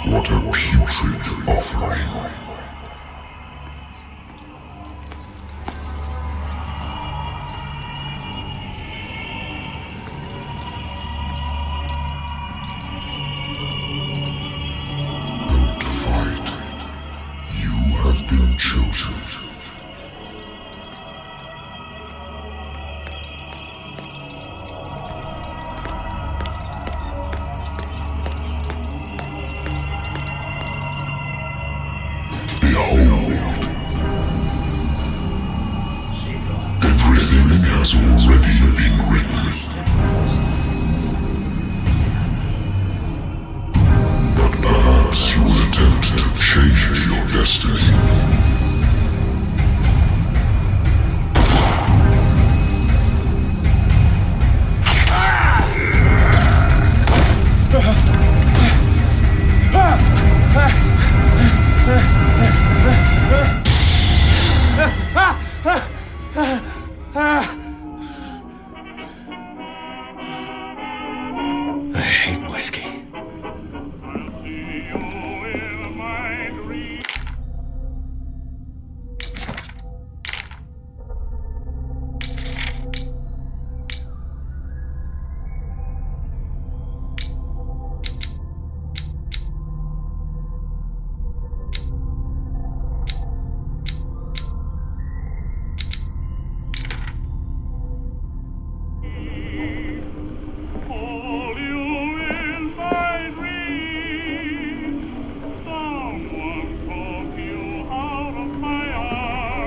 What a putrid offering. Don't fight. You have been chosen. Has already been written. But perhaps you will attempt to change your destiny.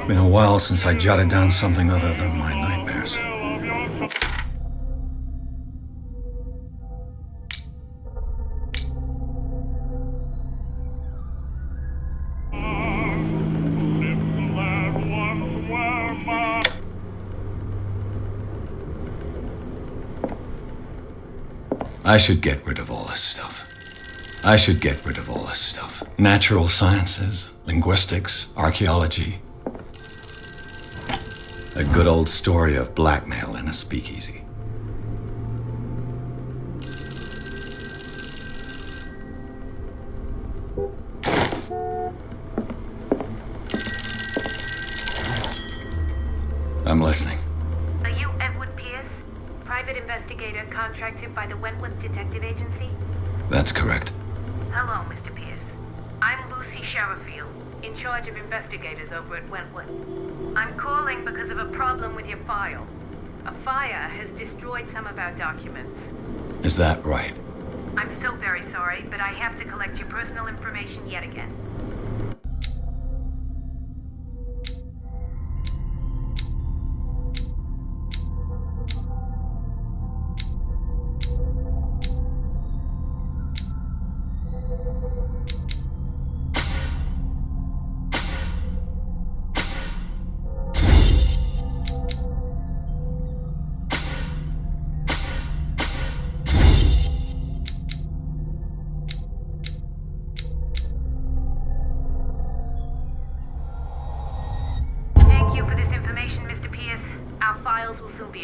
Been a while since I jotted down something other than my nightmares. I should get rid of all this stuff. Natural sciences, linguistics, archaeology. A good old story of blackmail in a speakeasy. I'm listening. Are you Edward Pierce, private investigator contracted by the Wentworth Detective Agency? That's correct. Hello, Mr. Pierce. I'm Lucy Sherrifield, in charge of investigators over at Wentworth. I'm calling because of a problem with your file. A fire has destroyed some of our documents. Is that right? I'm still very sorry, but I have to collect your personal information yet again.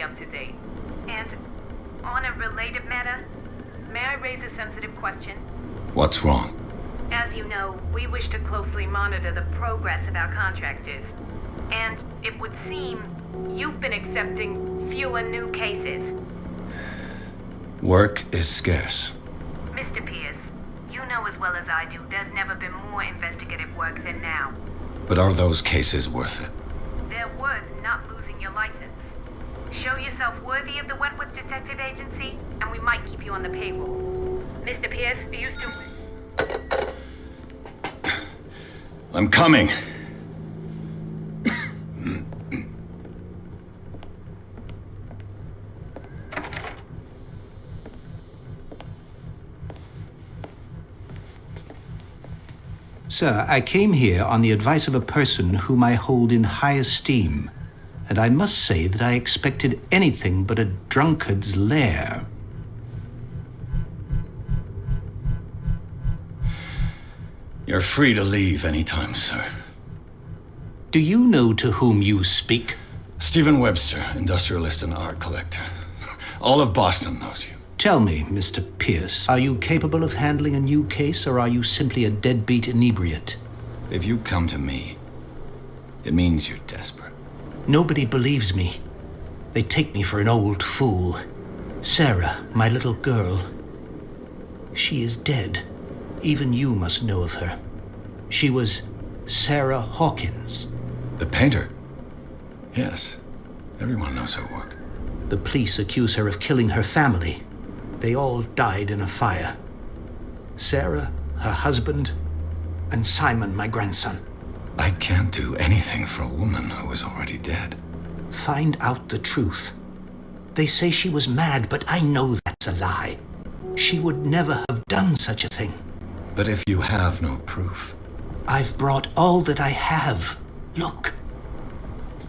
Up to date. And on a related matter, may I raise a sensitive question? What's wrong? As you know, we wish to closely monitor the progress of our contractors. And it would seem you've been accepting fewer new cases. Work is scarce. Mr. Pierce, you know as well as I do there's never been more investigative work than now. But are those cases worth it? They're worth not losing your license. Show yourself worthy of the Wentworth Detective Agency, and we might keep you on the payroll. Mr. Pierce, are you still... I'm coming. Sir, I came here on the advice of a person whom I hold in high esteem. And I must say that I expected anything but a drunkard's lair. You're free to leave anytime, sir. Do you know to whom you speak? Stephen Webster, industrialist and art collector. All of Boston knows you. Tell me, Mr. Pierce, are you capable of handling a new case, or are you simply a deadbeat inebriate? If you come to me, it means you're desperate. Nobody believes me. They take me for an old fool. Sarah, my little girl, she is dead. Even you must know of her. She was Sarah Hawkins. The painter? Yes. Everyone knows her work. The police accuse her of killing her family. They all died in a fire. Sarah, her husband, and Simon, my grandson. I can't do anything for a woman who is already dead. Find out the truth. They say she was mad, but I know that's a lie. She would never have done such a thing. But if you have no proof... I've brought all that I have. Look.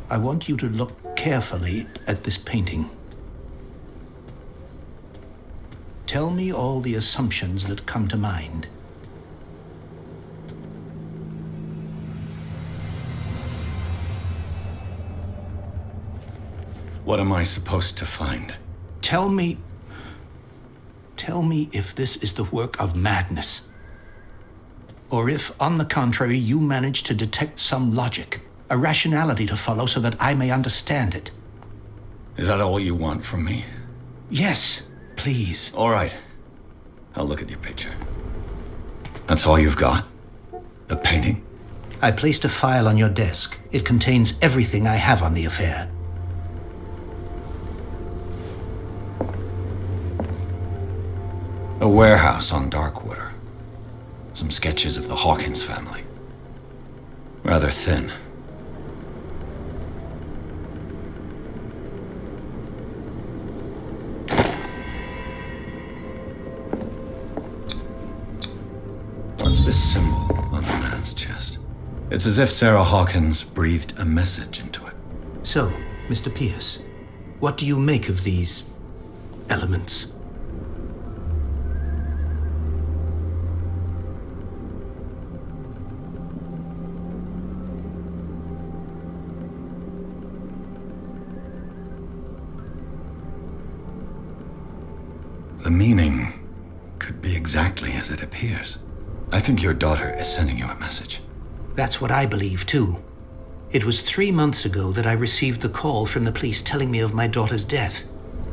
I want you to look carefully at this painting. Tell me all the assumptions that come to mind. What am I supposed to find? Tell me if this is the work of madness. Or if, on the contrary, you manage to detect some logic, a rationality to follow so that I may understand it. Is that all you want from me? Yes, please. All right. I'll look at your picture. That's all you've got? The painting? I placed a file on your desk. It contains everything I have on the affair. A warehouse on Darkwater. Some sketches of the Hawkins family. Rather thin. What's this symbol on the man's chest? It's as if Sarah Hawkins breathed a message into it. So, Mr. Pierce, what do you make of these elements? The meaning could be exactly as it appears. I think your daughter is sending you a message. That's what I believe, too. It was 3 months ago that I received the call from the police telling me of my daughter's death.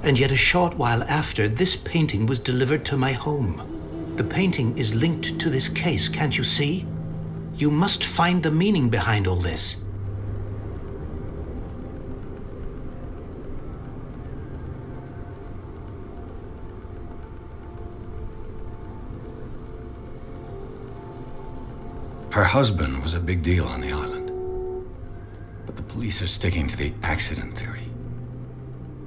And yet a short while after, this painting was delivered to my home. The painting is linked to this case, can't you see? You must find the meaning behind all this. Her husband was a big deal on the island. But the police are sticking to the accident theory.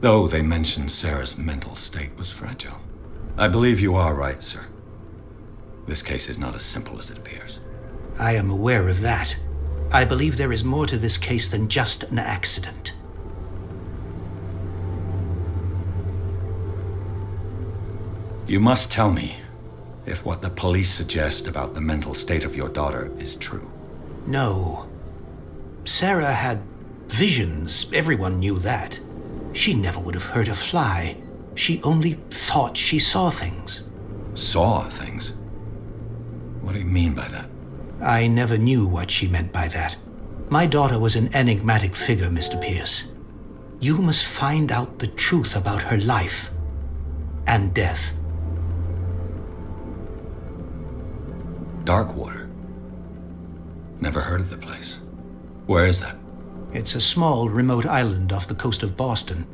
Though they mentioned Sarah's mental state was fragile. I believe you are right, sir. This case is not as simple as it appears. I am aware of that. I believe there is more to this case than just an accident. You must tell me if what the police suggest about the mental state of your daughter is true. No. Sarah had visions. Everyone knew that. She never would have hurt a fly. She only thought she saw things. Saw things? What do you mean by that? I never knew what she meant by that. My daughter was an enigmatic figure, Mr. Pierce. You must find out the truth about her life and death. Darkwater. Never heard of the place. Where is that? It's a small, remote island off the coast of Boston.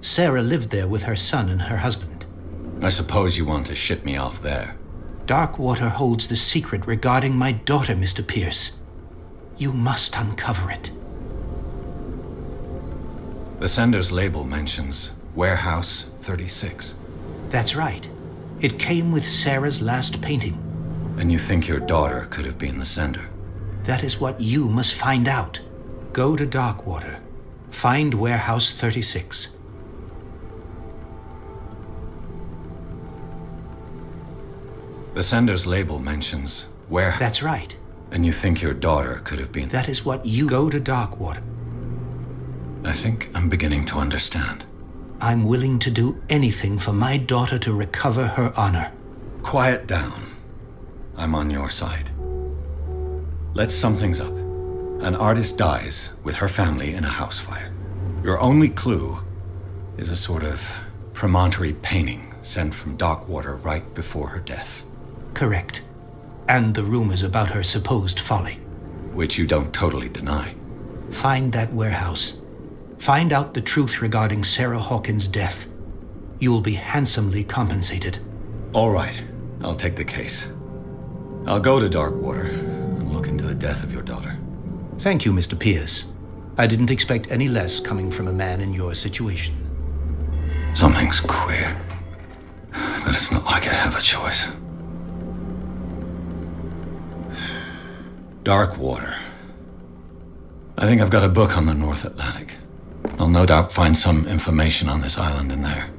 Sarah lived there with her son and her husband. I suppose you want to ship me off there. Darkwater holds the secret regarding my daughter, Mr. Pierce. You must uncover it. The sender's label mentions Warehouse 36. That's right. It came with Sarah's last painting. And you think your daughter could have been the sender? That is what you must find out. Go to Darkwater. Find Warehouse 36. The sender's label mentions Warehouse. That's right. And you think your daughter could have been... That is what you... Go to Darkwater. I think I'm beginning to understand. I'm willing to do anything for my daughter to recover her honor. Quiet down. I'm on your side. Let's sum things up. An artist dies with her family in a house fire. Your only clue is a sort of promontory painting sent from Darkwater right before her death. Correct. And the rumors about her supposed folly. Which you don't totally deny. Find that warehouse. Find out the truth regarding Sarah Hawkins' death. You will be handsomely compensated. All right, I'll take the case. I'll go to Darkwater and look into the death of your daughter. Thank you, Mr. Pierce. I didn't expect any less coming from a man in your situation. Something's queer, but it's not like I have a choice. Darkwater. I think I've got a book on the North Atlantic. I'll no doubt find some information on this island in there.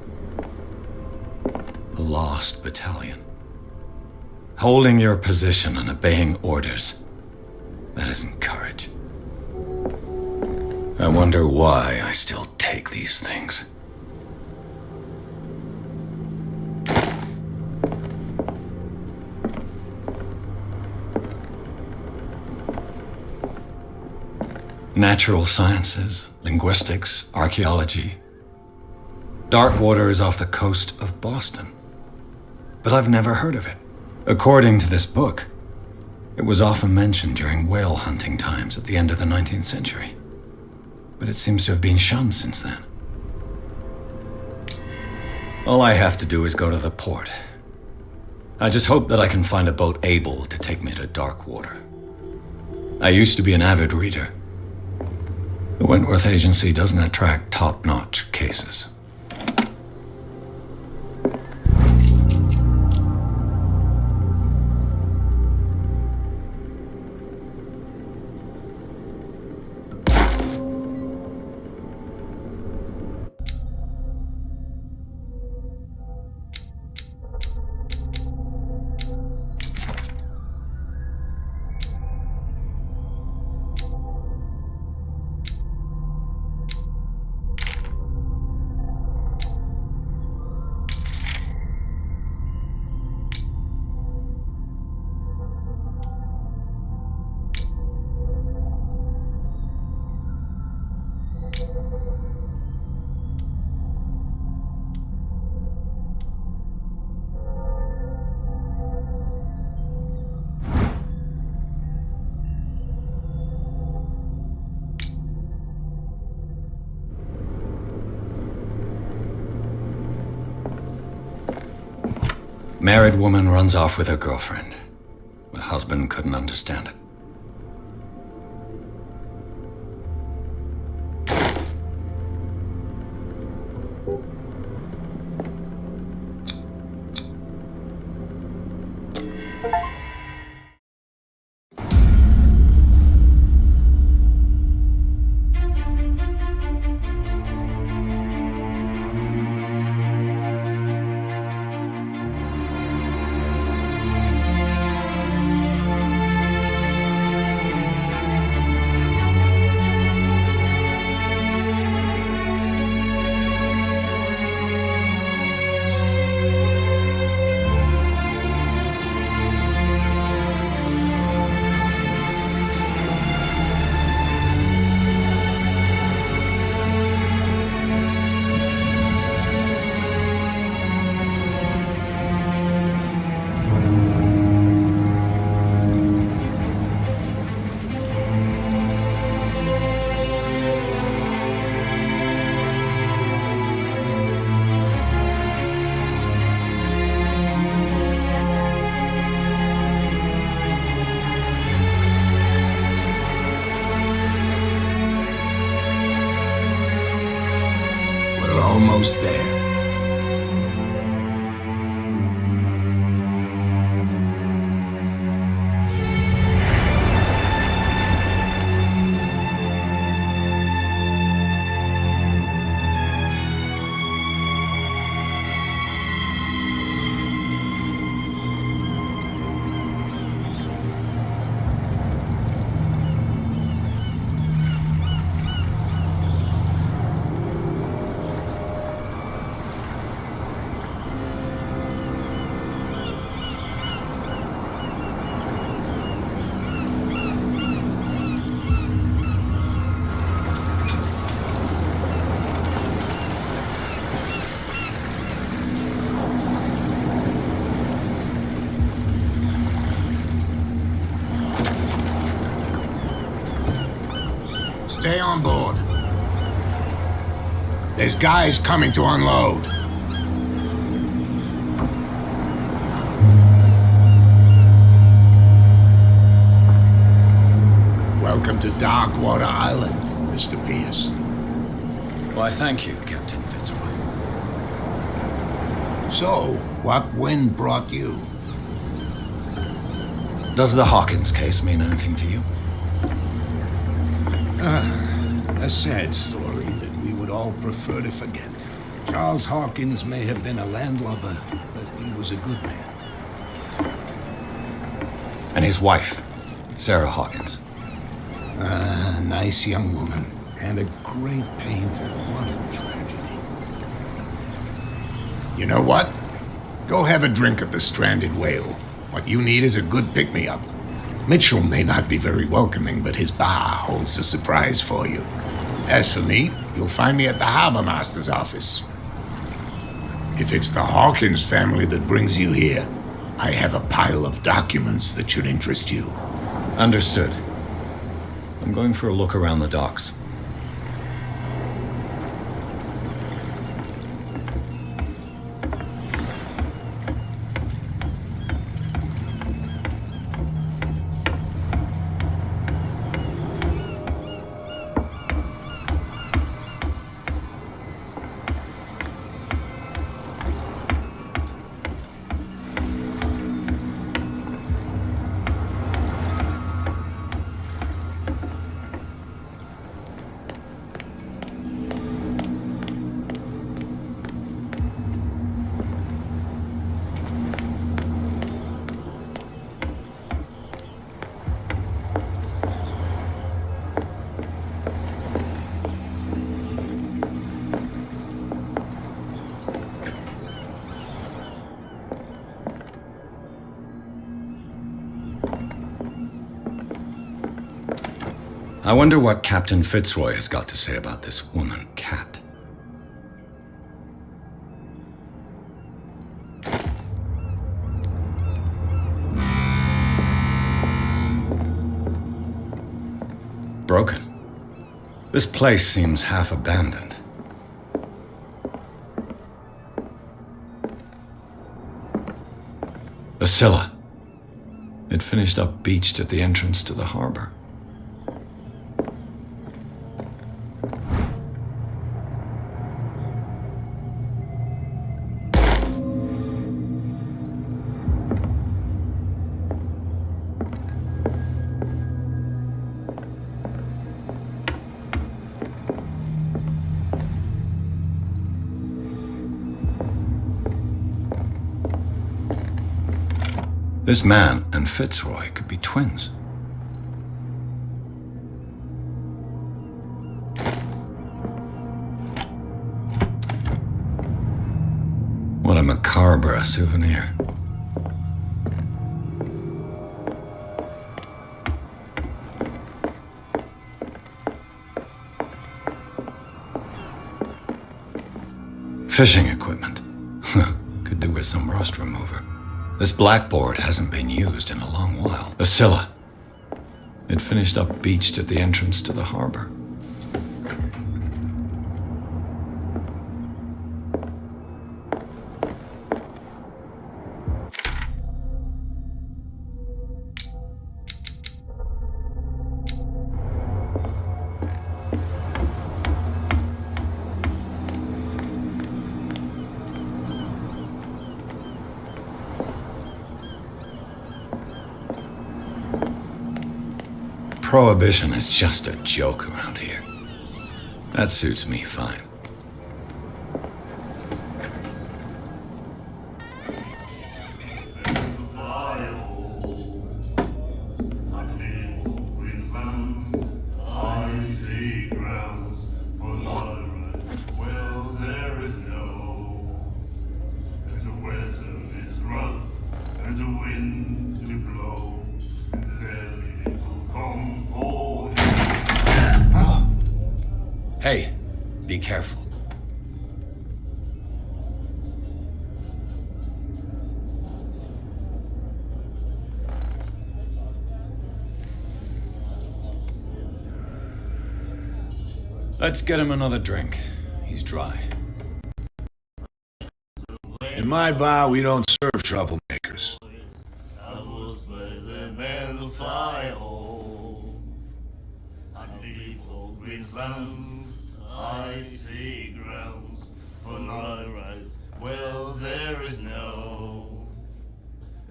The Lost Battalion. Holding your position and obeying orders. That isn't courage. I wonder why I still take these things. Natural sciences, linguistics, archaeology. Darkwater is off the coast of Boston. But I've never heard of it. According to this book, it was often mentioned during whale hunting times at the end of the 19th century. But it seems to have been shunned since then. All I have to do is go to the port. I just hope that I can find a boat able to take me to Darkwater. I used to be an avid reader. The Wentworth Agency doesn't attract top-notch cases. Married woman runs off with her girlfriend. The husband couldn't understand it. Almost there. Stay on board. There's guys coming to unload. Welcome to Darkwater Island, Mr. Pierce. Why, thank you, Captain Fitzroy. So, what wind brought you? Does the Hawkins case mean anything to you? A sad story that we would all prefer to forget. Charles Hawkins may have been a landlubber, but he was a good man. And his wife, Sarah Hawkins. A nice young woman, and a great painter. What a tragedy. You know what? Go have a drink at the Stranded Whale. What you need is a good pick-me-up. Mitchell may not be very welcoming, but his bar holds a surprise for you. As for me, you'll find me at the Harbor Master's office. If it's the Hawkins family that brings you here, I have a pile of documents that should interest you. Understood. I'm going for a look around the docks. I wonder what Captain Fitzroy has got to say about this woman, Cat. Broken. This place seems half abandoned. The Scylla. It finished up beached at the entrance to the harbor. This man and Fitzroy could be twins. What a macabre souvenir. Fishing equipment. Could do with some rust remover. This blackboard hasn't been used in a long while. The Scylla. It finished up beached at the entrance to the harbor. Prohibition is just a joke around here. That suits me fine. Hey, be careful. Let's get him another drink. He's dry. In my bar, we don't serve troublemakers. I see grounds for my right. Well, there is no,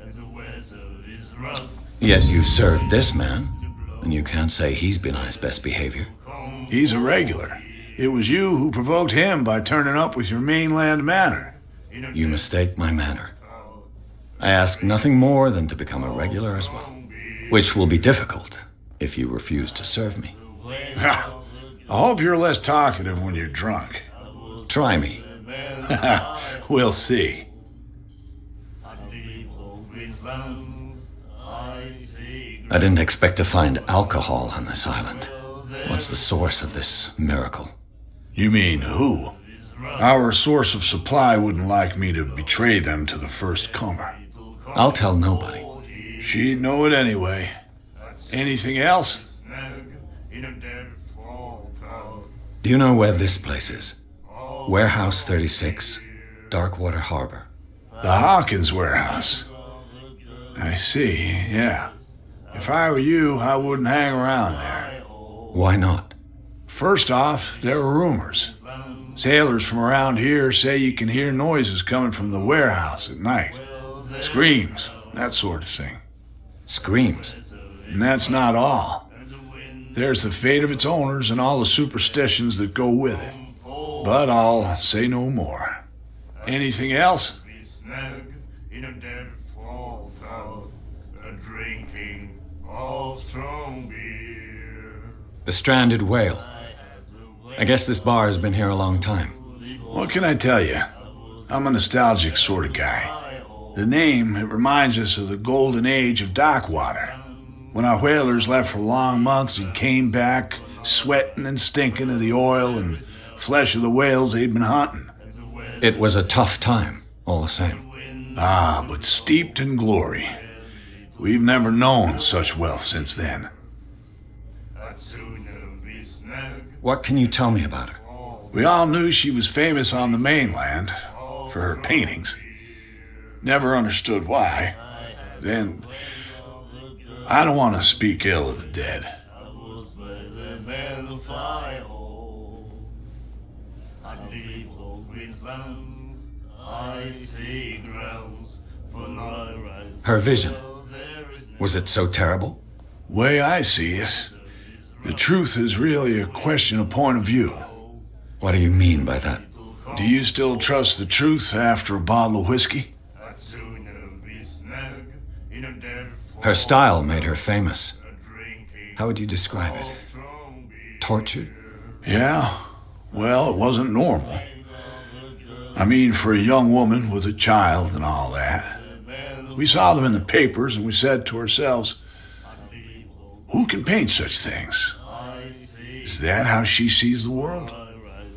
and the weather is rough. Yet you served this man, and you can't say he's been on his best behavior. He's a regular. It was you who provoked him by turning up with your mainland manner. You mistake my manner. I ask nothing more than to become a regular as well, which will be difficult if you refuse to serve me. I hope you're less talkative when you're drunk. Try me. We'll see. I didn't expect to find alcohol on this island. What's the source of this miracle? You mean who? Our source of supply wouldn't like me to betray them to the first comer. I'll tell nobody. She'd know it anyway. Anything else? Do you know where this place is? Warehouse 36, Darkwater Harbor. The Hawkins warehouse. I see, yeah. If I were you, I wouldn't hang around there. Why not? First off, there are rumors. Sailors from around here say you can hear noises coming from the warehouse at night. Screams, that sort of thing. Screams. And that's not all. There's the fate of its owners and all the superstitions that go with it. But I'll say no more. Anything else? The Stranded Whale. I guess this bar has been here a long time. What can I tell you? I'm a nostalgic sort of guy. The name, it reminds us of the golden age of Darkwater. When our whalers left for long months and came back, sweating and stinking of the oil and flesh of the whales they'd been hunting. It was a tough time, all the same. Ah, but steeped in glory. We've never known such wealth since then. What can you tell me about her? We all knew she was famous on the mainland for her paintings. Never understood why. Then, I don't want to speak ill of the dead. Her vision. Was it so terrible? Way I see it, the truth is really a question of point of view. What do you mean by that? Do you still trust the truth after a bottle of whiskey? Her style made her famous. How would you describe it? Tortured? Yeah, well, it wasn't normal. I mean, for a young woman with a child and all that. We saw them in the papers and we said to ourselves, who can paint such things? Is that how she sees the world?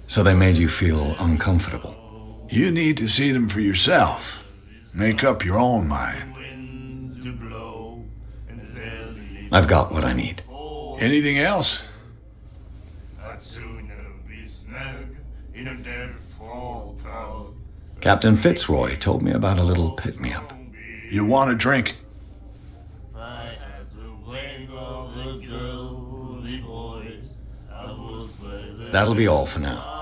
So they made you feel uncomfortable. You need to see them for yourself. Make up your own mind. I've got what I need. Anything else? Captain Fitzroy told me about a little pick-me-up. You want a drink? That'll be all for now.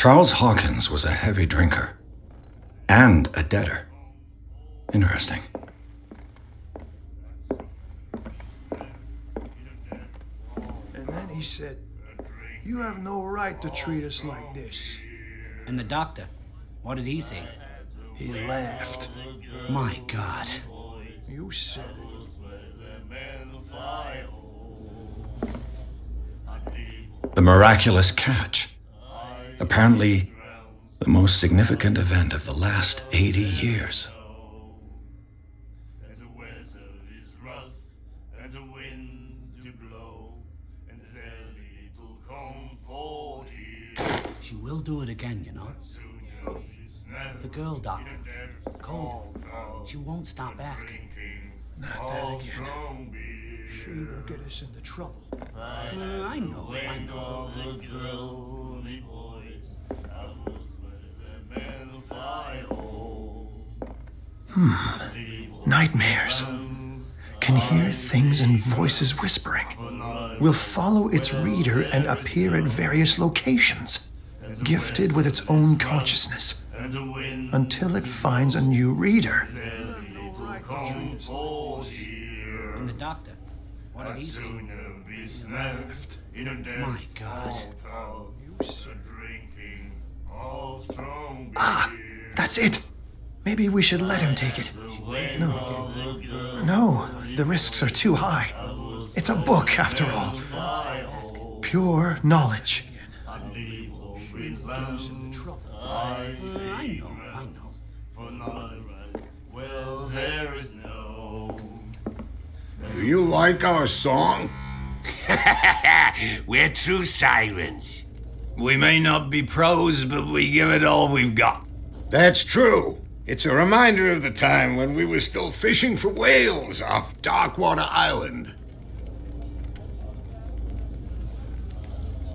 Charles Hawkins was a heavy drinker and a debtor. Interesting. And then he said, You have no right to treat us like this. And the doctor, what did he say? He laughed. My God. You said it. The miraculous catch. Apparently, the most significant event of the last 80 years. She will do it again, you know. The girl doctor. Cold. She won't stop asking. Not that again. She will get us into trouble. I know. Nightmares. Can hear things and voices whispering. Will follow its reader and appear at various locations, gifted with its own consciousness, until it finds a new reader. And the doctor, what did he say? My God. Ah, that's it. Maybe we should let him take it. No, the risks are too high. It's a book, after all. Pure knowledge. I know. Do you like our song? We're true sirens. We may not be pros, but we give it all we've got. That's true. It's a reminder of the time when we were still fishing for whales off Darkwater Island.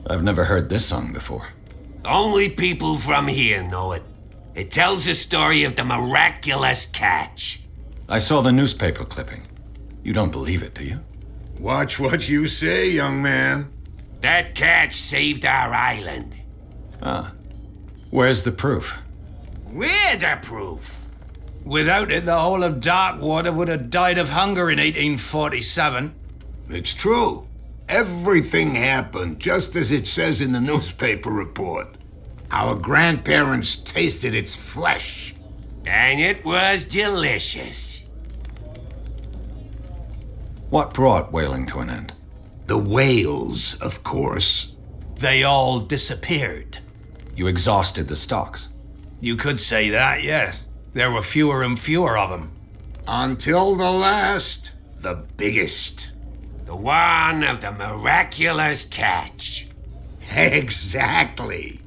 I've never heard this song before. Only people from here know it. It tells the story of the miraculous catch. I saw the newspaper clipping. You don't believe it, do you? Watch what you say, young man. That catch saved our island. Ah. Where's the proof? We're the proof. Without it, the whole of Darkwater would have died of hunger in 1847. It's true. Everything happened just as it says in the newspaper report. Our grandparents tasted its flesh. And it was delicious. What brought whaling to an end? The whales, of course. They all disappeared. You exhausted the stocks. You could say that, yes. There were fewer and fewer of them. Until the last, the biggest. The one of the miraculous catch. Exactly.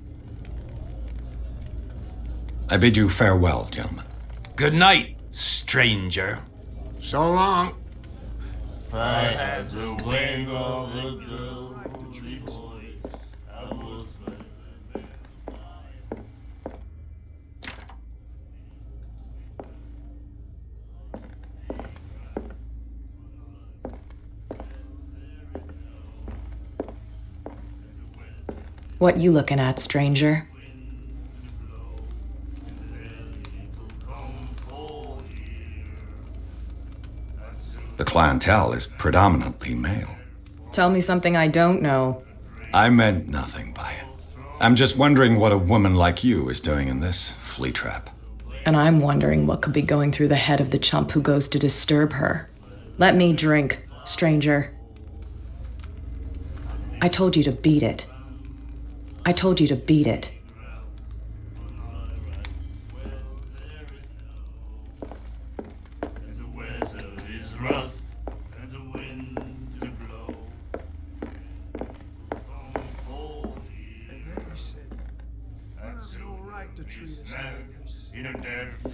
I bid you farewell, gentlemen. Good night, stranger. So long. If I had the wings of the girl boys, I was better than What you looking at, stranger? The clientele is predominantly male. Tell me something I don't know. I meant nothing by it. I'm just wondering what a woman like you is doing in this flea trap. And I'm wondering what could be going through the head of the chump who goes to disturb her. Let me drink, stranger. I told you to beat it. I told you to beat it.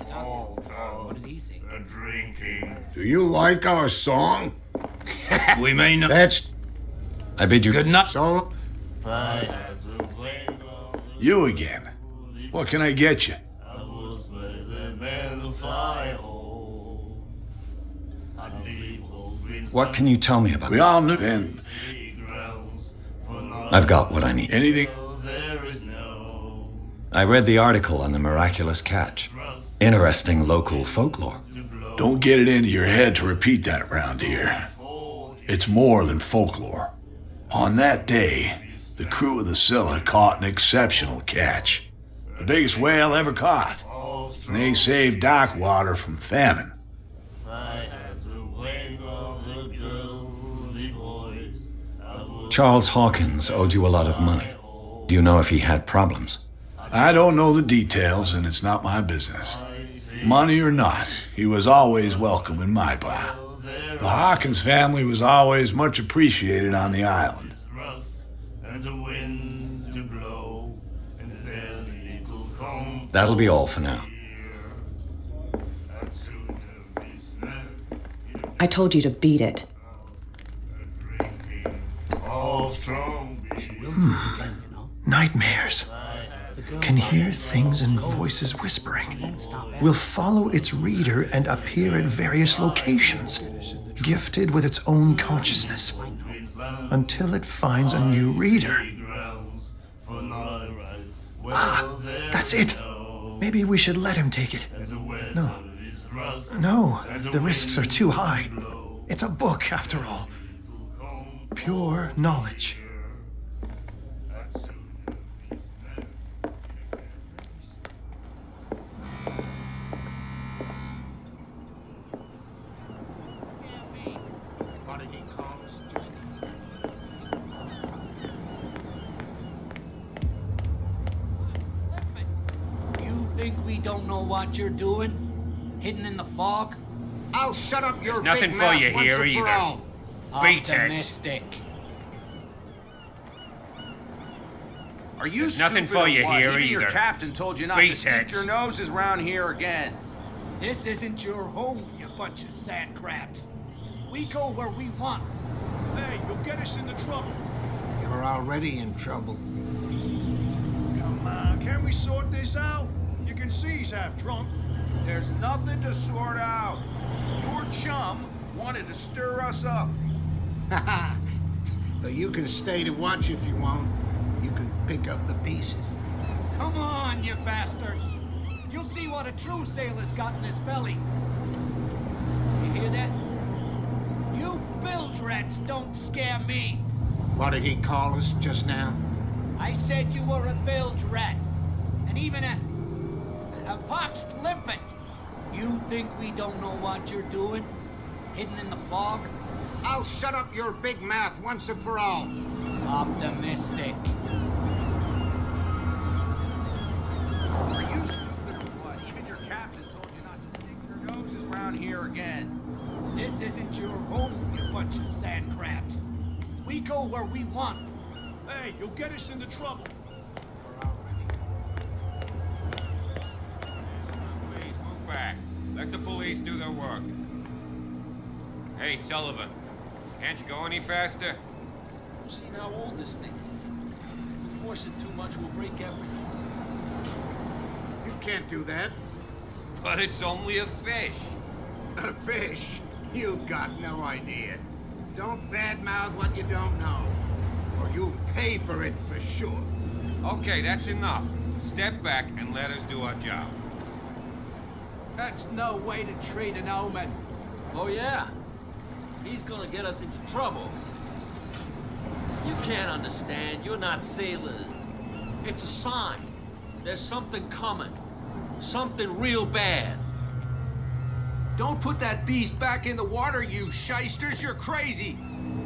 What did he say? Do you like our song? We may not. That's I bid you Good night. so. You again. What can I get you? What can you tell me about We it? all knew, and I've got what I need. anything. I read the article on the miraculous catch. Interesting local folklore. Don't get it into your head to repeat that around here. It's more than folklore. On that day, The crew of the Scylla caught an exceptional catch. The biggest whale ever caught. And they saved Darkwater from famine. Charles Hawkins owed you a lot of money. Do you know if he had problems? I don't know the details, and it's not my business. Money or not, he was always welcome in my bar. The Hawkins family was always much appreciated on the island. That'll be all for now. I told you to beat it. Nightmares. Can hear things and voices whispering. Will follow its reader and appear at various locations, gifted with its own consciousness, until it finds a new reader. Ah, that's it. Maybe we should let him take it. No, the risks are too high. It's a book, after all. Pure knowledge. Don't know what you're doing? Hidden in the fog? I'll shut up your nothing big for mouth you once here and for either. all. Beat it. Optimistic. Are you There's stupid nothing for or you what? here Even your either. captain told you not Beat to stick it. your noses around here again. This isn't your home, you bunch of sand crabs. We go where we want. Hey, you'll get us into trouble. You're already in trouble. Come on, can't we sort this out? You can see he's half drunk. There's nothing to sort out. Your chum wanted to stir us up. But you can stay to watch if you want. You can pick up the pieces. Come on, you bastard. You'll see what a true sailor's got in his belly. You hear that? You bilge rats don't scare me. What did he call us just now? I said you were a bilge rat. And even a poxed limpet. You think we don't know what you're doing? Hidden in the fog? I'll shut up your big mouth once and for all. Optimistic. Are you stupid or what? Even your captain told you not to stick your noses around here again. This isn't your home, you bunch of sand crabs. We go where we want. Hey, you'll get us into trouble. Please move back. Let the police do their work. Hey, Sullivan. Can't you go any faster? You've seen how old this thing is. If we force it too much, we'll break everything. You can't do that. But it's only a fish. A fish? You've got no idea. Don't badmouth what you don't know, or you'll pay for it for sure. Okay, that's enough. Step back and let us do our job. That's no way to treat an omen. Oh, yeah? He's gonna get us into trouble. You can't understand. You're not sailors. It's a sign. There's something coming. Something real bad. Don't put that beast back in the water, you shysters. You're crazy.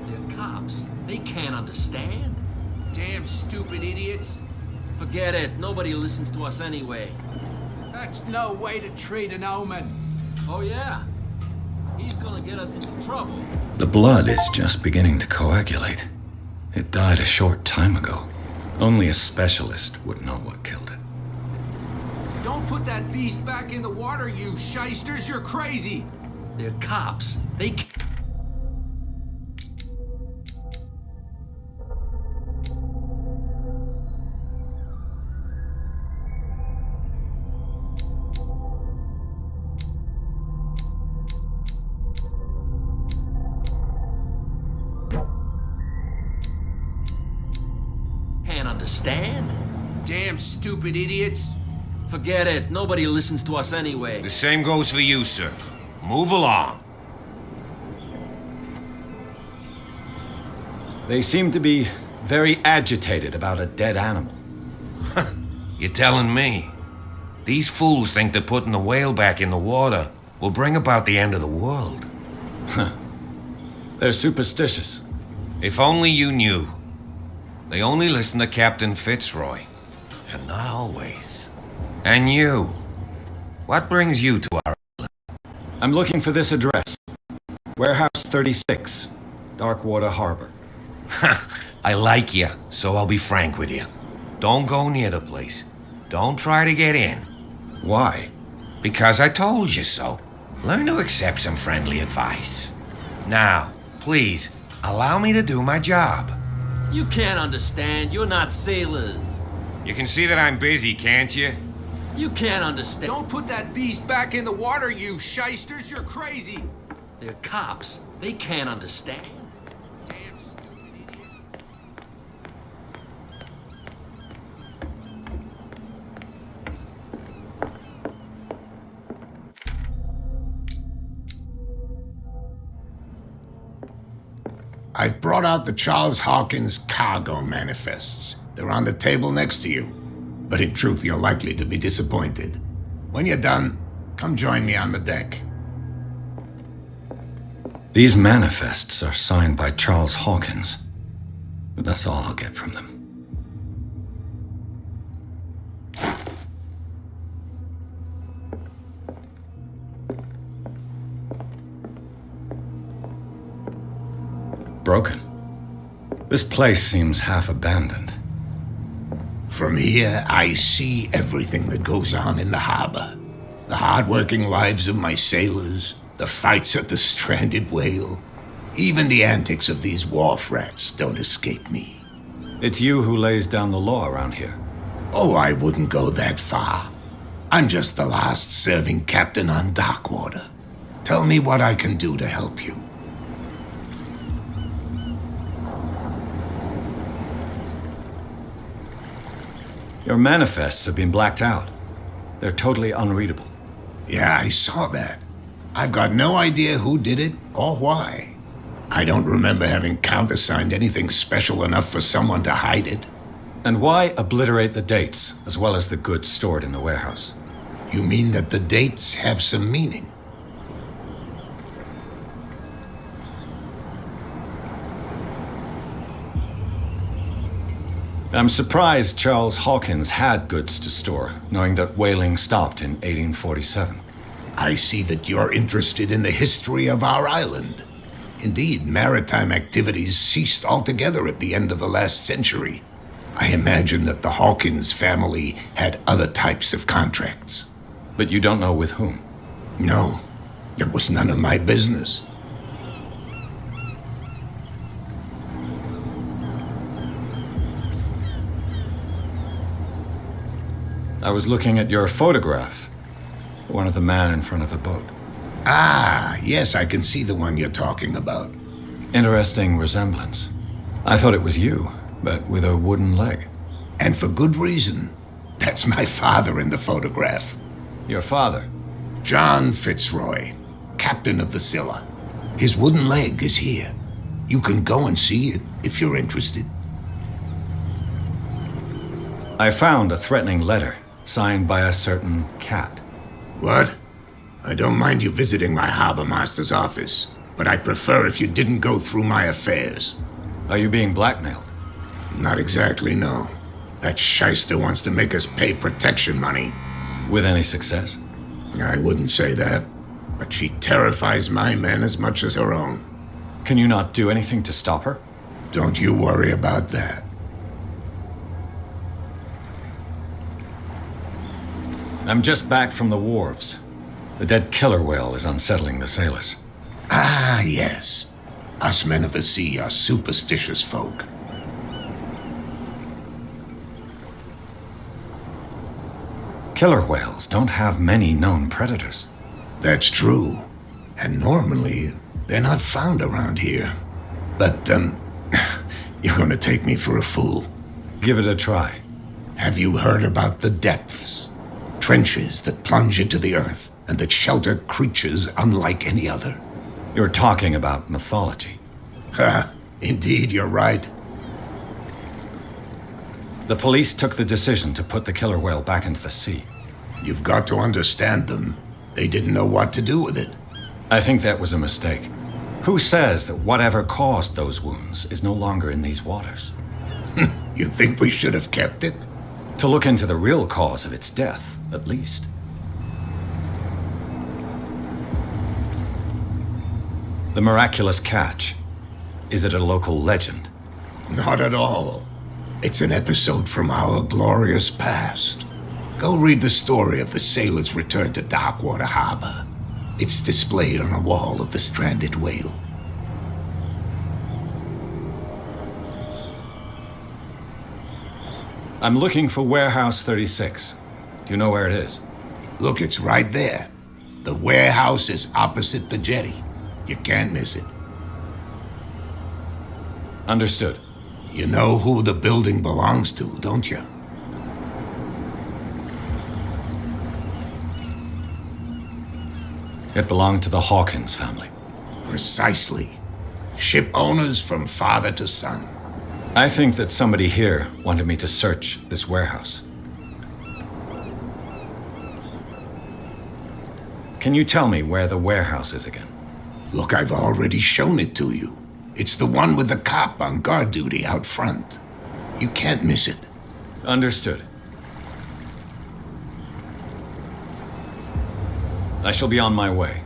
They're cops. They can't understand. Damn stupid idiots. Forget it. Nobody listens to us anyway. That's no way to treat an omen. Oh, yeah? He's gonna get us into trouble. The blood is just beginning to coagulate. It died a short time ago. Only a specialist would know what killed it. Don't put that beast back in the water, you shysters. You're crazy. They're cops. They can't. Understand? Damn stupid idiots. Forget it. Nobody listens to us anyway. The same goes for you, sir. Move along. They seem to be very agitated about a dead animal. You're telling me? These fools think that putting the whale back in the water will bring about the end of the world. They're superstitious. If only you knew. They only listen to Captain Fitzroy. And not always. And you. What brings you to our island? I'm looking for this address. Warehouse 36, Darkwater Harbor. I like you, so I'll be frank with you. Don't go near the place. Don't try to get in. Why? Because I told you so. Learn to accept some friendly advice. Now, please, allow me to do my job. You can't understand. You're not sailors. You can see that I'm busy, can't you? You can't understand. Don't put that beast back in the water, you shysters. You're crazy. They're cops. They can't understand. Damn stupid idiots. I've brought out the Charles Hawkins cargo manifests. They're on the table next to you. But in truth, you're likely to be disappointed. When you're done, come join me on the deck. These manifests are signed by Charles Hawkins, but that's all I'll get from them. Broken. This place seems half abandoned. From here, I see everything that goes on in the harbor. The hard-working lives of my sailors, the fights at the stranded whale. Even the antics of these wharf rats don't escape me. It's you who lays down the law around here. Oh, I wouldn't go that far. I'm just the last serving captain on Darkwater. Tell me what I can do to help you. Your manifests have been blacked out. They're totally unreadable. Yeah, I saw that. I've got no idea who did it or why. I don't remember having countersigned anything special enough for someone to hide it. And why obliterate the dates, as well as the goods stored in the warehouse? You mean that the dates have some meaning? I'm surprised Charles Hawkins had goods to store, knowing that whaling stopped in 1847. I see that you're interested in the history of our island. Indeed, maritime activities ceased altogether at the end of the last century. I imagine that the Hawkins family had other types of contracts. But you don't know with whom? No, it was none of my business. I was looking at your photograph. One of the man in front of the boat. Ah, yes, I can see the one you're talking about. Interesting resemblance. I thought it was you, but with a wooden leg. And for good reason. That's my father in the photograph. Your father? John Fitzroy, captain of the Scylla. His wooden leg is here. You can go and see it if you're interested. I found a threatening letter signed by a certain cat. What? I don't mind you visiting my harbor master's office, but I'd prefer if you didn't go through my affairs. Are you being blackmailed? Not exactly, no. That shyster wants to make us pay protection money. With any success? I wouldn't say that, but she terrifies my men as much as her own. Can you not do anything to stop her? Don't you worry about that. I'm just back from the wharves. The dead killer whale is unsettling the sailors. Ah, yes. Us men of the sea are superstitious folk. Killer whales don't have many known predators. That's true. And normally, they're not found around here. But, you're gonna take me for a fool. Give it a try. Have you heard about the depths? Trenches that plunge into the earth and that shelter creatures unlike any other. You're talking about mythology. Ha, indeed, you're right. The police took the decision to put the killer whale back into the sea. You've got to understand them. They didn't know what to do with it. I think that was a mistake. Who says that whatever caused those wounds is no longer in these waters? You think we should have kept it? To look into the real cause of its death, at least. The miraculous catch. Is it a local legend? Not at all. It's an episode from our glorious past. Go read the story of the sailor's return to Darkwater Harbor. It's displayed on a wall of the stranded whale. I'm looking for Warehouse 36. Do you know where it is? Look, it's right there. The warehouse is opposite the jetty. You can't miss it. Understood. You know who the building belongs to, don't you? It belonged to the Hawkins family. Precisely. Ship owners from father to son. I think that somebody here wanted me to search this warehouse. Can you tell me where the warehouse is again? Look, I've already shown it to you. It's the one with the cop on guard duty out front. You can't miss it. Understood. I shall be on my way.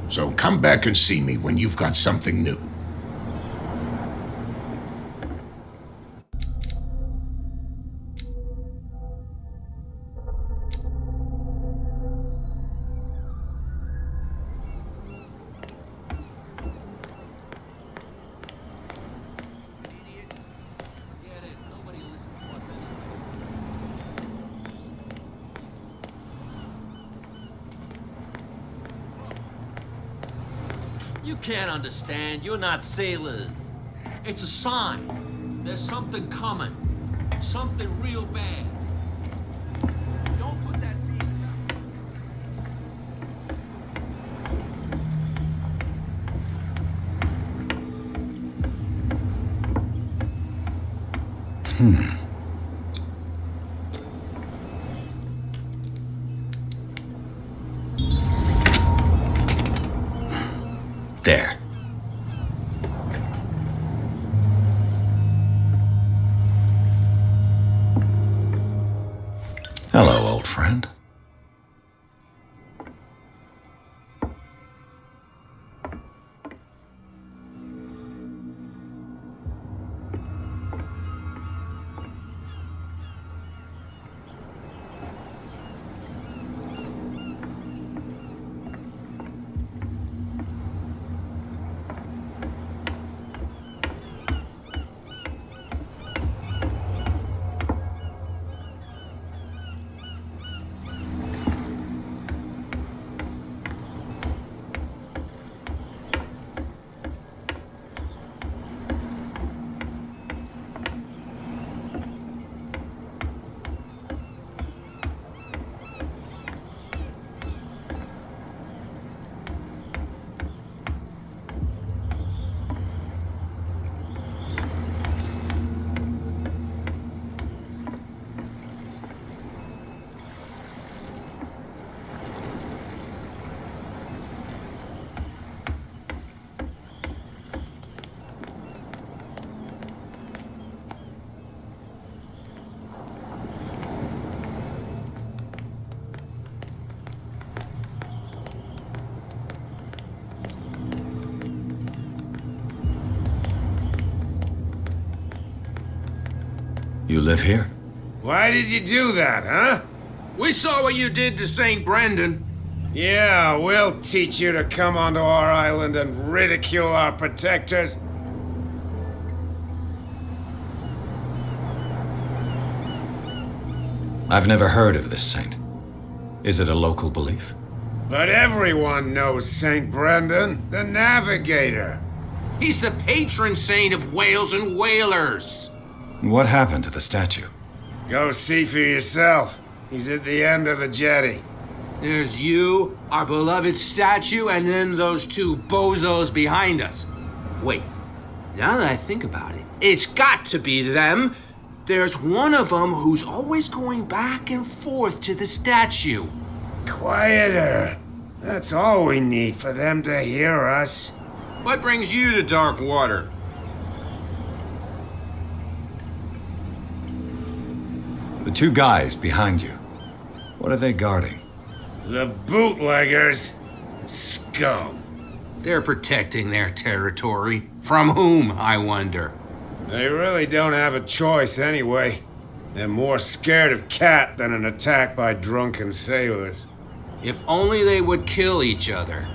So come back and see me when you've got something new. You can't understand. You're not sailors. It's a sign. There's something coming. Something real bad. Don't put that beast down. There. Hello, old friend. You live here? Why did you do that, huh? We saw what you did to St. Brendan. Yeah, we'll teach you to come onto our island and ridicule our protectors. I've never heard of this saint. Is it a local belief? But everyone knows St. Brendan, the navigator. He's the patron saint of whales and whalers. What happened to the statue? Go see for yourself. He's at the end of the jetty. There's you, our beloved statue, and then those two bozos behind us. Wait, now that I think about it, it's got to be them. There's one of them who's always going back and forth to the statue. Quieter. That's all we need for them to hear us. What brings you to Darkwater? The two guys behind you. What are they guarding? The bootleggers. Scum. They're protecting their territory. From whom, I wonder? They really don't have a choice anyway. They're more scared of Cat than an attack by drunken sailors. If only they would kill each other.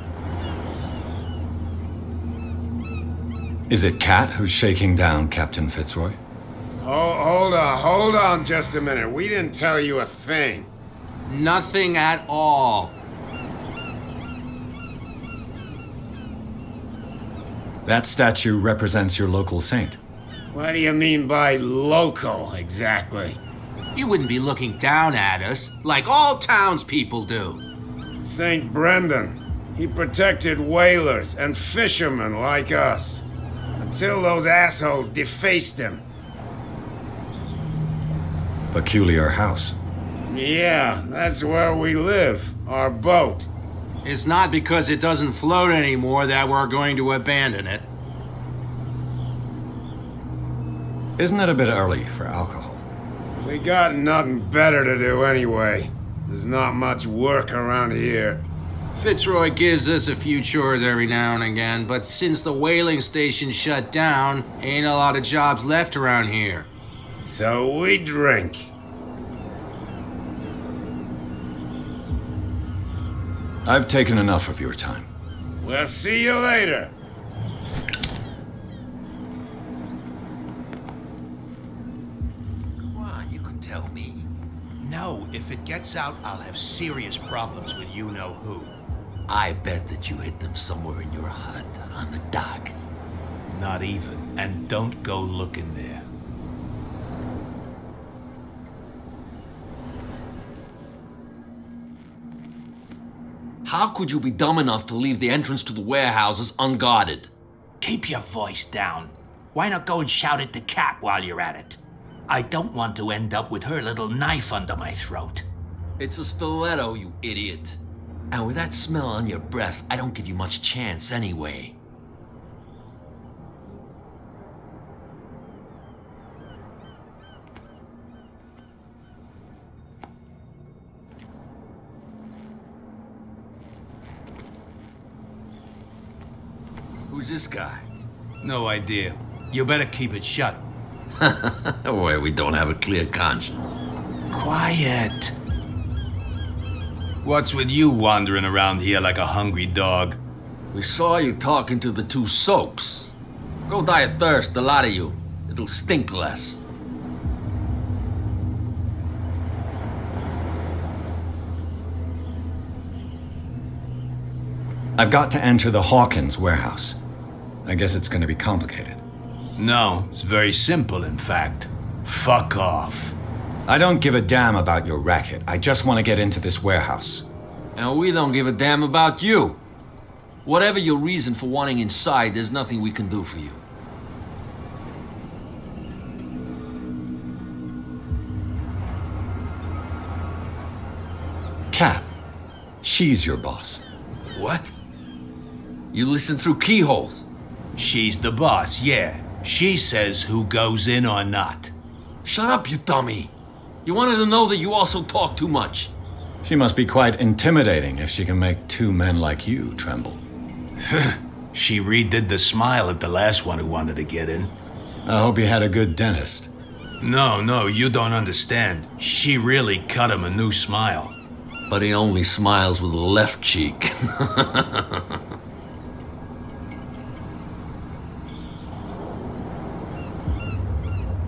Is it Cat who's shaking down Captain Fitzroy? Hold on just a minute. We didn't tell you a thing. Nothing at all. That statue represents your local saint. What do you mean by local, exactly? You wouldn't be looking down at us, like all townspeople do. St. Brendan. He protected whalers and fishermen like us. Until those assholes defaced him. Peculiar house. Yeah, that's where we live. Our boat. It's not because it doesn't float anymore that we're going to abandon it. Isn't it a bit early for alcohol? We got nothing better to do anyway. There's not much work around here. Fitzroy gives us a few chores every now and again, but since the whaling station shut down, ain't a lot of jobs left around here. So we drink. I've taken enough of your time. We'll see you later. Come on, you can tell me. No, if it gets out, I'll have serious problems with you-know-who. I bet that you hid them somewhere in your hut on the docks. Not even. And don't go looking there. How could you be dumb enough to leave the entrance to the warehouses unguarded? Keep your voice down. Why not go and shout at the cat while you're at it? I don't want to end up with her little knife under my throat. It's a stiletto, you idiot. And with that smell on your breath, I don't give you much chance anyway. Who's this guy? No idea. You better keep it shut. Well, we don't have a clear conscience. Quiet. What's with you wandering around here like a hungry dog? We saw you talking to the two soaks. Go die of thirst, the lot of you. It'll stink less. I've got to enter the Hawkins warehouse. I guess it's going to be complicated. No, it's very simple, in fact. Fuck off. I don't give a damn about your racket. I just want to get into this warehouse. And we don't give a damn about you. Whatever your reason for wanting inside, there's nothing we can do for you. Cat. She's your boss. What? You listen through keyholes. She's the boss, yeah. She says who goes in or not. Shut up, you dummy. You wanted to know that you also talk too much. She must be quite intimidating if she can make two men like you tremble. She redid the smile of the last one who wanted to get in. I hope he had a good dentist. No, you don't understand. She really cut him a new smile. But he only smiles with the left cheek.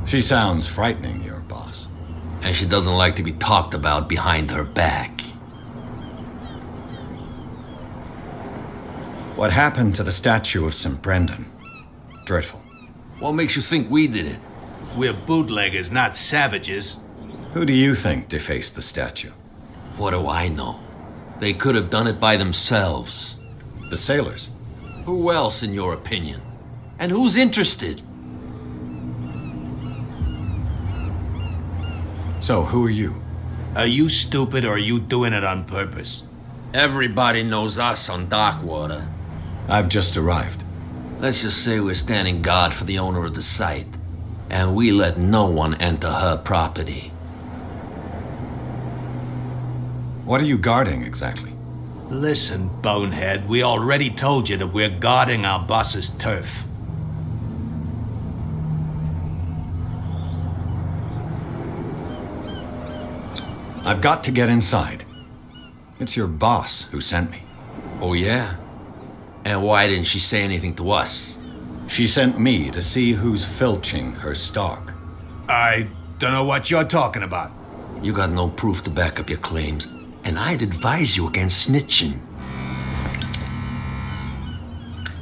She sounds frightening, your boss. And she doesn't like to be talked about behind her back. What happened to the statue of St. Brendan? Dreadful. What makes you think we did it? We're bootleggers, not savages. Who do you think defaced the statue? What do I know? They could have done it by themselves. The sailors? Who else, in your opinion? And who's interested? So, who are you? Are you stupid or are you doing it on purpose? Everybody knows us on Darkwater. I've just arrived. Let's just say we're standing guard for the owner of the site, and we let no one enter her property. What are you guarding exactly? Listen, bonehead, we already told you that we're guarding our boss's turf. I've got to get inside. It's your boss who sent me. Oh, yeah? And why didn't she say anything to us? She sent me to see who's filching her stock. I don't know what you're talking about. You got no proof to back up your claims, and I'd advise you against snitching.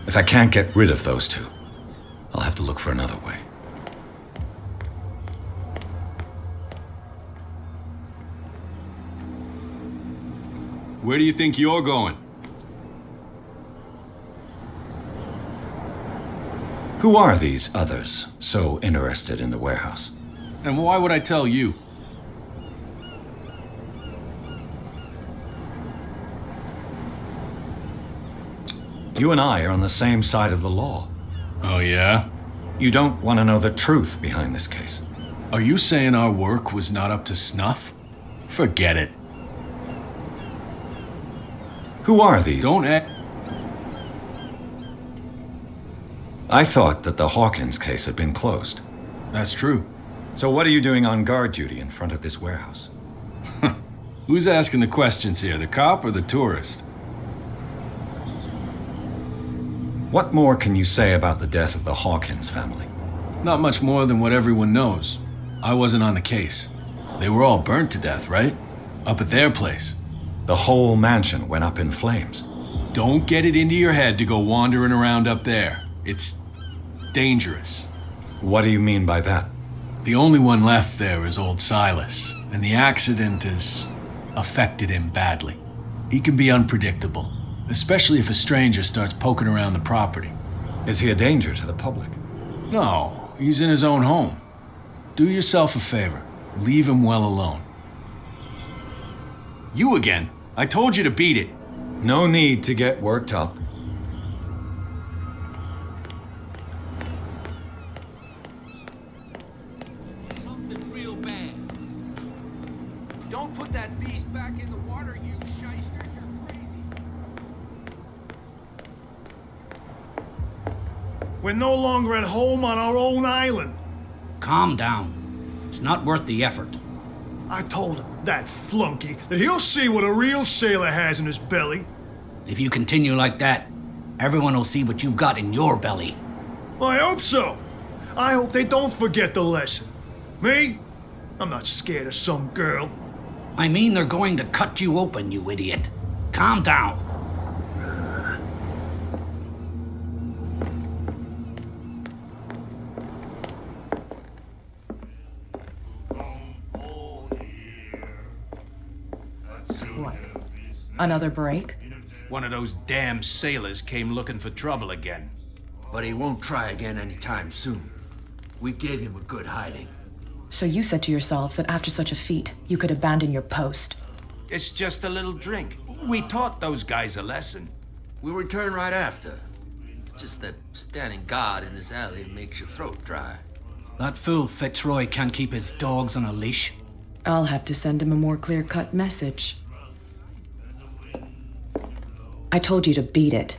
If I can't get rid of those two, I'll have to look for another way. Where do you think you're going? Who are these others so interested in the warehouse? And why would I tell you? You and I are on the same side of the law. Oh, yeah? You don't want to know the truth behind this case. Are you saying our work was not up to snuff? Forget it. Who are these? Don't act. I thought that the Hawkins case had been closed. That's true. So what are you doing on guard duty in front of this warehouse? Who's asking the questions here, the cop or the tourist? What more can you say about the death of the Hawkins family? Not much more than what everyone knows. I wasn't on the case. They were all burnt to death, right? Up at their place. The whole mansion went up in flames. Don't get it into your head to go wandering around up there. It's dangerous. What do you mean by that? The only one left there is old Silas, and the accident has affected him badly. He can be unpredictable, especially if a stranger starts poking around the property. Is he a danger to the public? No, he's in his own home. Do yourself a favor. Leave him well alone. You again? I told you to beat it. No need to get worked up. Something real bad. Don't put that beast back in the water, you shysters. You're crazy. We're no longer at home on our own island. Calm down. It's not worth the effort. I told him, that flunky, that he'll see what a real sailor has in his belly. If you continue like that, everyone will see what you've got in your belly. I hope so. I hope they don't forget the lesson. Me? I'm not scared of some girl. I mean they're going to cut you open, you idiot. Calm down. What? Another break? One of those damn sailors came looking for trouble again. But he won't try again anytime soon. We gave him a good hiding. So you said to yourselves that after such a feat, you could abandon your post. It's just a little drink. We taught those guys a lesson. We'll return right after. It's just that standing guard in this alley makes your throat dry. That fool Fitzroy can't keep his dogs on a leash. I'll have to send him a more clear-cut message. I told you to beat it.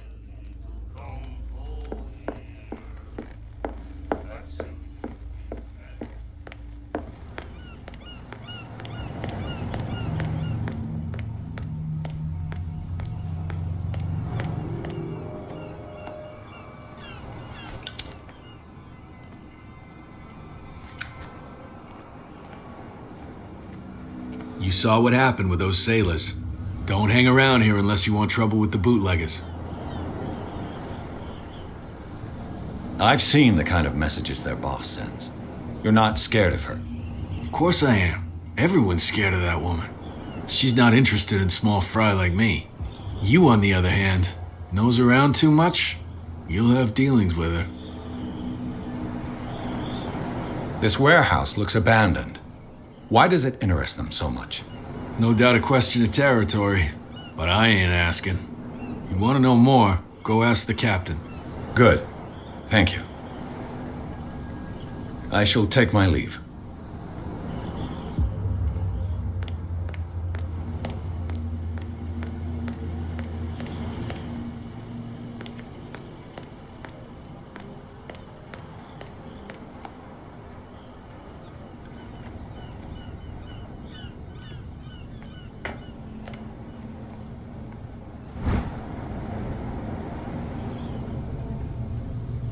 You saw what happened with those sailors. Don't hang around here unless you want trouble with the bootleggers. I've seen the kind of messages their boss sends. You're not scared of her. Of course I am. Everyone's scared of that woman. She's not interested in small fry like me. You, on the other hand, nose around too much, you'll have dealings with her. This warehouse looks abandoned. Why does it interest them so much? No doubt a question of territory, but I ain't asking. You want to know more, go ask the captain. Good. Thank you. I shall take my leave.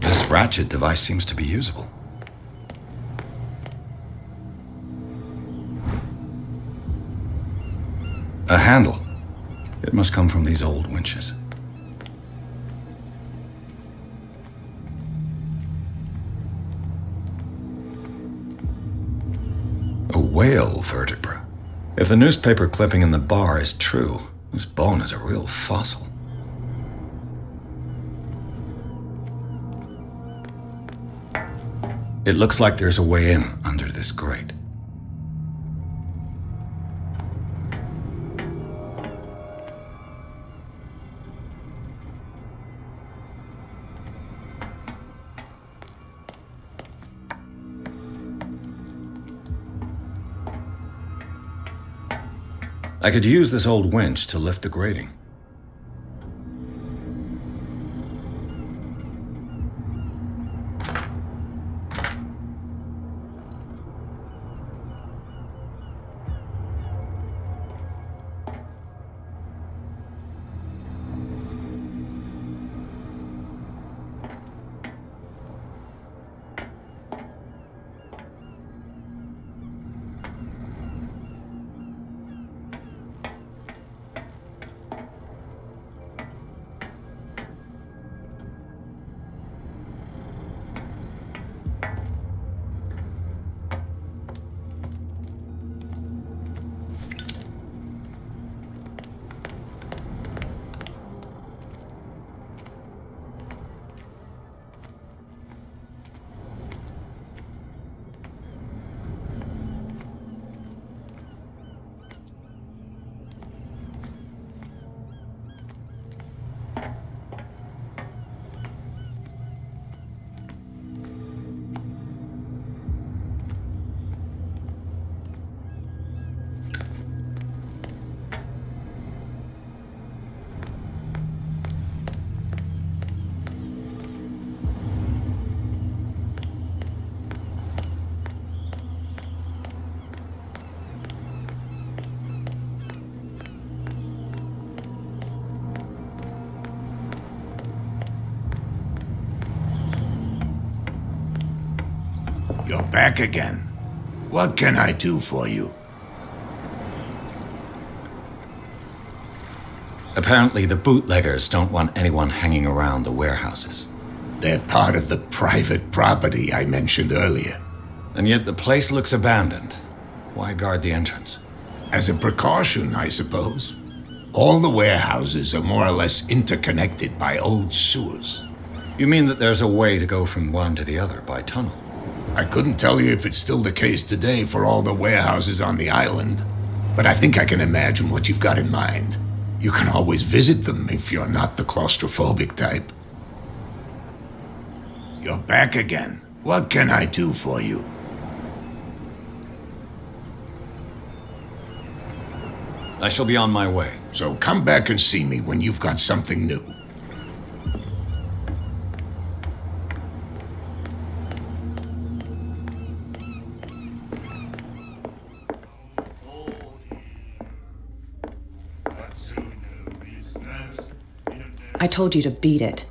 This ratchet device seems to be usable. A handle. It must come from these old winches. A whale vertebra. If the newspaper clipping in the bar is true, this bone is a real fossil. It looks like there's a way in under this grate. I could use this old winch to lift the grating. You're back again. What can I do for you? Apparently, the bootleggers don't want anyone hanging around the warehouses. They're part of the private property I mentioned earlier. And yet the place looks abandoned. Why guard the entrance? As a precaution, I suppose. All the warehouses are more or less interconnected by old sewers. You mean that there's a way to go from one to the other by tunnel? I couldn't tell you if it's still the case today for all the warehouses on the island, but I think I can imagine what you've got in mind. You can always visit them if you're not the claustrophobic type. You're back again. What can I do for you? I shall be on my way. So come back and see me when you've got something new. I told you to beat it.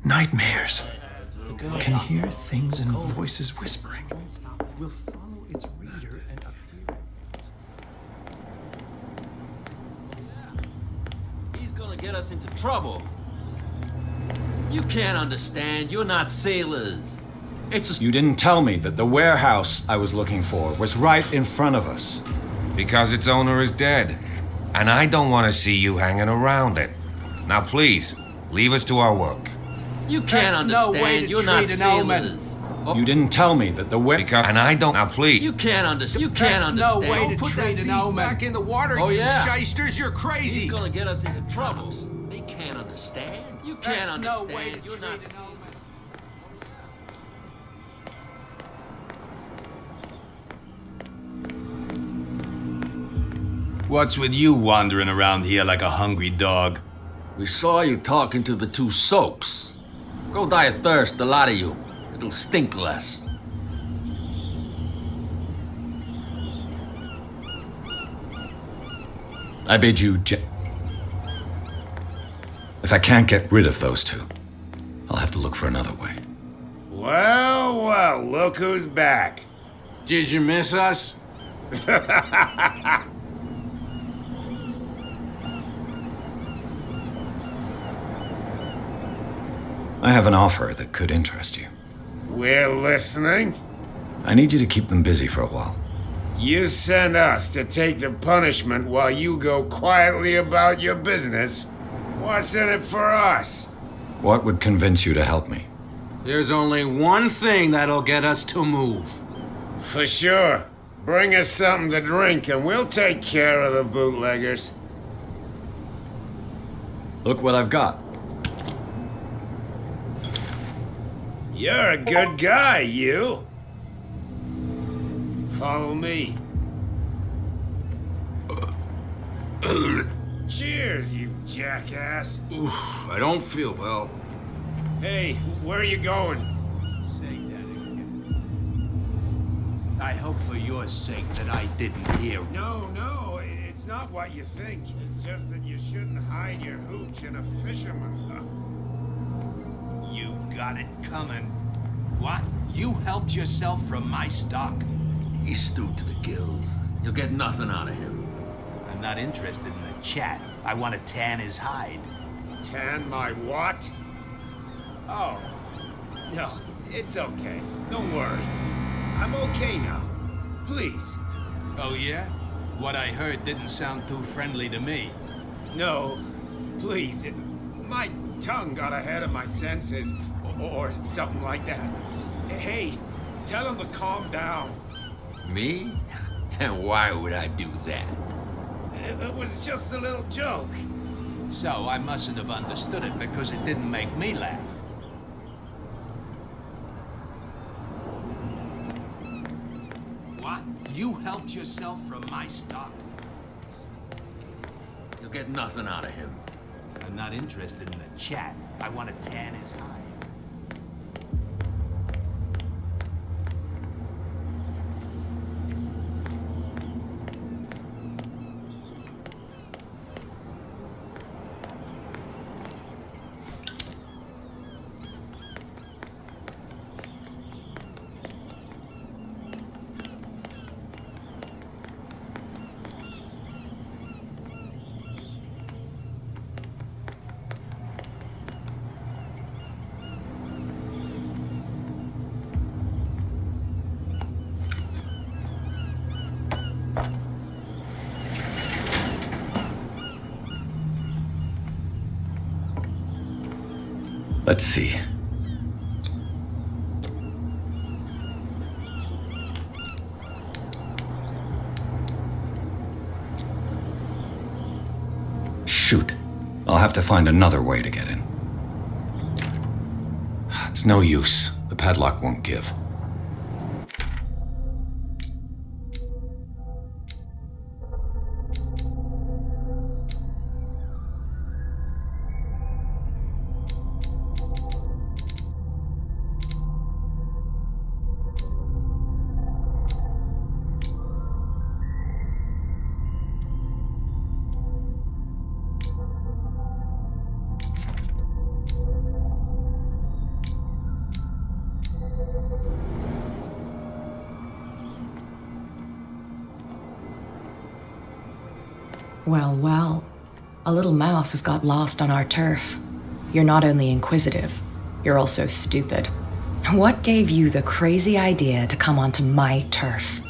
Nightmares. Can hear things and voices whispering. Will follow its reader and appear. He's gonna get us into trouble. You can't understand. You're not sailors. It's a... You didn't tell me that the warehouse I was looking for was right in front of us. Because its owner is dead. And I don't want to see you hanging around it. Now please, leave us to our work. You can't That's no understand. way to You're not treat an omen. sailors. You didn't tell me that the And I don't. Now, please. You can't understand. You can't That's understand. no way to Don't put treat that an beast omen. back in the water, Oh, you yeah. shysters. You're crazy. He's gonna get us into troubles. They can't understand. You can't That's understand. no way to You're treat not an sailors. omen. What's with you wandering around here like a hungry dog? We saw you talking to the two soaks. Go die of thirst, the lot of you. It'll stink less. I bid you If I can't get rid of those two, I'll have to look for another way. Well, well, look who's back. Did you miss us? I have an offer that could interest you. We're listening. I need you to keep them busy for a while. You send us to take the punishment while you go quietly about your business. What's in it for us? What would convince you to help me? There's only one thing that'll get us to move. For sure. Bring us something to drink and we'll take care of the bootleggers. Look what I've got. You're a good guy, you. Follow me. Cheers, you jackass. Oof, I don't feel well. Hey, where are you going? Say that again. I hope for your sake that I didn't hear. No, it's not what you think. It's just that you shouldn't hide your hooch in a fisherman's hut. You got it coming. What? You helped yourself from my stock? He's stewed to the gills. You'll get nothing out of him. I'm not interested in the chat. I want to tan his hide. Tan my what? Oh. No, it's okay. Don't worry. I'm okay now. Please. Oh, yeah? What I heard didn't sound too friendly to me. No, please. My tongue got ahead of my senses, or something like that. Hey, tell him to calm down. Me? And why would I do that? It was just a little joke. So I mustn't have understood it because it didn't make me laugh. What? You helped yourself from my stock? You'll get nothing out of him. I'm not interested in the chat. I want to tan his hide. Let's see. Shoot. I'll have to find another way to get in. It's no use. The padlock won't give. Well, well. A little mouse has got lost on our turf. You're not only inquisitive, you're also stupid. What gave you the crazy idea to come onto my turf?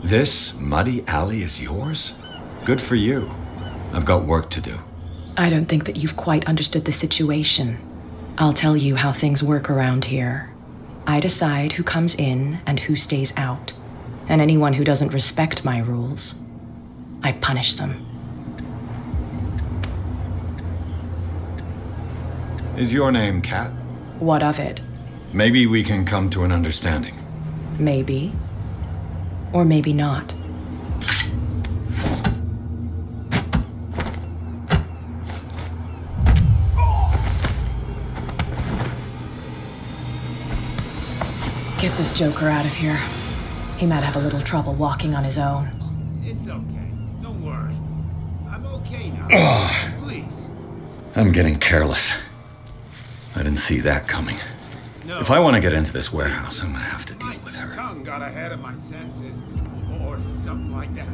This muddy alley is yours? Good for you. I've got work to do. I don't think that you've quite understood the situation. I'll tell you how things work around here. I decide who comes in and who stays out. And anyone who doesn't respect my rules, I punish them. Is your name Kat? What of it? Maybe we can come to an understanding. Maybe. Or maybe not. Get this joker out of here. He might have a little trouble walking on his own. It's okay. Don't worry. I'm okay now. Please. I'm getting careless. I didn't see that coming. No. If I want to get into this warehouse, I'm gonna have to deal with her. My tongue got ahead of my senses. Or something like that.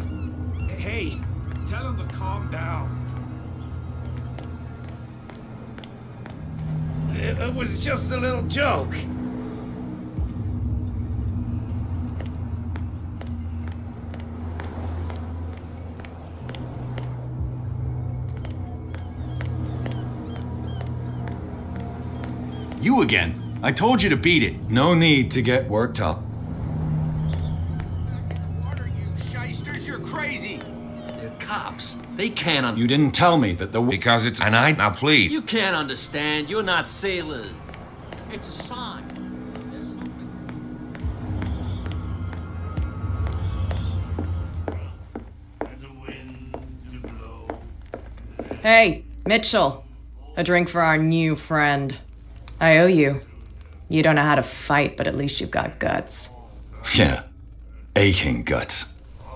Hey, tell him to calm down. It was just a little joke. You again. I told you to beat it. No need to get worked up. What are you shysters? You're crazy. They're cops. They can't You didn't tell me that the... Because it's... And I now plead. You can't understand. You're not sailors. It's a sign. There's something. Hey, Mitchell. A drink for our new friend. I owe you. You don't know how to fight, but at least you've got guts. Yeah. Aching guts.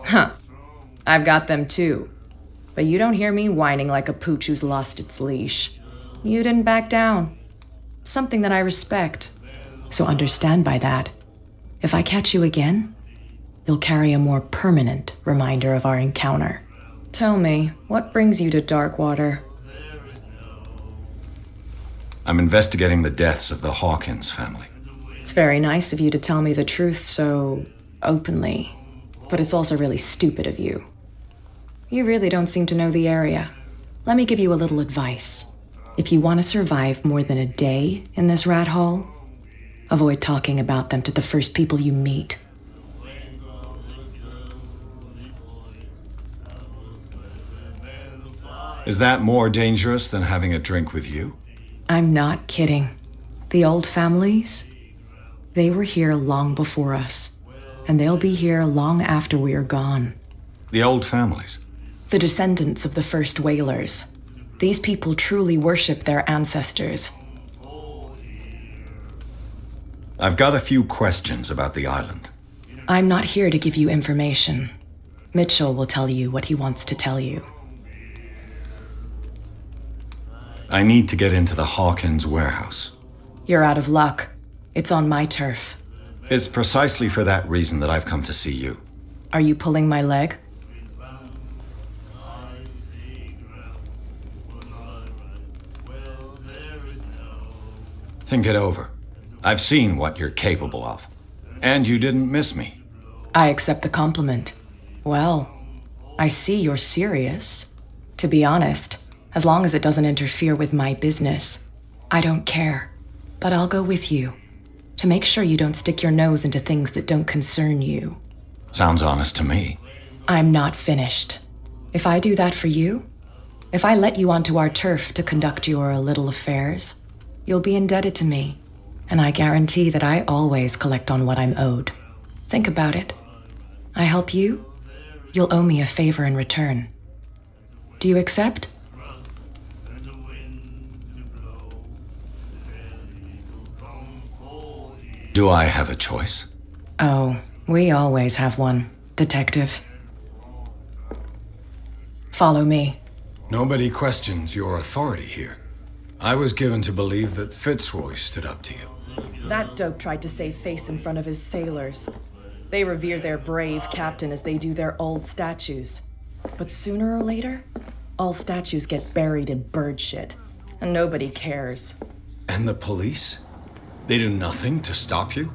Huh. I've got them too. But you don't hear me whining like a pooch who's lost its leash. You didn't back down. Something that I respect. So understand by that, if I catch you again, you'll carry a more permanent reminder of our encounter. Tell me, what brings you to Darkwater? I'm investigating the deaths of the Hawkins family. It's very nice of you to tell me the truth so openly, but it's also really stupid of you. You really don't seem to know the area. Let me give you a little advice. If you want to survive more than a day in this rat hole, avoid talking about them to the first people you meet. Is that more dangerous than having a drink with you? I'm not kidding. The old families, they were here long before us, and they'll be here long after we are gone. The old families? The descendants of the first whalers. These people truly worship their ancestors. I've got a few questions about the island. I'm not here to give you information. Mitchell will tell you what he wants to tell you. I need to get into the Hawkins warehouse. You're out of luck. It's on my turf. It's precisely for that reason that I've come to see you. Are you pulling my leg? Think it over. I've seen what you're capable of. And you didn't miss me. I accept the compliment. Well, I see you're serious. To be honest, as long as it doesn't interfere with my business, I don't care. But I'll go with you, to make sure you don't stick your nose into things that don't concern you. Sounds honest to me. I'm not finished. If I do that for you, if I let you onto our turf to conduct your little affairs, you'll be indebted to me, and I guarantee that I always collect on what I'm owed. Think about it. I help you, you'll owe me a favor in return. Do you accept? Do I have a choice? Oh, we always have one, Detective. Follow me. Nobody questions your authority here. I was given to believe that Fitzroy stood up to you. That dope tried to save face in front of his sailors. They revere their brave captain as they do their old statues. But sooner or later, all statues get buried in bird shit, and nobody cares. And the police? They do nothing to stop you?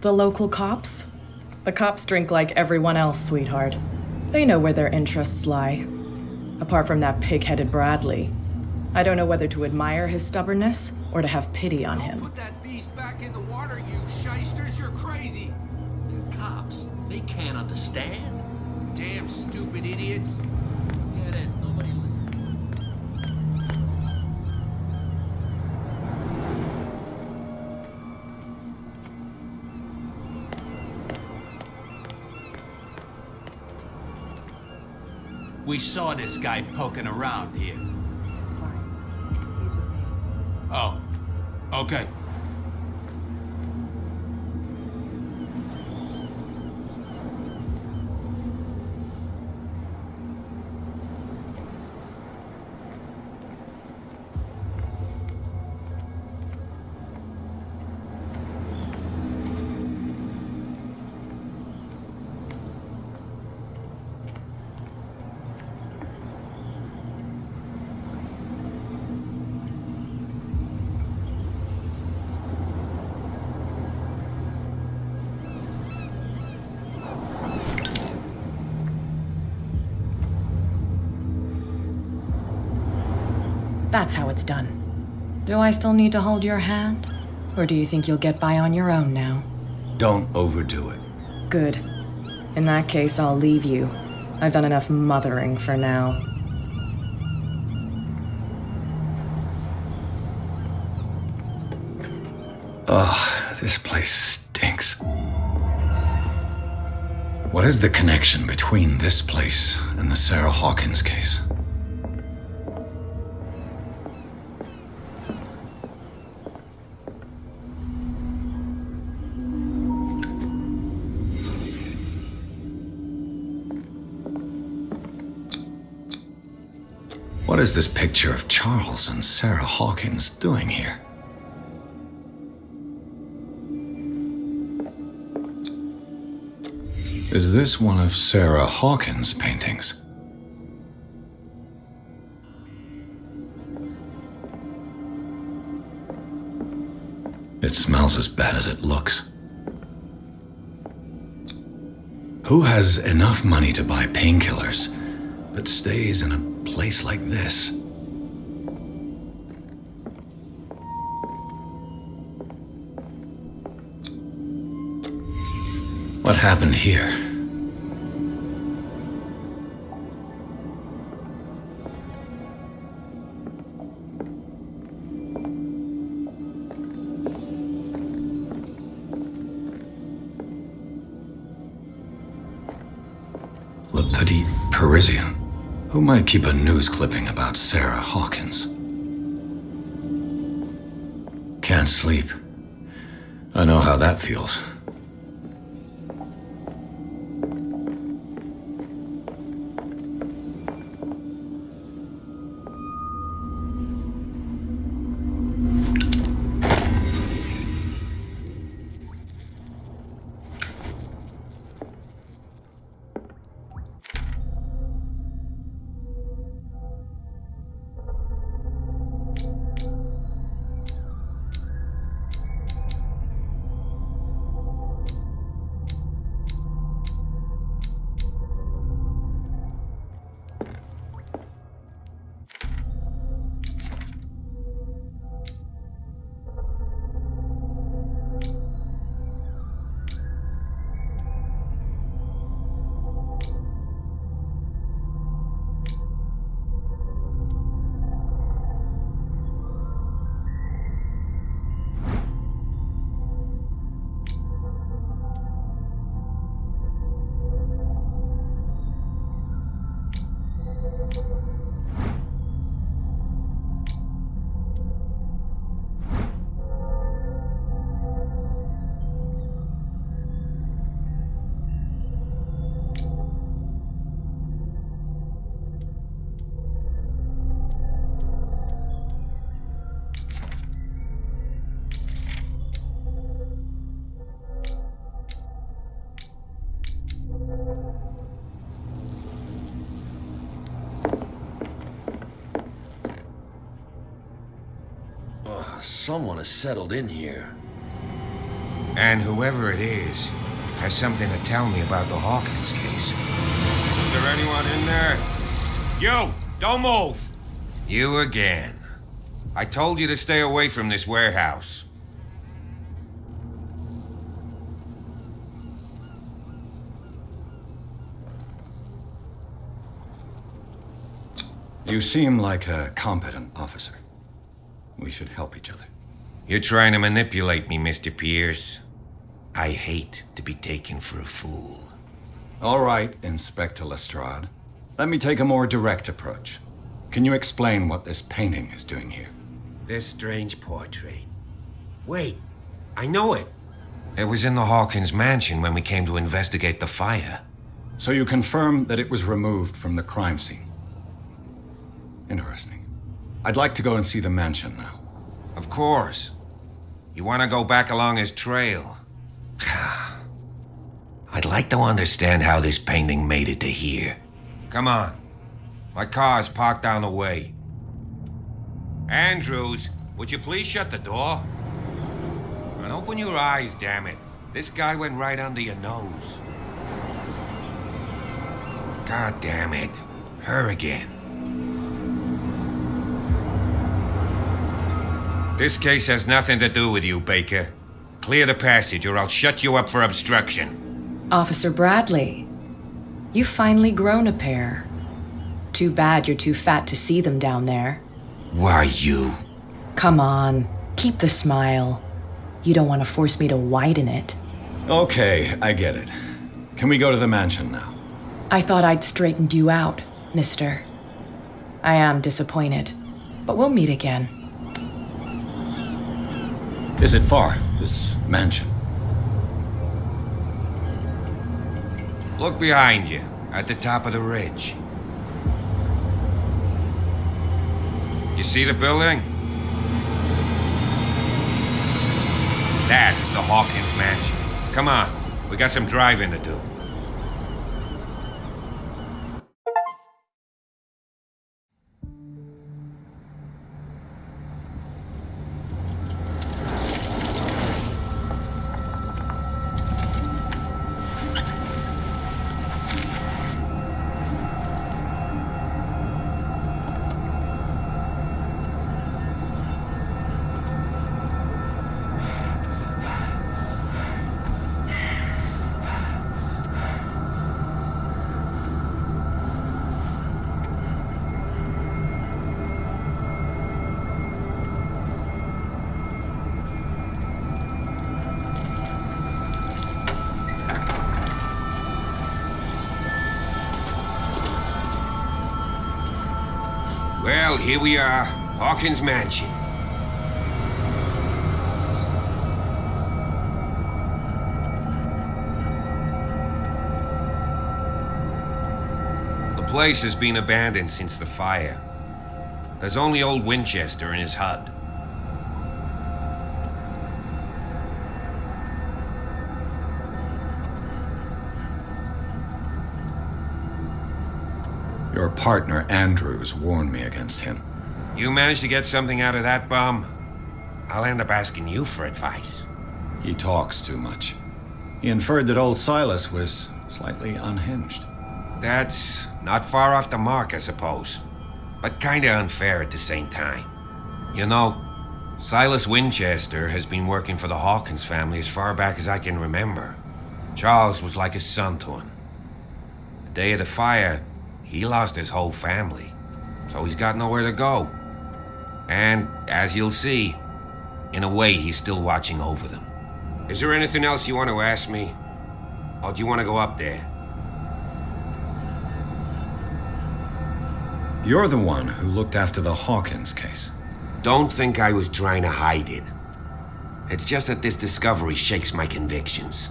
The local cops? The cops drink like everyone else, sweetheart. They know where their interests lie. Apart from that pig-headed Bradley, I don't know whether to admire his stubbornness or to have pity on him. Put that beast back in the water, you shysters. You're crazy. The cops, they can't understand. Damn stupid idiots. Get it, nobody listens to We saw this guy poking around here. It's fine. He's with me. Oh, okay. That's how it's done. Do I still need to hold your hand? Or do you think you'll get by on your own now? Don't overdo it. Good. In that case, I'll leave you. I've done enough mothering for now. Ugh, this place stinks. What is the connection between this place and the Sarah Hawkins case? What is this picture of Charles and Sarah Hawkins doing here? Is this one of Sarah Hawkins' paintings? It smells as bad as it looks. Who has enough money to buy painkillers, but stays in a place like this? What happened here? Le Petit Parisien. Who might keep a news clipping about Sarah Hawkins? Can't sleep. I know how that feels. Someone has settled in here. And whoever it is, has something to tell me about the Hawkins case. Is there anyone in there? You! Don't move! You again. I told you to stay away from this warehouse. You seem like a competent officer. We should help each other. You're trying to manipulate me, Mr. Pierce. I hate to be taken for a fool. All right, Inspector Lestrade. Let me take a more direct approach. Can you explain what this painting is doing here? This strange portrait. Wait, I know it. It was in the Hawkins mansion when we came to investigate the fire. So you confirm that it was removed from the crime scene? Interesting. I'd like to go and see the mansion now. Of course. You want to go back along his trail? I'd like to understand how this painting made it to here. Come on. My car's parked down the way. Andrews, would you please shut the door? And open your eyes, damn it. This guy went right under your nose. God damn it. Her again. This case has nothing to do with you, Baker. Clear the passage or I'll shut you up for obstruction. Officer Bradley, you've finally grown a pair. Too bad you're too fat to see them down there. Why, you? Come on, keep the smile. You don't want to force me to widen it. Okay, I get it. Can we go to the mansion now? I thought I'd straightened you out, mister. I am disappointed, but we'll meet again. Is it far, this mansion? Look behind you, at the top of the ridge. You see the building? That's the Hawkins mansion. Come on, we got some driving to do. Well, here we are, Hawkins Mansion. The place has been abandoned since the fire. There's only old Winchester in his hut. Your partner, Andrews, warned me against him. You managed to get something out of that bum? I'll end up asking you for advice. He talks too much. He inferred that old Silas was slightly unhinged. That's not far off the mark, I suppose. But kinda unfair at the same time. You know, Silas Winchester has been working for the Hawkins family as far back as I can remember. Charles was like a son to him. The day of the fire, he lost his whole family, so he's got nowhere to go. And, as you'll see, in a way, he's still watching over them. Is there anything else you want to ask me? Or do you want to go up there? You're the one who looked after the Hawkins case. Don't think I was trying to hide it. It's just that this discovery shakes my convictions.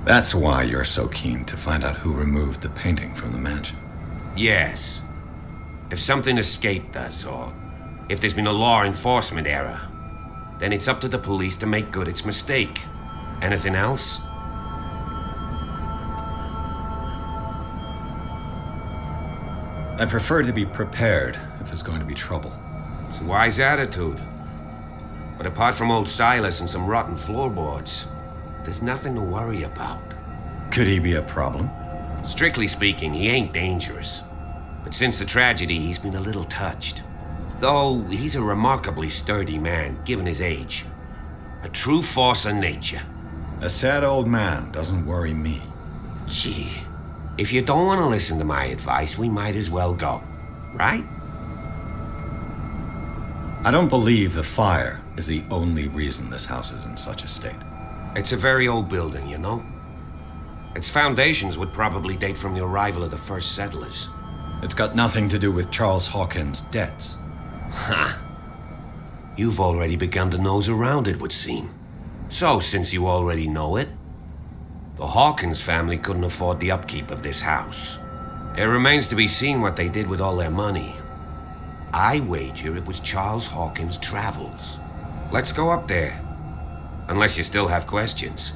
That's why you're so keen to find out who removed the painting from the mansion. Yes. If something escaped us, or if there's been a law enforcement error, then it's up to the police to make good its mistake. Anything else? I prefer to be prepared if there's going to be trouble. It's a wise attitude. But apart from old Silas and some rotten floorboards, there's nothing to worry about. Could he be a problem? Strictly speaking, he ain't dangerous. But since the tragedy, he's been a little touched. Though he's a remarkably sturdy man, given his age. A true force of nature. A sad old man doesn't worry me. Gee, if you don't want to listen to my advice, we might as well go. Right? I don't believe the fire is the only reason this house is in such a state. It's a very old building, you know? Its foundations would probably date from the arrival of the first settlers. It's got nothing to do with Charles Hawkins' debts. Ha! You've already begun to nose around, it would seem. So, since you already know it, the Hawkins family couldn't afford the upkeep of this house. It remains to be seen what they did with all their money. I wager it was Charles Hawkins' travels. Let's go up there. Unless you still have questions.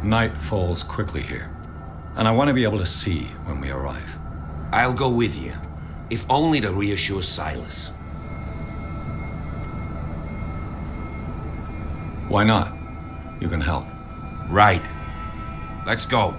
Night falls quickly here, and I want to be able to see when we arrive. I'll go with you, if only to reassure Silas. Why not? You can help. Right. Let's go.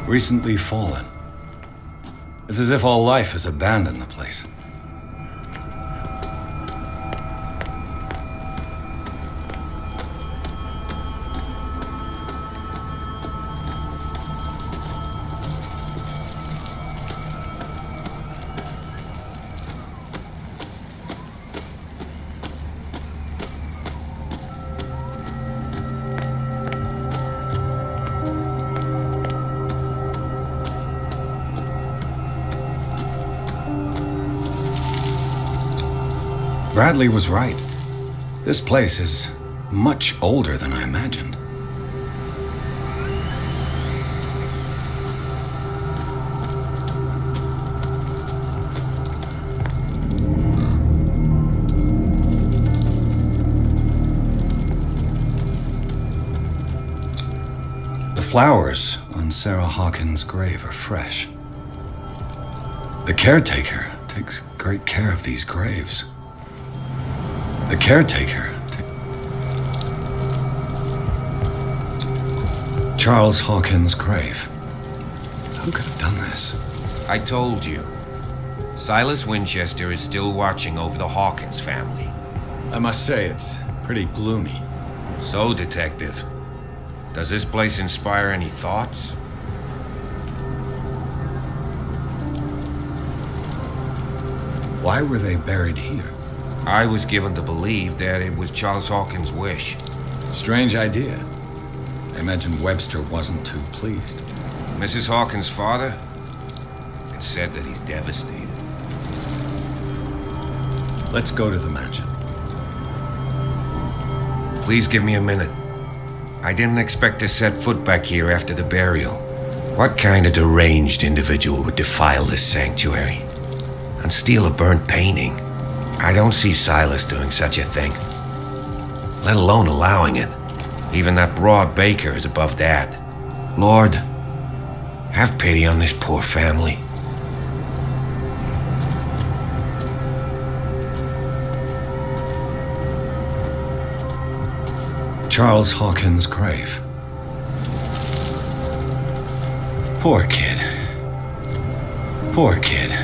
Recently fallen. It's as if all life has abandoned the place. Bradley was right. This place is much older than I imagined. The flowers on Sarah Hawkins' grave are fresh. The caretaker takes great care of these graves. The caretaker. Charles Hawkins' grave. Who could have done this? I told you. Silas Winchester is still watching over the Hawkins family. I must say, it's pretty gloomy. So, Detective, does this place inspire any thoughts? Why were they buried here? I was given to believe that it was Charles Hawkins' wish. Strange idea. I imagine Webster wasn't too pleased. Mrs. Hawkins' father? It's said that he's devastated. Let's go to the mansion. Please give me a minute. I didn't expect to set foot back here after the burial. What kind of deranged individual would defile this sanctuary and steal a burnt painting? I don't see Silas doing such a thing, let alone allowing it. Even that broad baker is above that. Lord, have pity on this poor family. Charles Hawkins' grave. Poor kid. Poor kid.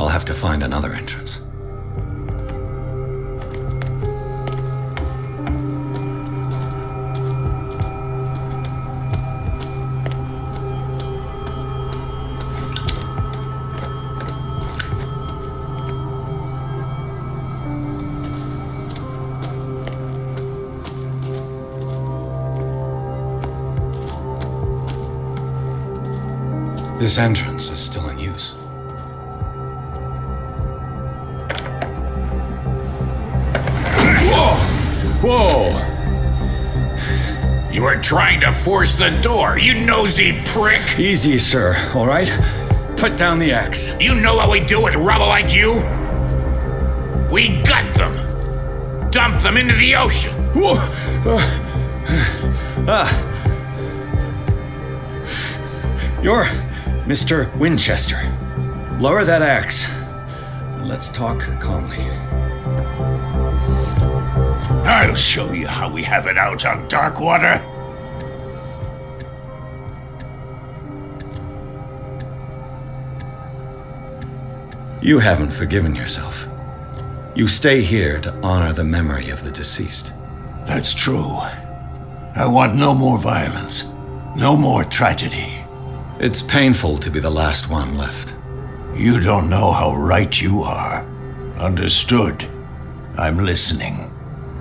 I'll have to find another entrance. This entrance is still in use. Whoa! You are trying to force the door, you nosy prick! Easy, sir, all right? Put down the axe. You know what we do with rubble like you? We gut them. Dump them into the ocean. Whoa! You're Mr. Winchester. Lower that axe. Let's talk calmly. I'll show you how we have it out on Darkwater. You haven't forgiven yourself. You stay here to honor the memory of the deceased. That's true. I want no more violence. No more tragedy. It's painful to be the last one left. You don't know how right you are. Understood. I'm listening.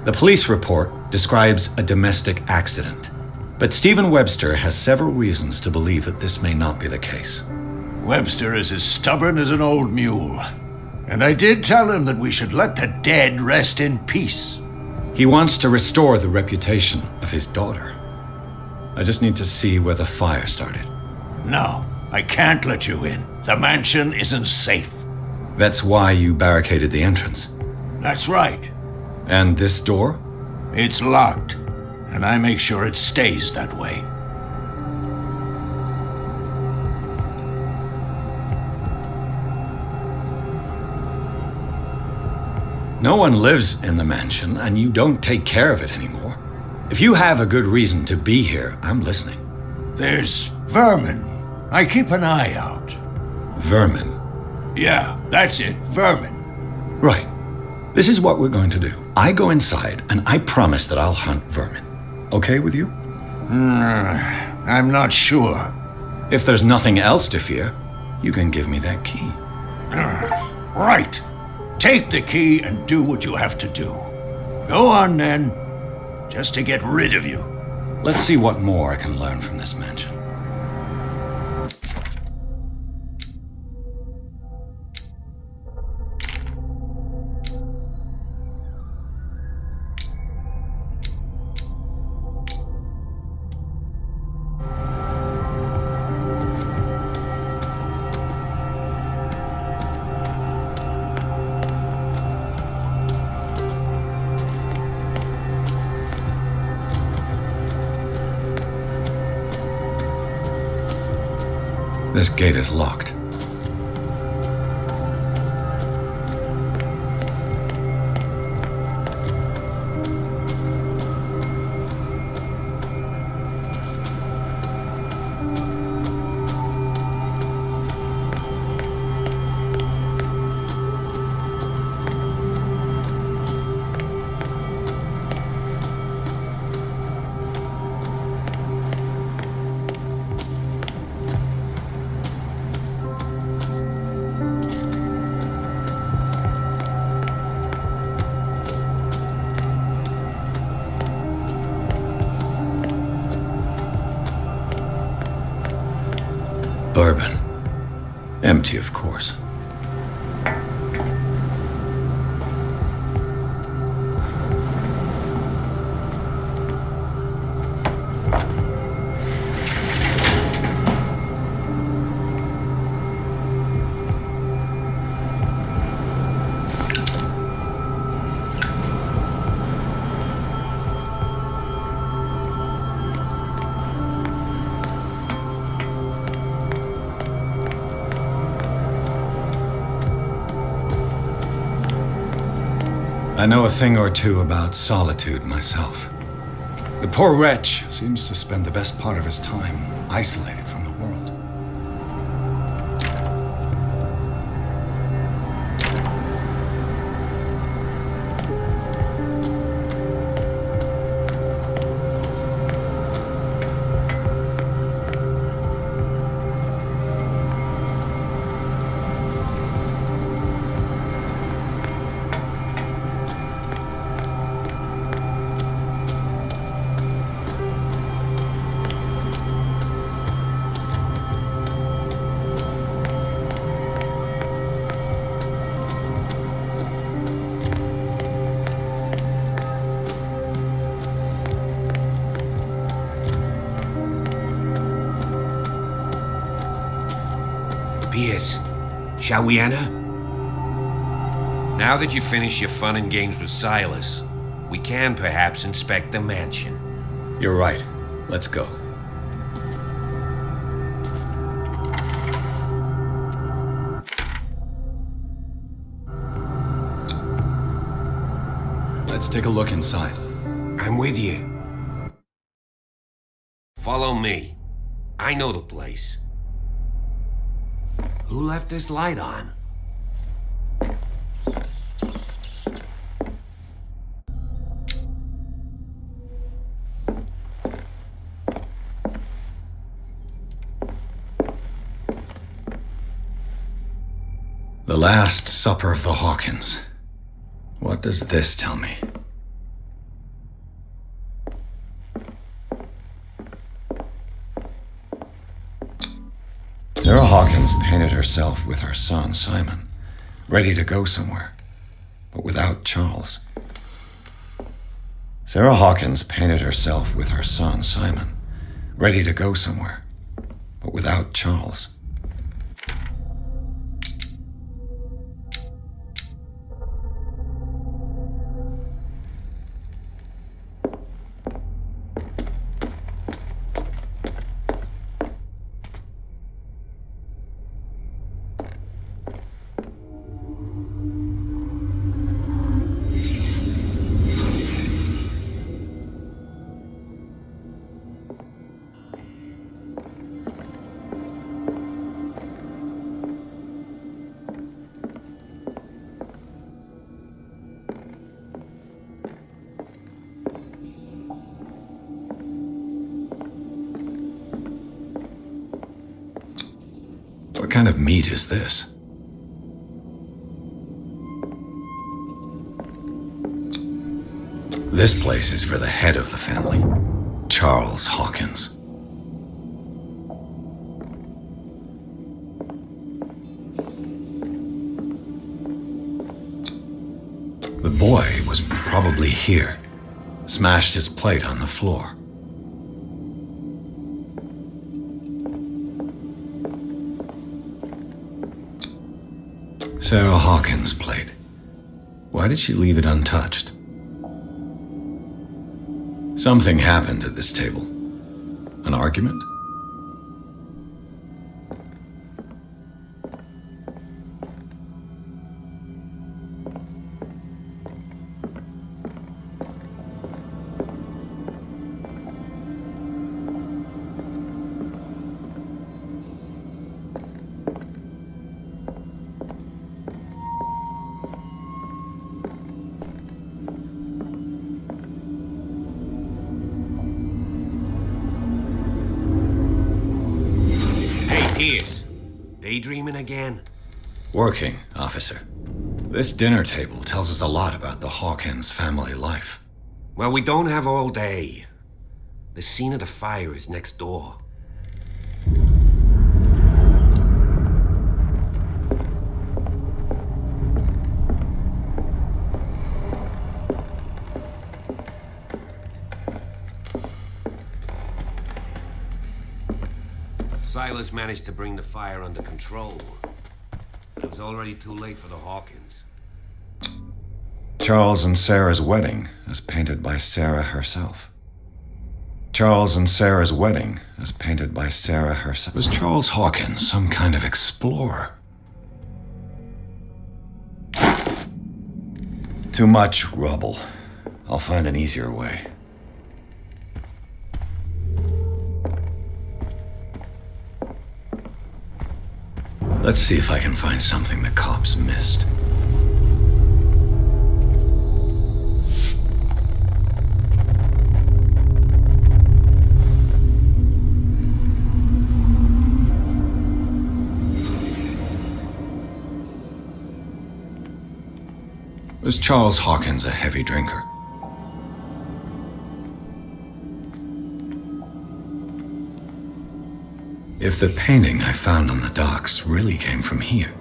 The police report describes a domestic accident, but Stephen Webster has several reasons to believe that this may not be the case. Webster is as stubborn as an old mule, and I did tell him that we should let the dead rest in peace. He wants to restore the reputation of his daughter. I just need to see where the fire started. No, I can't let you in. The mansion isn't safe. That's why you barricaded the entrance. That's right. And this door? It's locked, and I make sure it stays that way. No one lives in the mansion, and you don't take care of it anymore. If you have a good reason to be here, I'm listening. There's vermin. I keep an eye out. Vermin? Yeah, that's it, vermin. Right. This is what we're going to do. I go inside, and I promise that I'll hunt vermin. Okay with you? I'm not sure. If there's nothing else to fear, you can give me that key. Right. Take the key and do what you have to do. Go on then, just to get rid of you. Let's see what more I can learn from this mansion. This gate is locked. Bourbon. Empty, of course. I know a thing or two about solitude myself. The poor wretch seems to spend the best part of his time isolated from the world. Shall we enter? Now that you finish your fun and games with Silas, we can perhaps inspect the mansion. You're right. Let's go. Let's take a look inside. I'm with you. Follow me. I know the place. Who left this light on? The Last Supper of the Hawkins. What does this tell me? Sarah Hawkins painted herself with her son, Simon, ready to go somewhere, but without Charles. Sarah Hawkins painted herself with her son, Simon, ready to go somewhere, but without Charles. What kind of meat is this? This place is for the head of the family, Charles Hawkins. The boy was probably here, smashed his plate on the floor. Sarah Hawkins' plate. Why did she leave it untouched? Something happened at this table. An argument? Daydreaming again? Working, officer. This dinner table tells us a lot about the Hawkins family life. Well, we don't have all day. The scene of the fire is next door. Silas managed to bring the fire under control, but it was already too late for the Hawkins. Charles and Sarah's wedding, as painted by Sarah herself. Charles and Sarah's wedding, as painted by Sarah herself. Was Charles Hawkins some kind of explorer? Too much rubble. I'll find an easier way. Let's see if I can find something the cops missed. Was Charles Hawkins a heavy drinker? If the painting I found on the docks really came from here,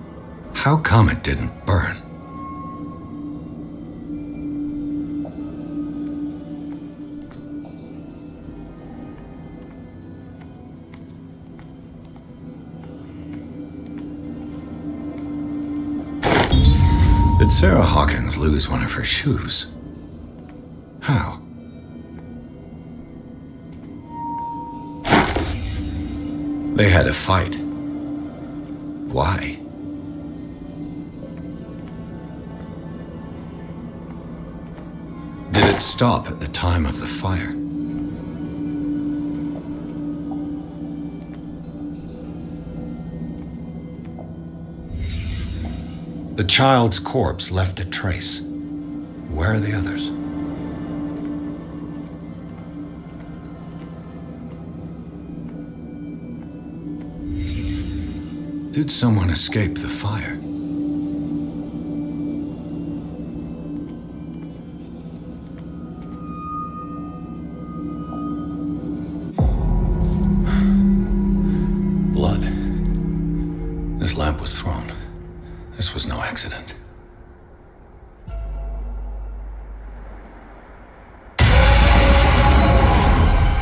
how come it didn't burn? Did Sarah Hawkins lose one of her shoes? How? They had a fight. Why? Did it stop at the time of the fire? The child's corpse left a trace. Where are the others? Did someone escape the fire? Blood. This lamp was thrown. This was no accident.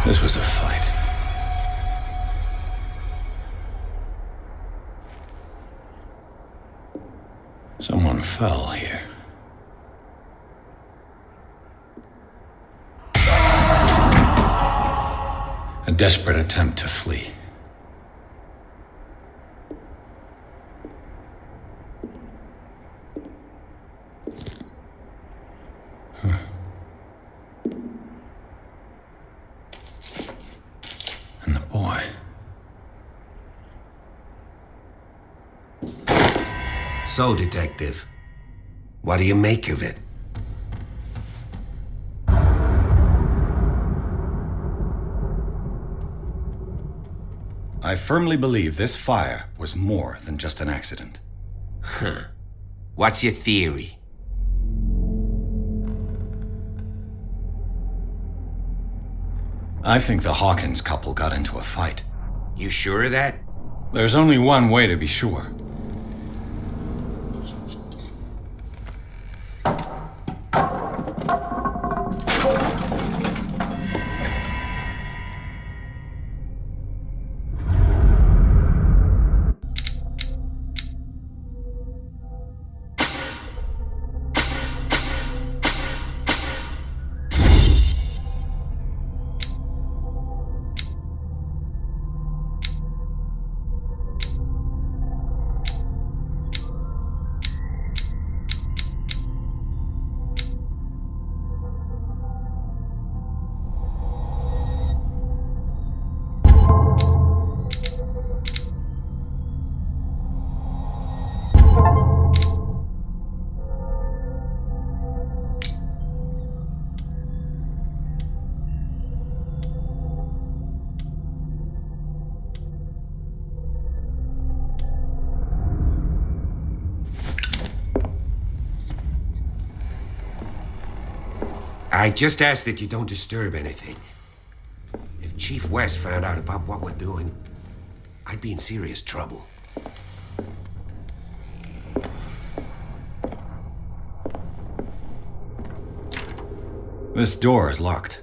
This was a fight. Someone fell here. A desperate attempt to flee. And the boy. So, Detective, what do you make of it? I firmly believe this fire was more than just an accident. Huh. What's your theory? I think the Hawkins couple got into a fight. You sure of that? There's only one way to be sure. I just ask that you don't disturb anything. If Chief West found out about what we're doing, I'd be in serious trouble. This door is locked.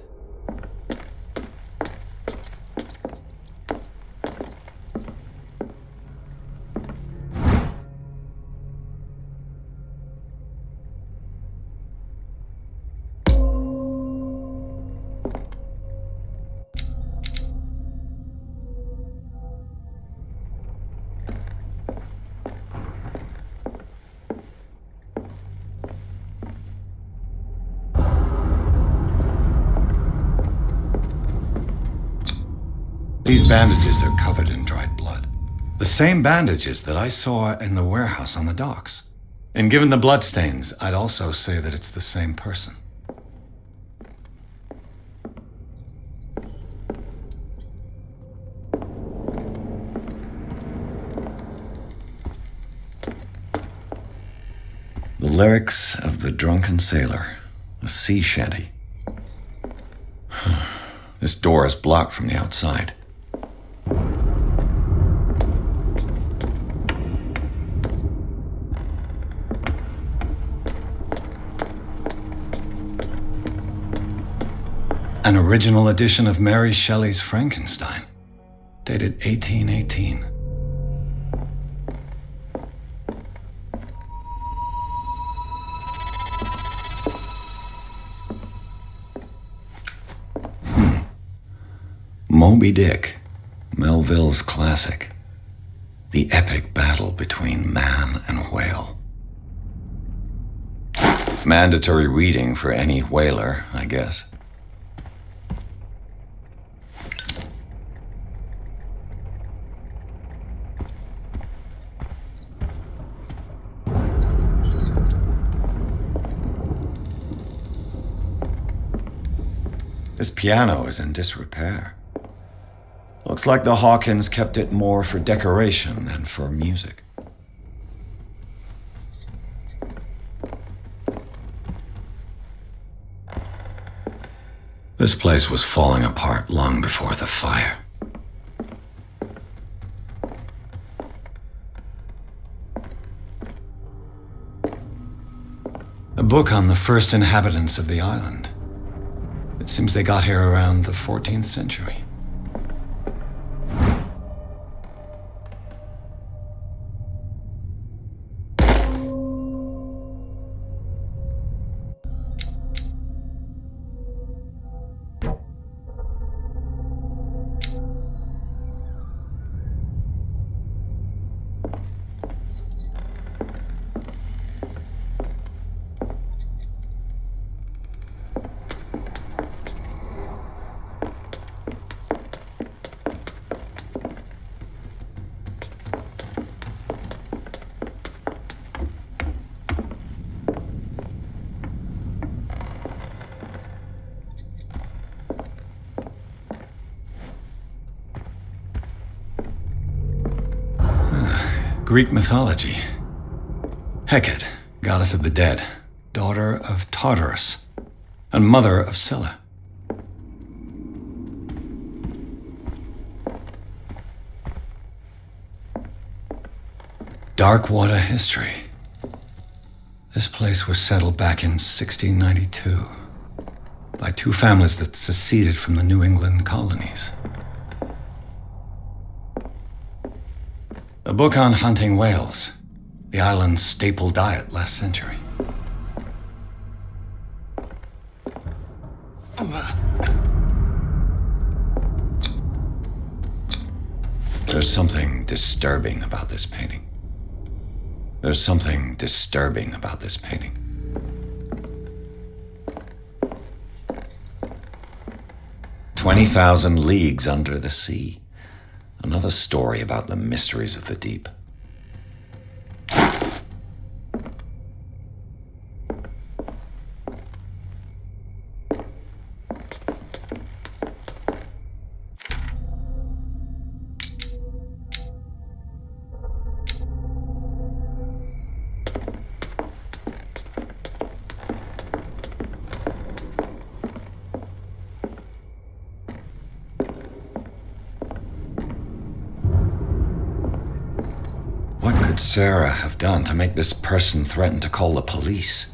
These bandages are covered in dried blood. The same bandages that I saw in the warehouse on the docks. And given the bloodstains, I'd also say that it's the same person. The lyrics of the drunken sailor, a sea shanty. This door is blocked from the outside. An original edition of Mary Shelley's Frankenstein, dated 1818. Moby Dick, Melville's classic. The epic battle between man and whale. Mandatory reading for any whaler, I guess. This piano is in disrepair. Looks like the Hawkins kept it more for decoration than for music. This place was falling apart long before the fire. A book on the first inhabitants of the island. It seems they got here around the 14th century. Greek mythology. Hecate, goddess of the dead, daughter of Tartarus, and mother of Scylla. Darkwater history. This place was settled back in 1692 by two families that seceded from the New England colonies. A book on hunting whales, the island's staple diet last century. There's something disturbing about this painting. There's something disturbing about this painting. "20,000 leagues under the sea." Another story about the mysteries of the deep. What could Sarah have done to make this person threaten to call the police?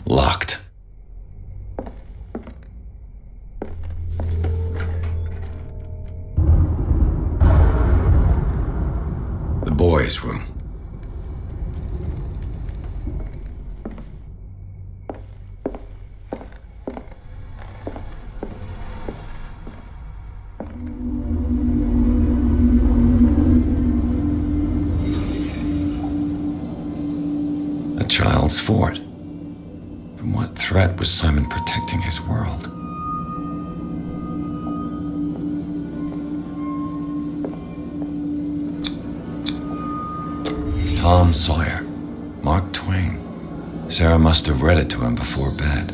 Locked. The boys' room. A child's fort. From what threat was Simon protecting his world? Tom Sawyer, Mark Twain. Sarah must have read it to him before bed.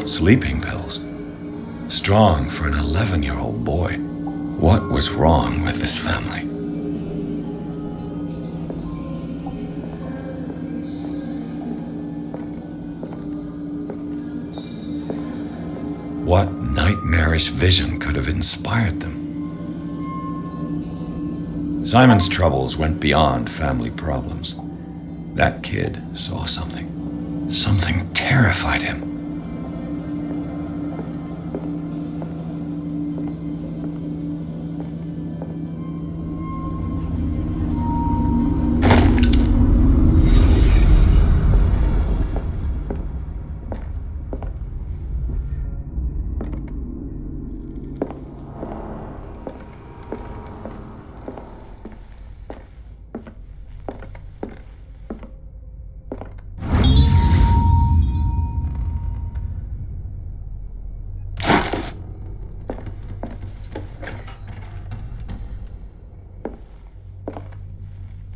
Sleeping pills. Strong for an 11-year-old boy. What was wrong with this family? What nightmarish vision could have inspired them? Simon's troubles went beyond family problems. That kid saw something. Something terrified him.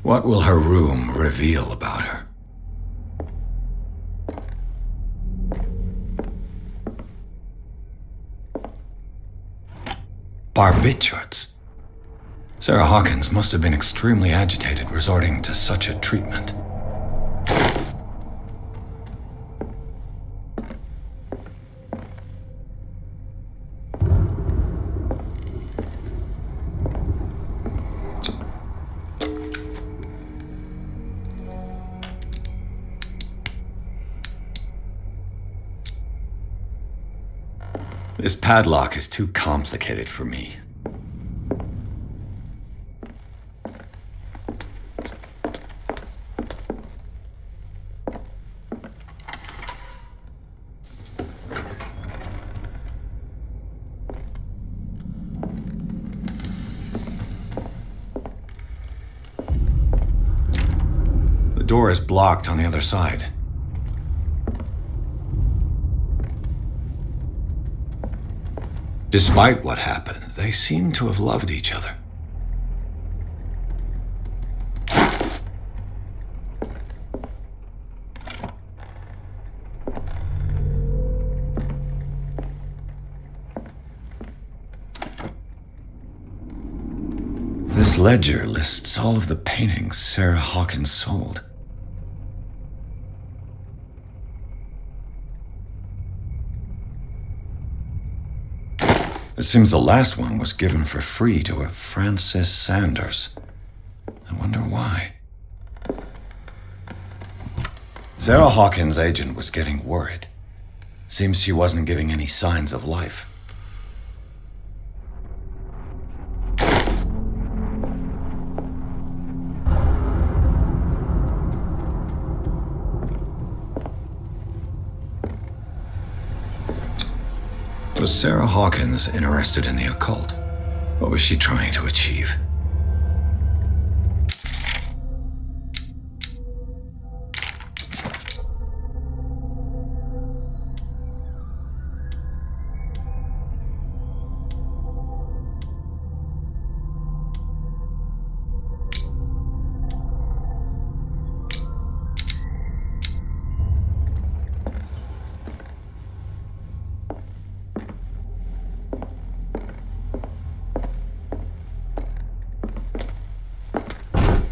What will her room reveal about her? Barbiturates. Sarah Hawkins must have been extremely agitated resorting to such a treatment. This padlock is too complicated for me. The door is blocked on the other side. Despite what happened, they seem to have loved each other. This ledger lists all of the paintings Sarah Hawkins sold. It seems the last one was given for free to a Francis Sunders. I wonder why. Sarah Hawkins' agent was getting worried. Seems she wasn't giving any signs of life. Was Sarah Hawkins interested in the occult? What was she trying to achieve?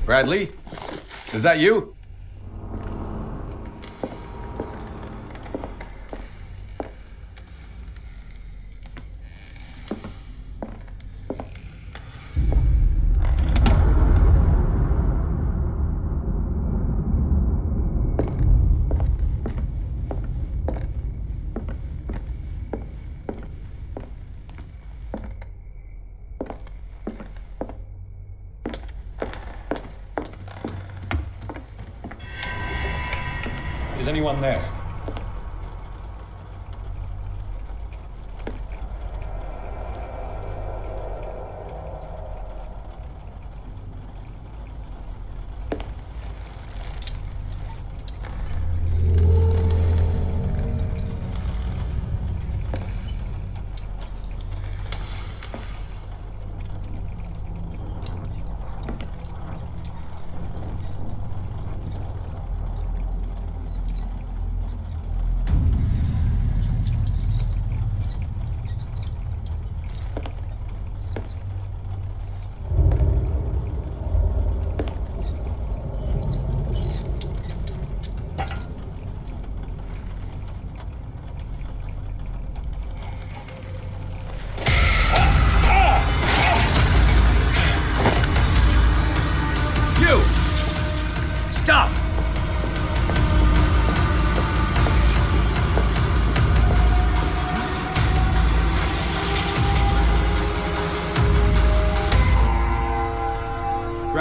Bradley? Is that you? Is anyone there?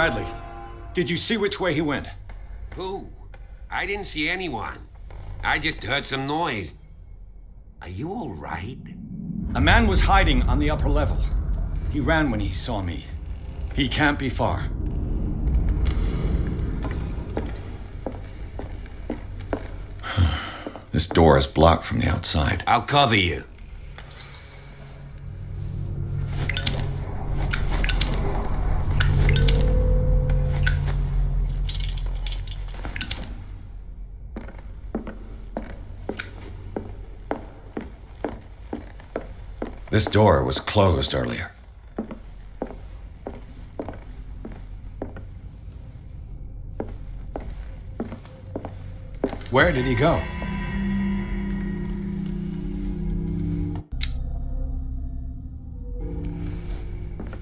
Bradley, did you see which way he went? Who? I didn't see anyone. I just heard some noise. Are you all right? A man was hiding on the upper level. He ran when he saw me. He can't be far. This door is blocked from the outside. I'll cover you. This door was closed earlier. Where did he go?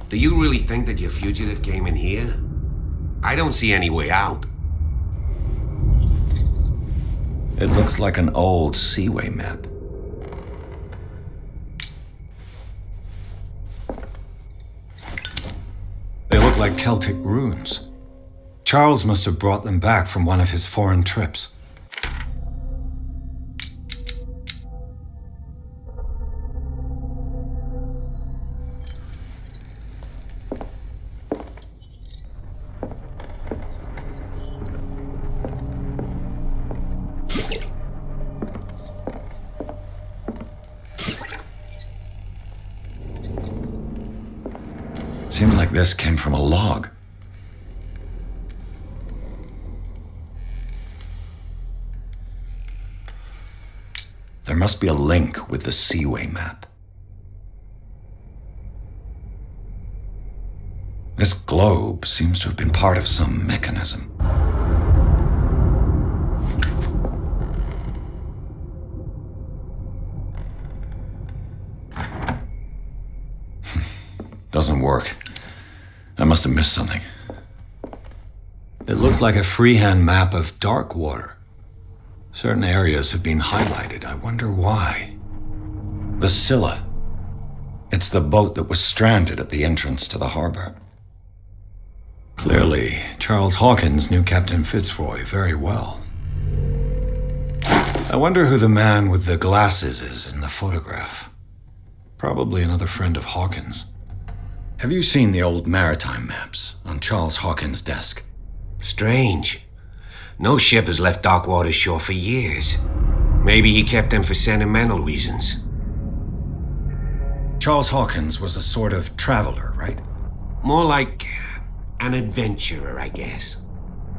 Do you really think that your fugitive came in here? I don't see any way out. It looks like an old seaway map. They look like Celtic runes. Charles must have brought them back from one of his foreign trips. Seems like this came from a log. There must be a link with the Seaway map. This globe seems to have been part of some mechanism. Doesn't work. I must have missed something. It looks like a freehand map of Darkwater. Certain areas have been highlighted. I wonder why. The Scylla. It's the boat that was stranded at the entrance to the harbor. Clearly, Charles Hawkins knew Captain Fitzroy very well. I wonder who the man with the glasses is in the photograph. Probably another friend of Hawkins. Have you seen the old maritime maps on Charles Hawkins' desk? Strange. No ship has left Darkwater shore for years. Maybe he kept them for sentimental reasons. Charles Hawkins was a sort of traveler, right? More like an adventurer, I guess.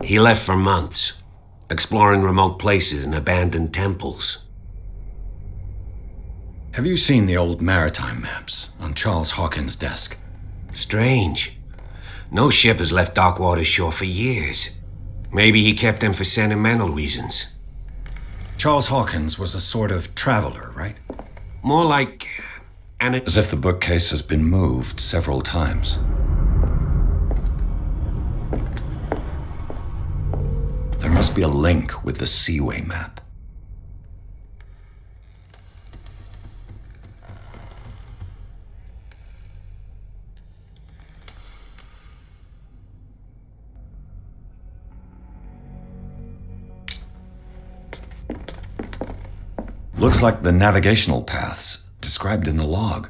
He left for months, exploring remote places and abandoned temples. Have you seen the old maritime maps on Charles Hawkins' desk? Strange. No ship has left Darkwater shore for years. Maybe he kept them for sentimental reasons. Charles Hawkins was a sort of traveler, right? More like as if the bookcase has been moved several times. There must be a link with the Seaway map. Looks like the navigational paths described in the log.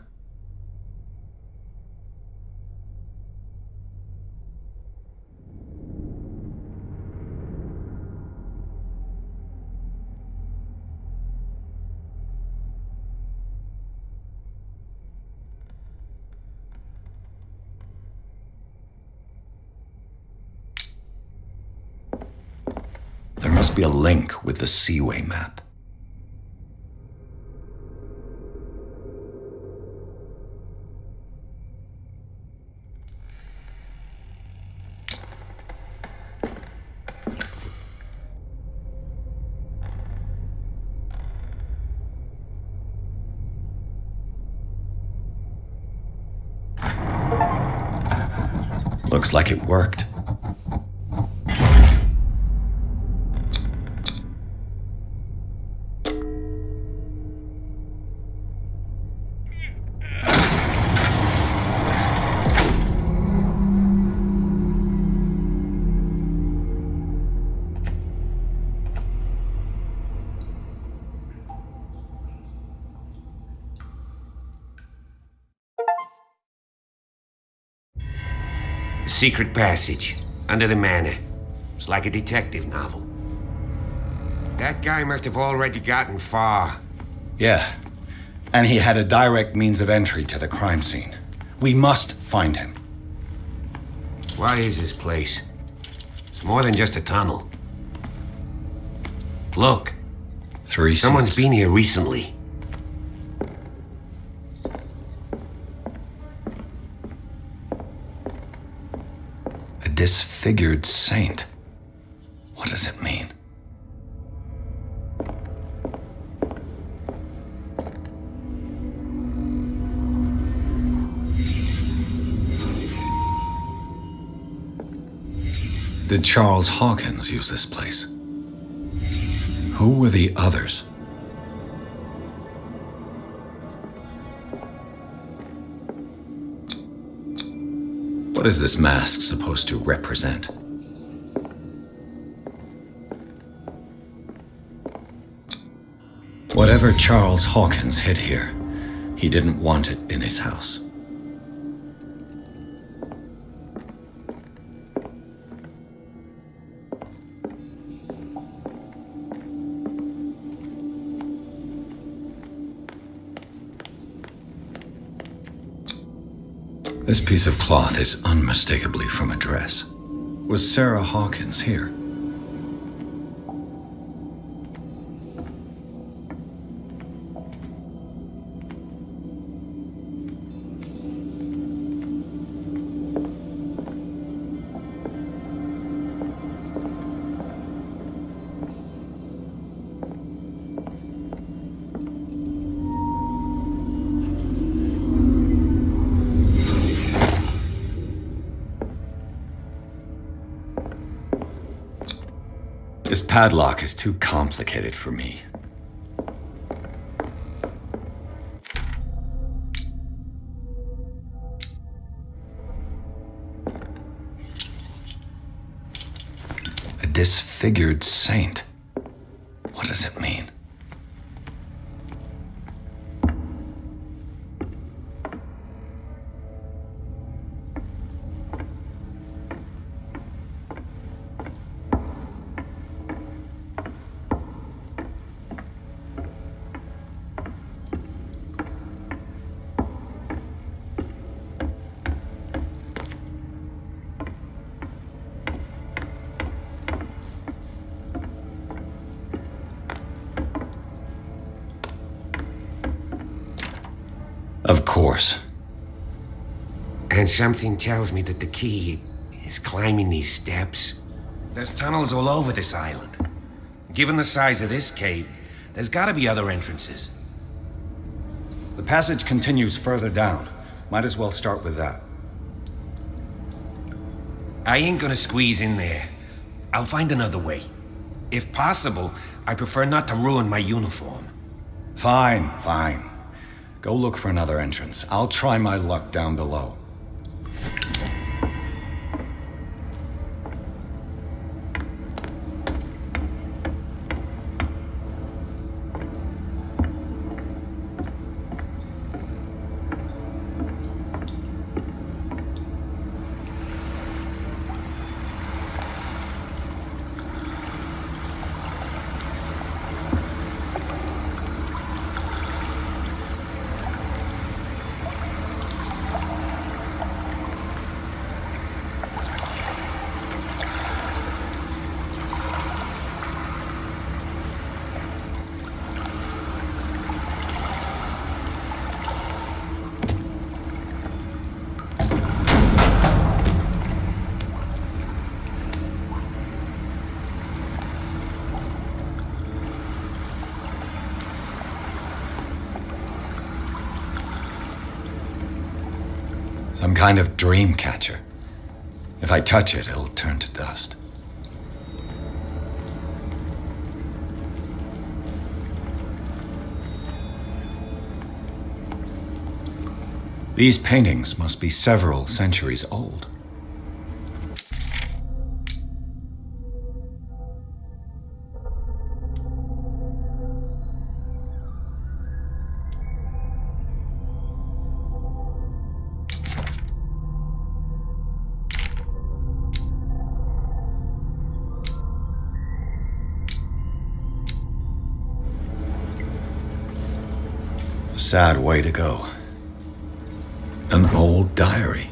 There must be a link with the Seaway map. Looks like it worked. A secret passage, under the manor. It's like a detective novel. That guy must have already gotten far. Yeah, and he had a direct means of entry to the crime scene. We must find him. What is this place? It's more than just a tunnel. Look. Someone's been here recently. A disfigured saint. What does it mean? Did Charles Hawkins use this place? Who were the others? What is this mask supposed to represent? Whatever Charles Hawkins hid here, he didn't want it in his house. This piece of cloth is unmistakably from a dress. Was Sarah Hawkins here? This padlock is too complicated for me. A disfigured saint. What does it mean? Of course. And something tells me that the key is climbing these steps. There's tunnels all over this island. Given the size of this cave, there's gotta be other entrances. The passage continues further down. Might as well start with that. I ain't gonna squeeze in there. I'll find another way. If possible, I prefer not to ruin my uniform. Fine, fine. Go look for another entrance. I'll try my luck down below. Some kind of dream catcher. If I touch it, it'll turn to dust. These paintings must be several centuries old. A sad way to go. An old diary.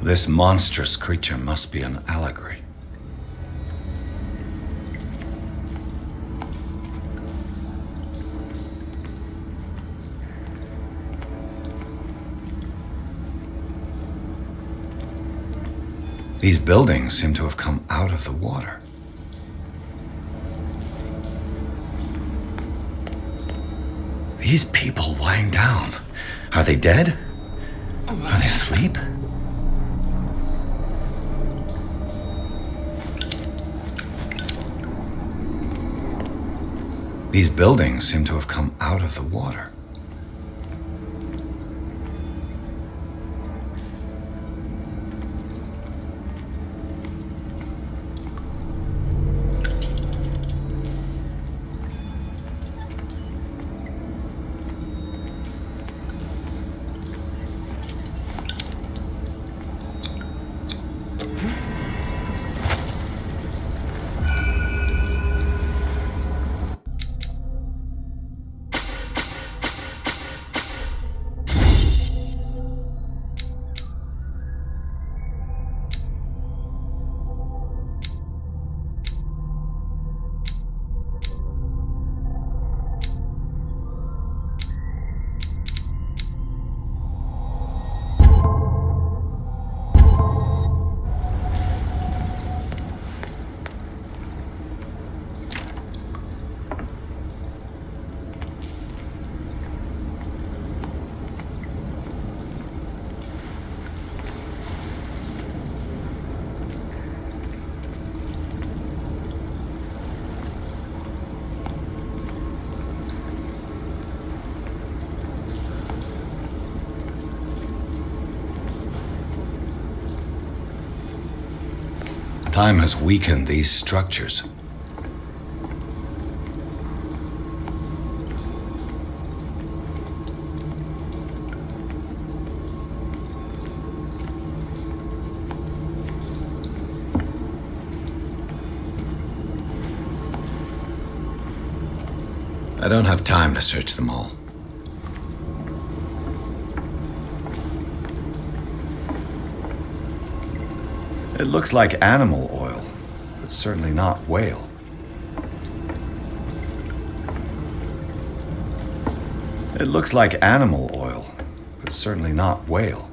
This monstrous creature must be an allegory. These buildings seem to have come out of the water. These people lying down, are they dead? Are they asleep? These buildings seem to have come out of the water. Time has weakened these structures. I don't have time to search them all. It looks like animal oil, but certainly not whale. It looks like animal oil, but certainly not whale.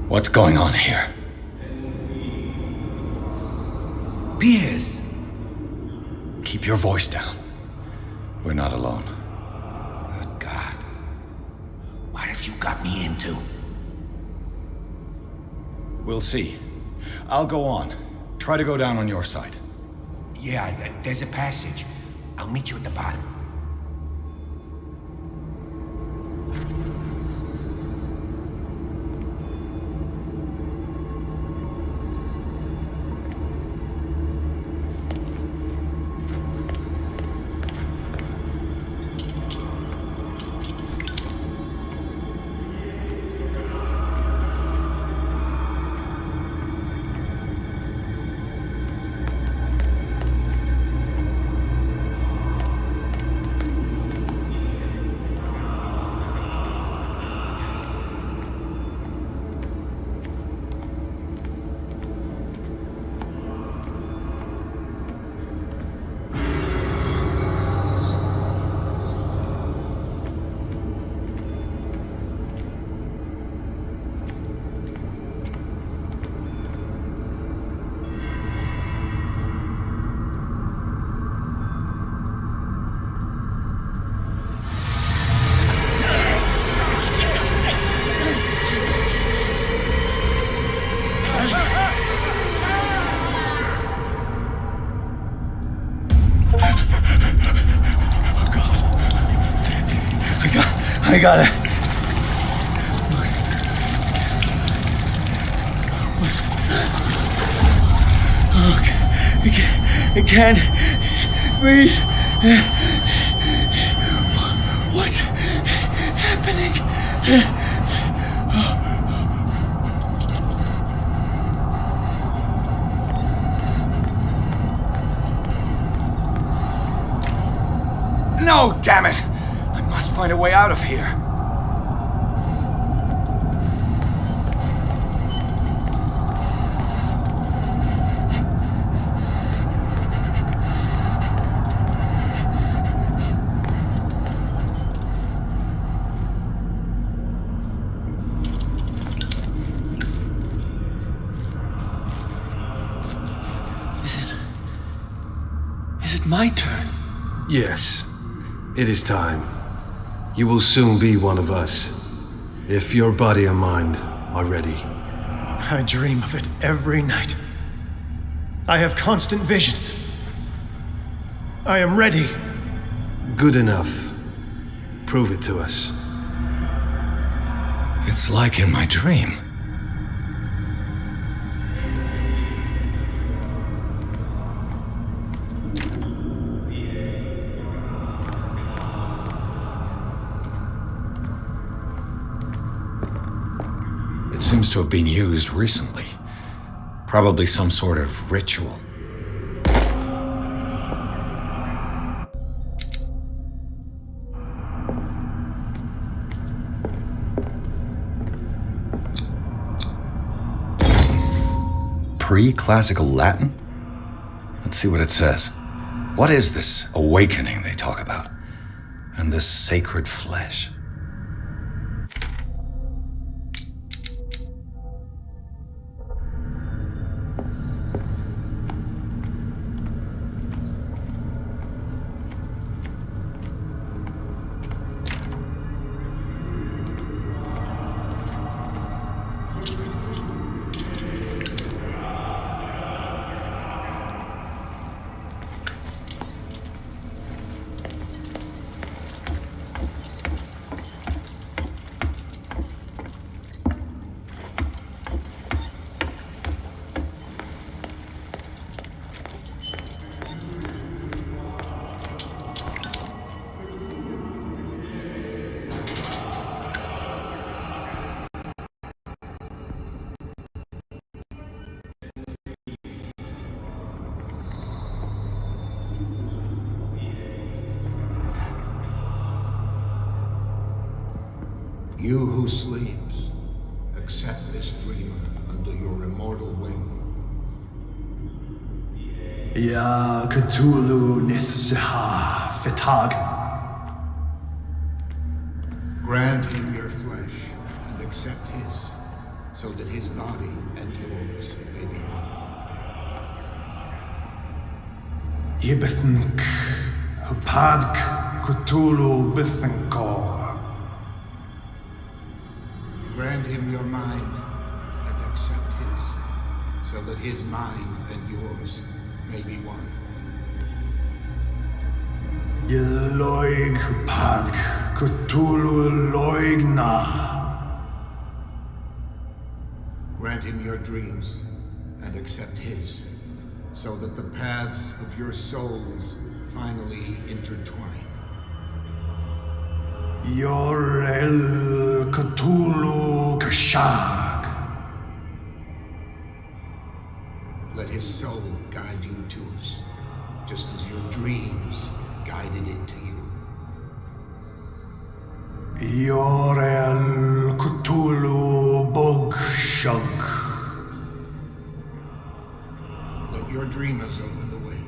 What's going on here? Piers! Keep your voice down. We're not alone. Good God. What have you got me into? We'll see. I'll go on. Try to go down on your side. Yeah, there's a passage. I'll meet you at the bottom. I gotta... I can't breathe. What's happening? No, damn it! I must find a way out of here. Is it my turn? Yes, it is time. You will soon be one of us, if your body and mind are ready. I dream of it every night. I have constant visions. I am ready. Good enough. Prove it to us. It's like in my dream. It seems to have been used recently. Probably some sort of ritual. Pre-classical Latin? Let's see what it says. What is this awakening they talk about? And this sacred flesh? You who sleeps, accept this dreamer under your immortal wing. Ya Cthulhu Nithsiha Fitagan. Grant him your flesh and accept his, so that his body and yours may be one. Yibithink Hupadk Cthulhu Bithinkor. Grant him your mind and accept his, so that his mind and yours may be one. Yeloig Hupadk Cthulhu Loigna. Grant him your dreams and accept his, so that the paths of your souls finally intertwine. Yorel Cthulhu Kashag. Let his soul guide you to us, just as your dreams guided it to you. Yorel Cthulhu Bogshug. Let your dreamers open the way,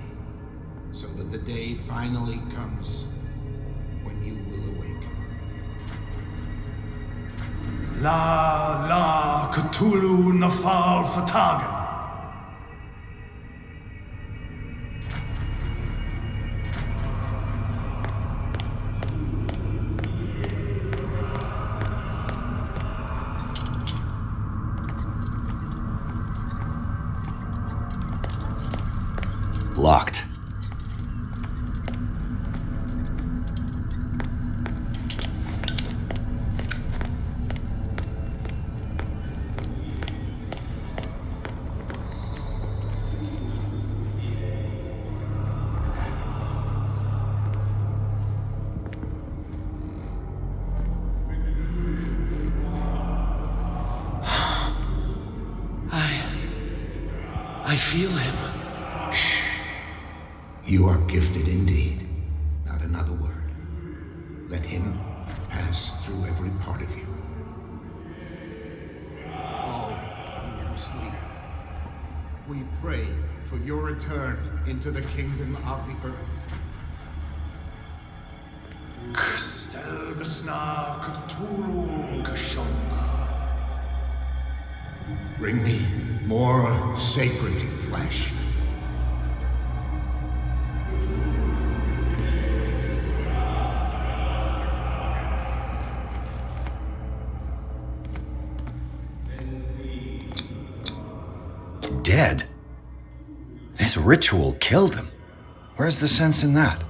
so that the day finally comes when you will awake. La Cthulhu Nafal Fatagan. Locked. I feel him. You are gifted indeed. Not another word. Let him pass through every part of you. All you sleep. We pray for your return into the kingdom of the earth. Cthulhu Kashona. Bring me more sacred flesh. Dead? This ritual killed him. Where's the sense in that?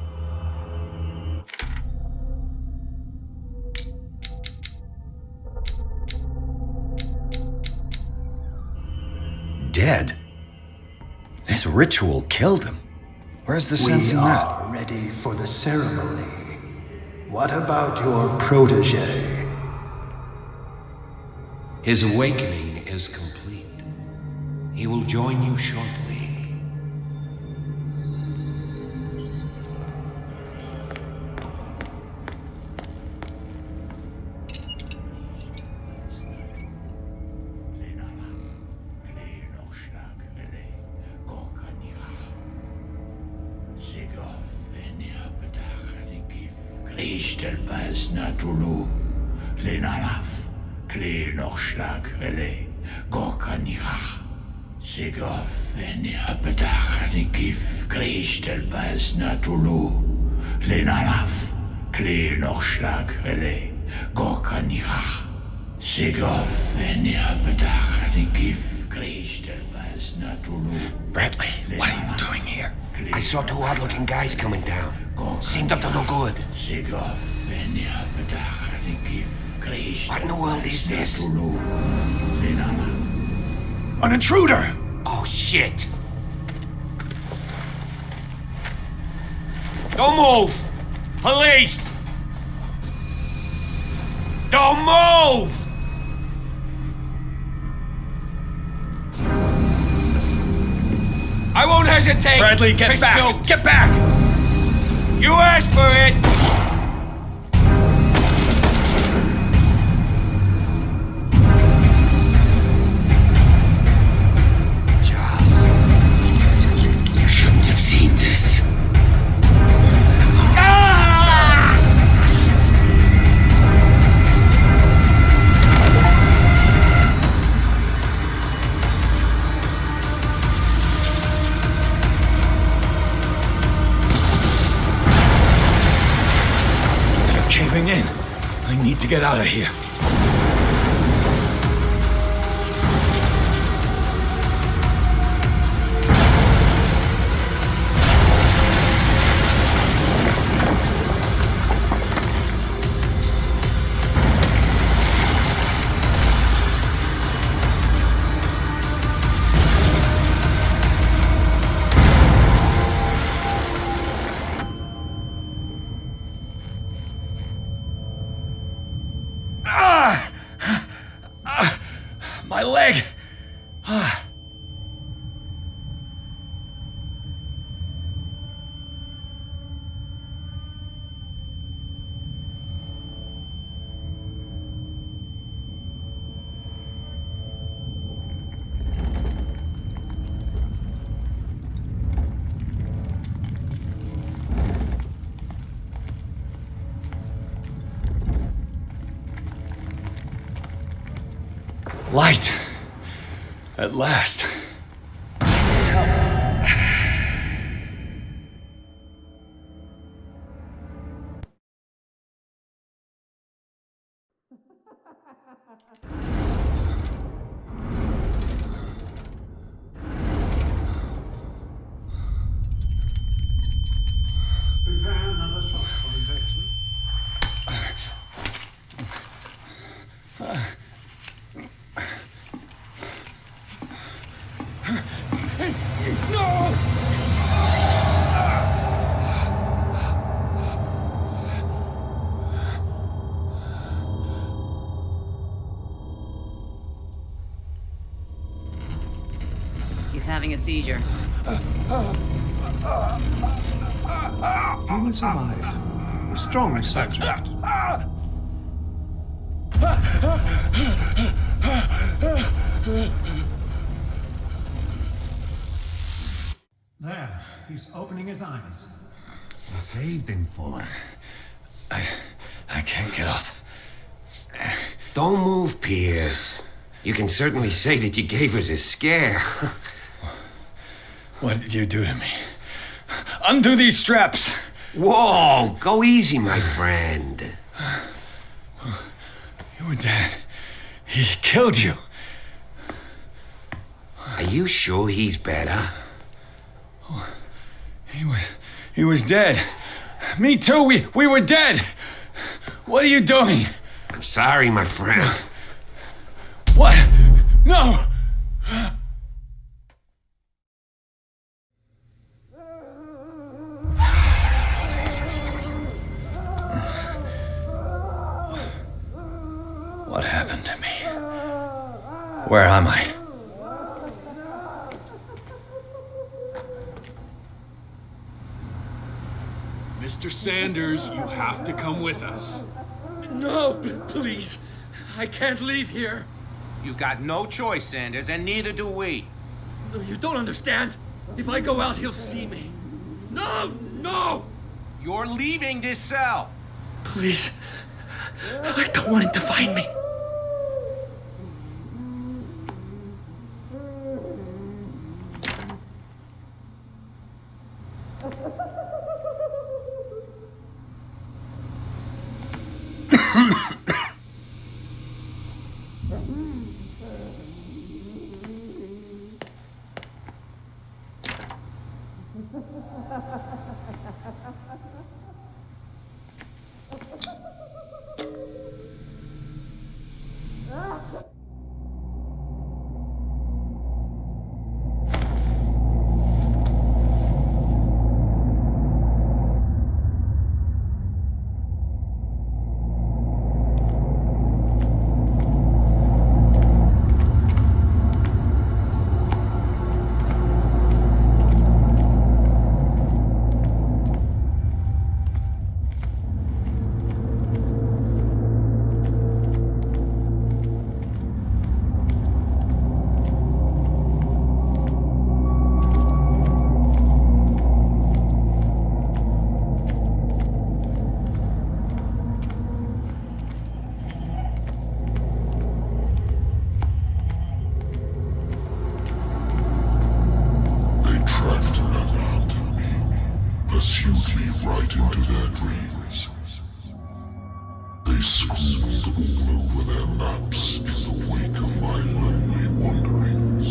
Dead? This ritual killed him. Where's the sense in that? We are ready for the ceremony. What about your protege? His awakening is complete. He will join you shortly. Cthulhu, Lenalaf, Kleel nog slag, Gorkanira. Sigof en Yapetach, die Gif, Kristel Bas Natulu, Lenalaf, Kleel nog slag, Gorkanira. Sigof en Yapetach, die Gif, Kristel Bas Natulu. Bradley, what are you doing here? I saw two odd-looking guys coming down. Seemed up to no good. What in the world is this? An intruder! Oh, shit! Don't move! Police! Don't move! I won't hesitate! Bradley, get back! Shoot. Get back! You asked for it! You shouldn't have seen this. Caving in. I need to get out of here. My leg! Light. At last. Prepare another shot for injection. No! He's having a seizure. He will survive. A strong subject. There, he's opening his eyes. You saved him, Fuller. I can't get up. Don't move, Pierce. You can certainly say that you gave us a scare. What did you do to me? Undo these straps! Whoa, go easy, my friend. You were dead. He killed you. Are you sure he's better? He was dead. Me too, we were dead. What are you doing? I'm sorry, my friend. What? No! What happened to me? Where am I? Mr. Sanders, you have to come with us. No, please. I can't leave here. You got no choice, Sanders, and neither do we. You don't understand. If I go out, he'll see me. No, no! You're leaving this cell. Please. I don't want him to find me. Pursued me right into their dreams. They scrawled all over their maps in the wake of my lonely wanderings.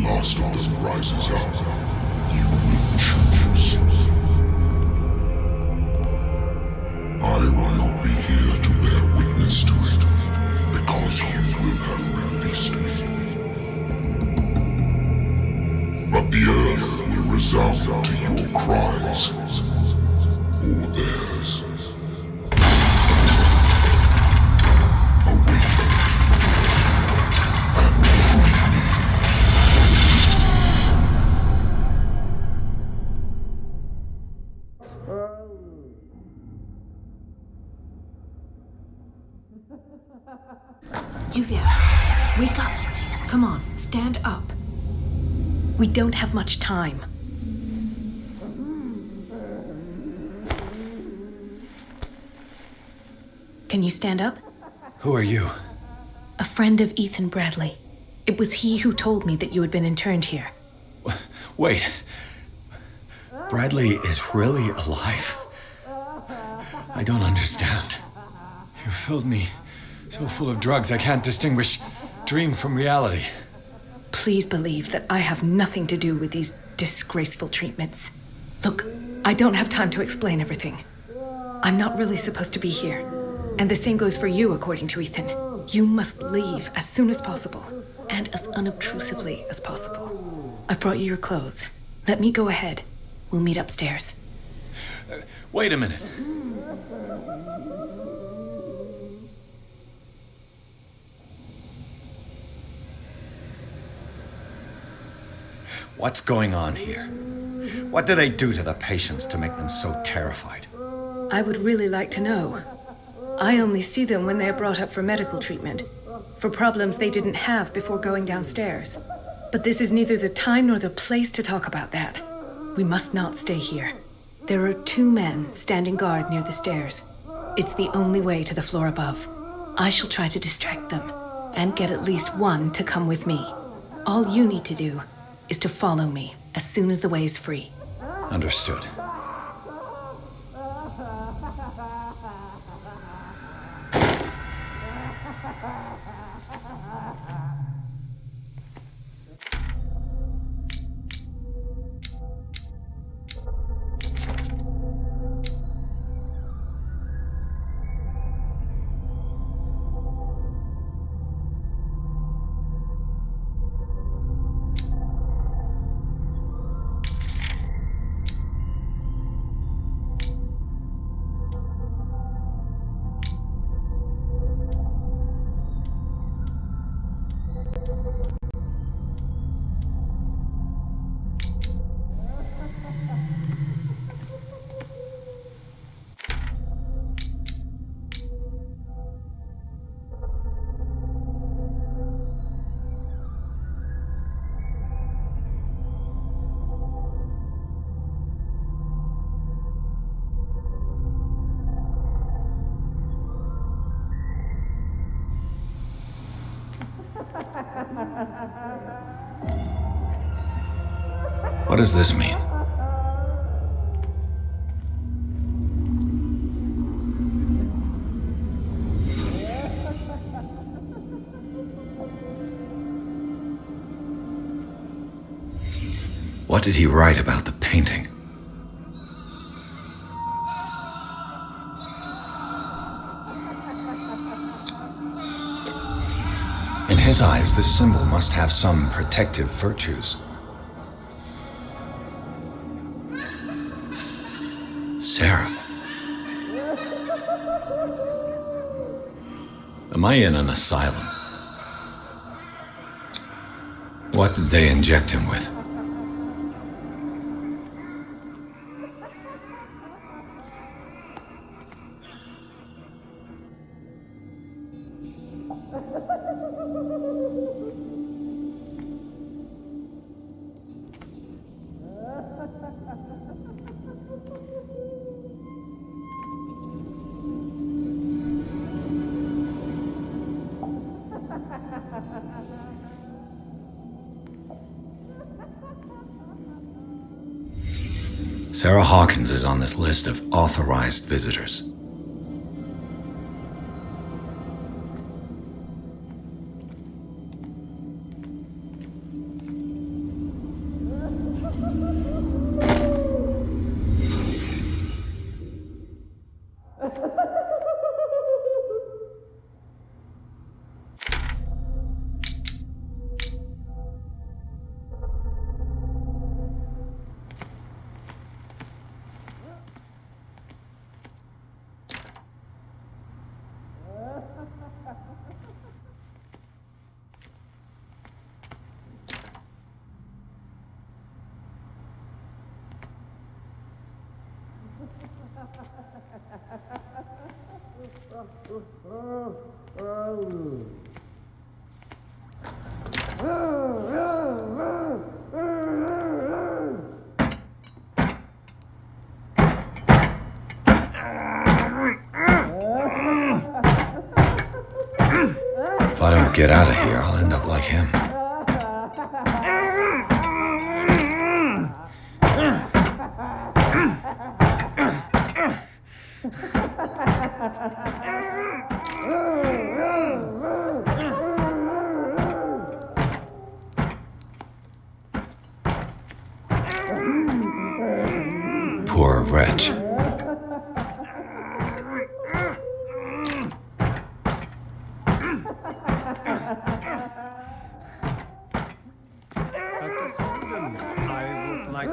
Last of them rises up, you will choose. I will not be here to bear witness to it, because you will have released me. But the earth will resound to your cries. You there. Wake up. Come on, stand up. We don't have much time. Can you stand up? Who are you? A friend of Ethan Bradley. It was he who told me that you had been interned here. Wait. Bradley is really alive? I don't understand. You filled me so full of drugs I can't distinguish dream from reality. Please believe that I have nothing to do with these disgraceful treatments. Look, I don't have time to explain everything. I'm not really supposed to be here. And the same goes for you, according to Ethan. You must leave as soon as possible, and as unobtrusively as possible. I've brought you your clothes. Let me go ahead. We'll meet upstairs. Wait a minute. What's going on here? What do they do to the patients to make them so terrified? I would really like to know. I only see them when they are brought up for medical treatment, for problems they didn't have before going downstairs. But this is neither the time nor the place to talk about that. We must not stay here. There are 2 men standing guard near the stairs. It's the only way to the floor above. I shall try to distract them, and get at least one to come with me. All you need to do is to follow me as soon as the way is free. Understood. What does this mean? What did he write about the painting? In his eyes, this symbol must have some protective virtues. Sarah. Am I in an asylum? What did they inject him with? Sarah Hawkins is on this list of authorized visitors. If I don't get out of here, I'll end up like him. Poor wretch.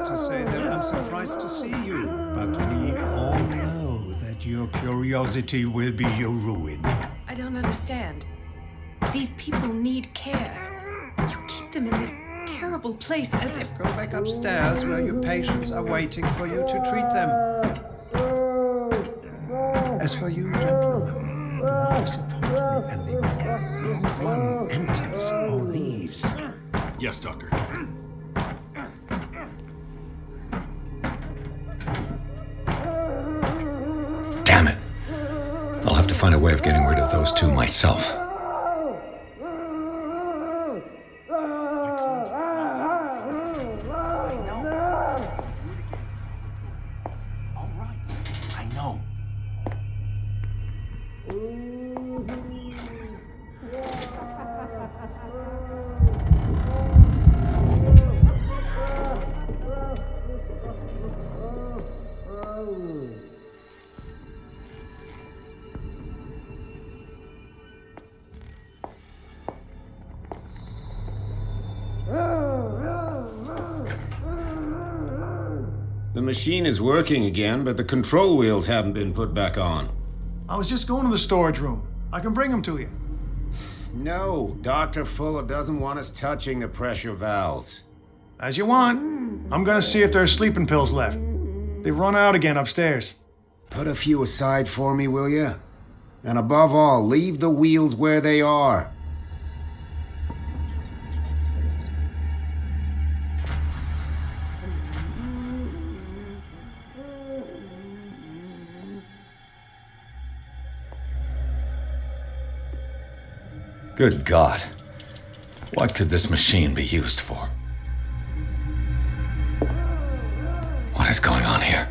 To say that I'm surprised to see you, but we all know that your curiosity will be your ruin. I don't understand. These people need care. You keep them in this terrible place as if... Go back upstairs where your patients are waiting for you to treat them. As for you, gentlemen, do not disappoint me anymore. No one enters or leaves. Yes, Doctor. Damn it. I'll have to find a way of getting rid of those two myself. The machine is working again, but the control wheels haven't been put back on. I was just going to the storage room. I can bring them to you. No, Dr. Fuller doesn't want us touching the pressure valves. As you want. I'm gonna see if there's sleeping pills left. They've run out again upstairs. Put a few aside for me, will you? And above all, leave the wheels where they are. Good God. What could this machine be used for? What is going on here?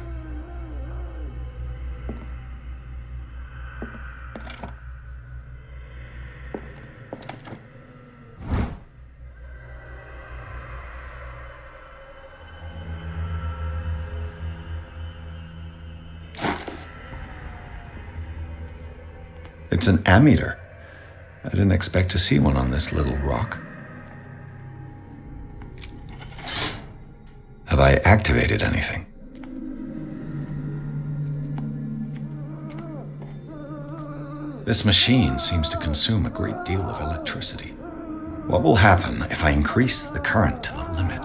It's an ammeter. I didn't expect to see one on this little rock. Have I activated anything? This machine seems to consume a great deal of electricity. What will happen if I increase the current to the limit?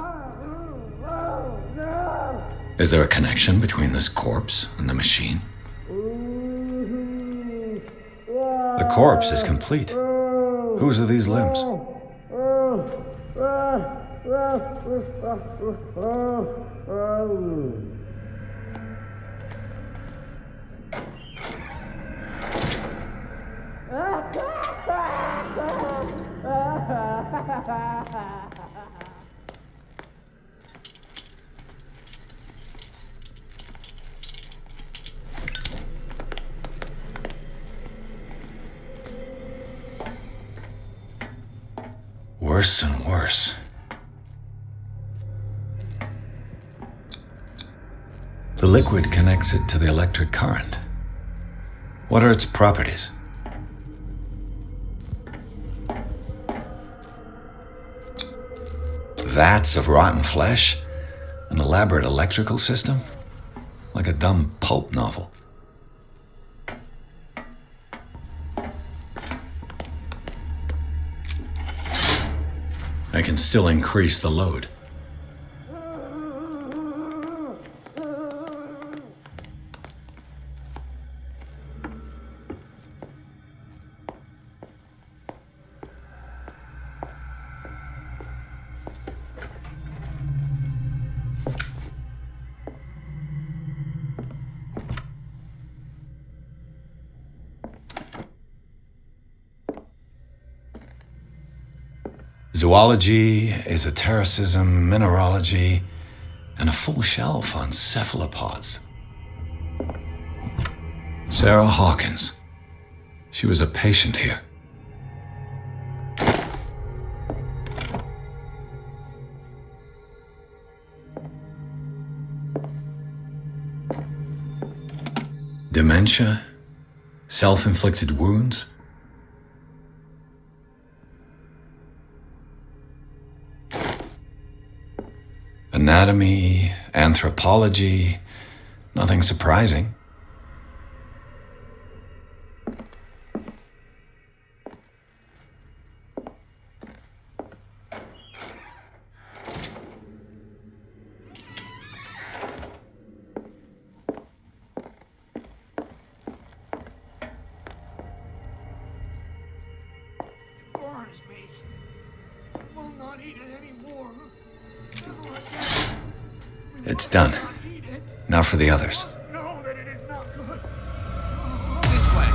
Is there a connection between this corpse and the machine? The corpse is complete. Whose are these limbs? Worse and worse. The liquid connects it to the electric current. What are its properties? Vats of rotten flesh? An elaborate electrical system? Like a dumb pulp novel. I can still increase the load. zoology, esotericism, mineralogy, and a full shelf on cephalopods. Sarah Hawkins. She was a patient here. Dementia? Self-inflicted wounds? Anatomy, anthropology, nothing surprising. Burns me. Will not eat it anymore. It's done. Now for the others. Know that it is not good. This way.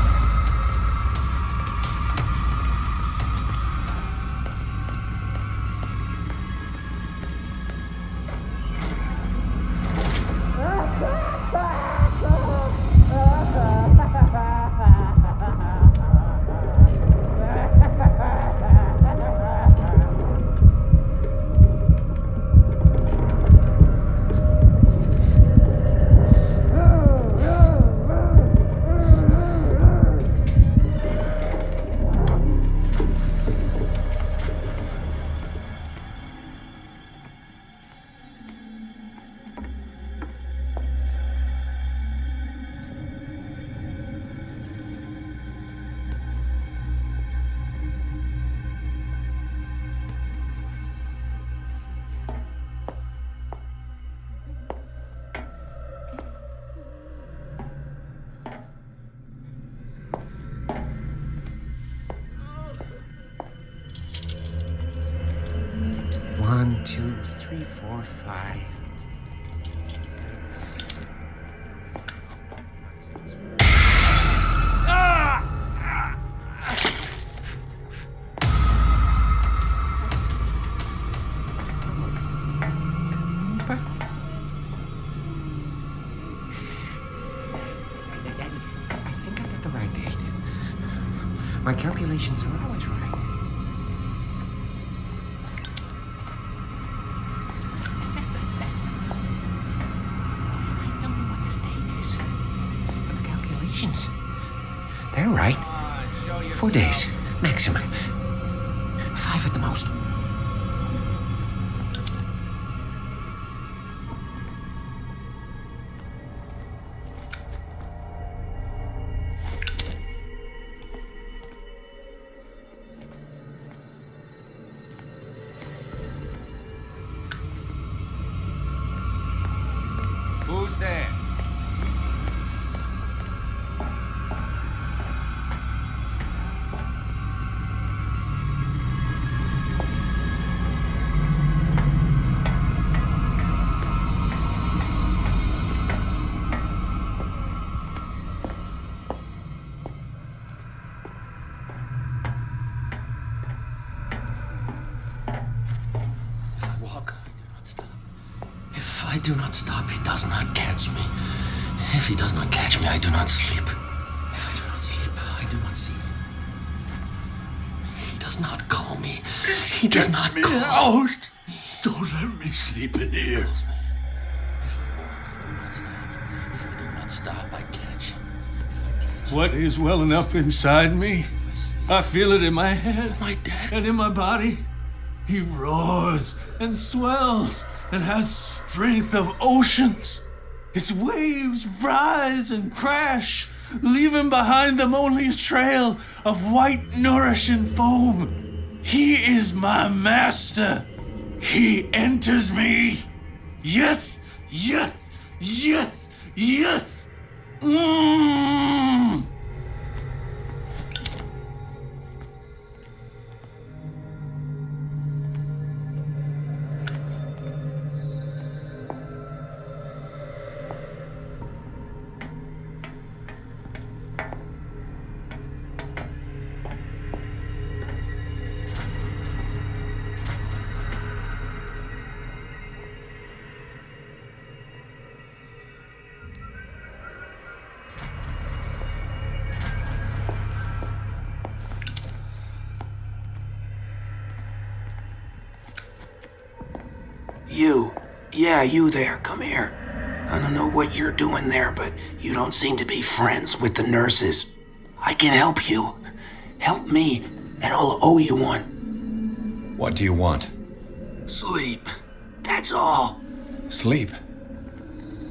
One, two, three, four, five. I think I got the right date. My calculations are always right. They're right. 4 days, maximum. 5 at the most. Who's there? I do not stop, he does not catch me. If he does not catch me, I do not sleep. If I do not sleep, I do not see. He does not call me. He does not call me out! Don't let me sleep in here. If I do not stop, I catch him. What is welling up inside me? I feel it in my head and in my body. He roars and swells and has strength of oceans. Its waves rise and crash, leaving behind them only a trail of white, nourishing foam. He is my master. He enters me. Yes, yes, yes, yes. Mm. You. Yeah, you there. Come here. I don't know what you're doing there, but you don't seem to be friends with the nurses. I can help you. Help me, and I'll owe you one. What do you want? Sleep. That's all. Sleep?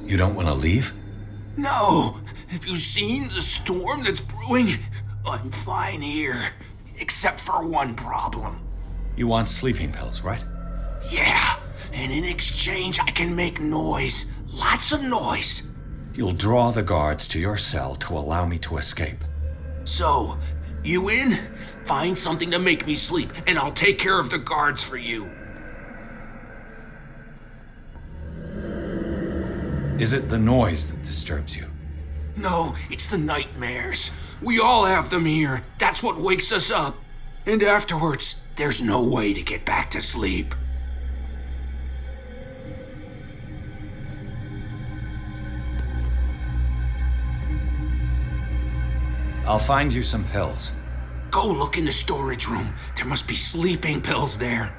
You don't want to leave? No. Have you seen the storm that's brewing? I'm fine here. Except for one problem. You want sleeping pills, right? Yeah. And in exchange, I can make noise. Lots of noise. You'll draw the guards to your cell to allow me to escape. So, you in? Find something to make me sleep, and I'll take care of the guards for you. Is it the noise that disturbs you? No, it's the nightmares. We all have them here. That's what wakes us up. And afterwards, there's no way to get back to sleep. I'll find you some pills. Go look in the storage room. There must be sleeping pills there.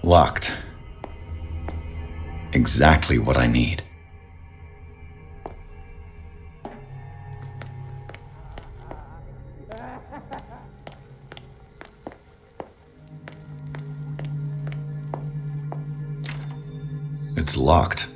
Locked. Exactly what I need. It's locked.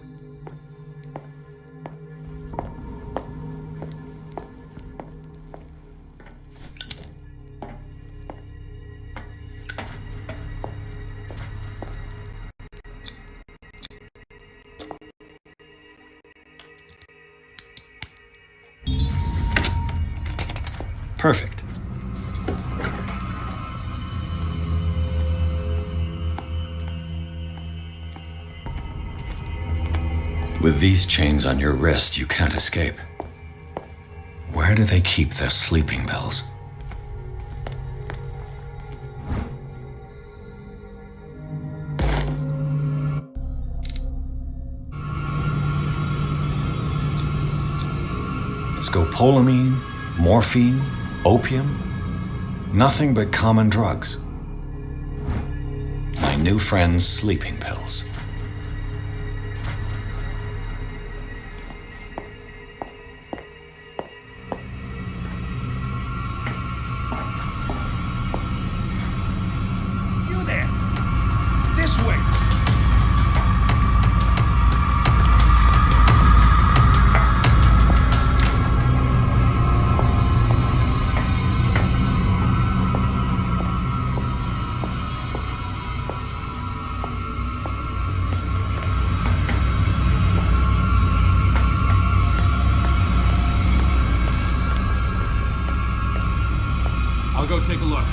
Perfect. With these chains on your wrist, you can't escape. Where do they keep their sleeping pills? Scopolamine, morphine, opium, nothing but common drugs. My new friend's sleeping pills. You there! This way! I'll go take a look.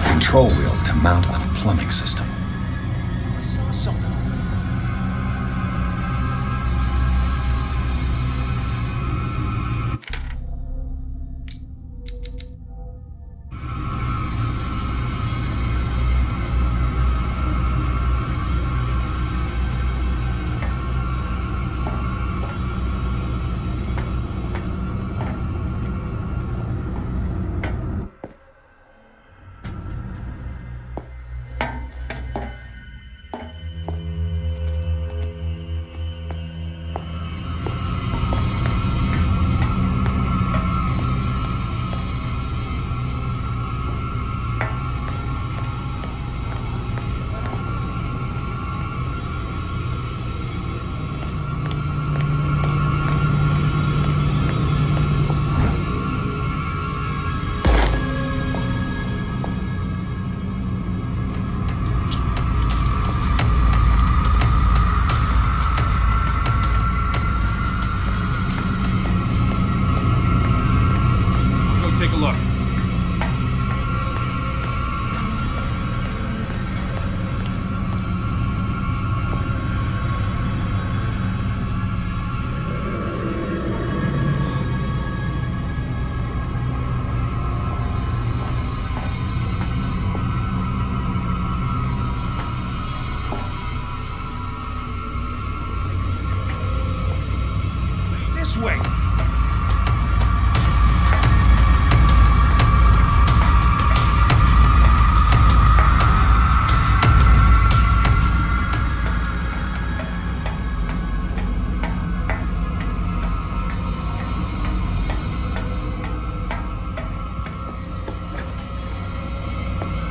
Control wheel to mount on a plumbing system. I saw something.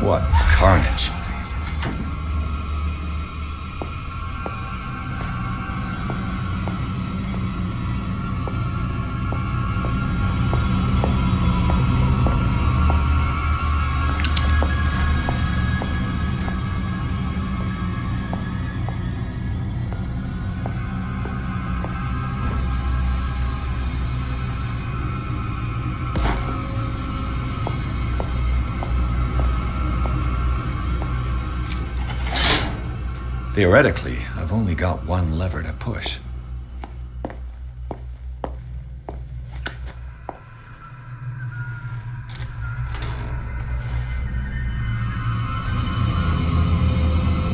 What carnage. Theoretically, I've only got one lever to push.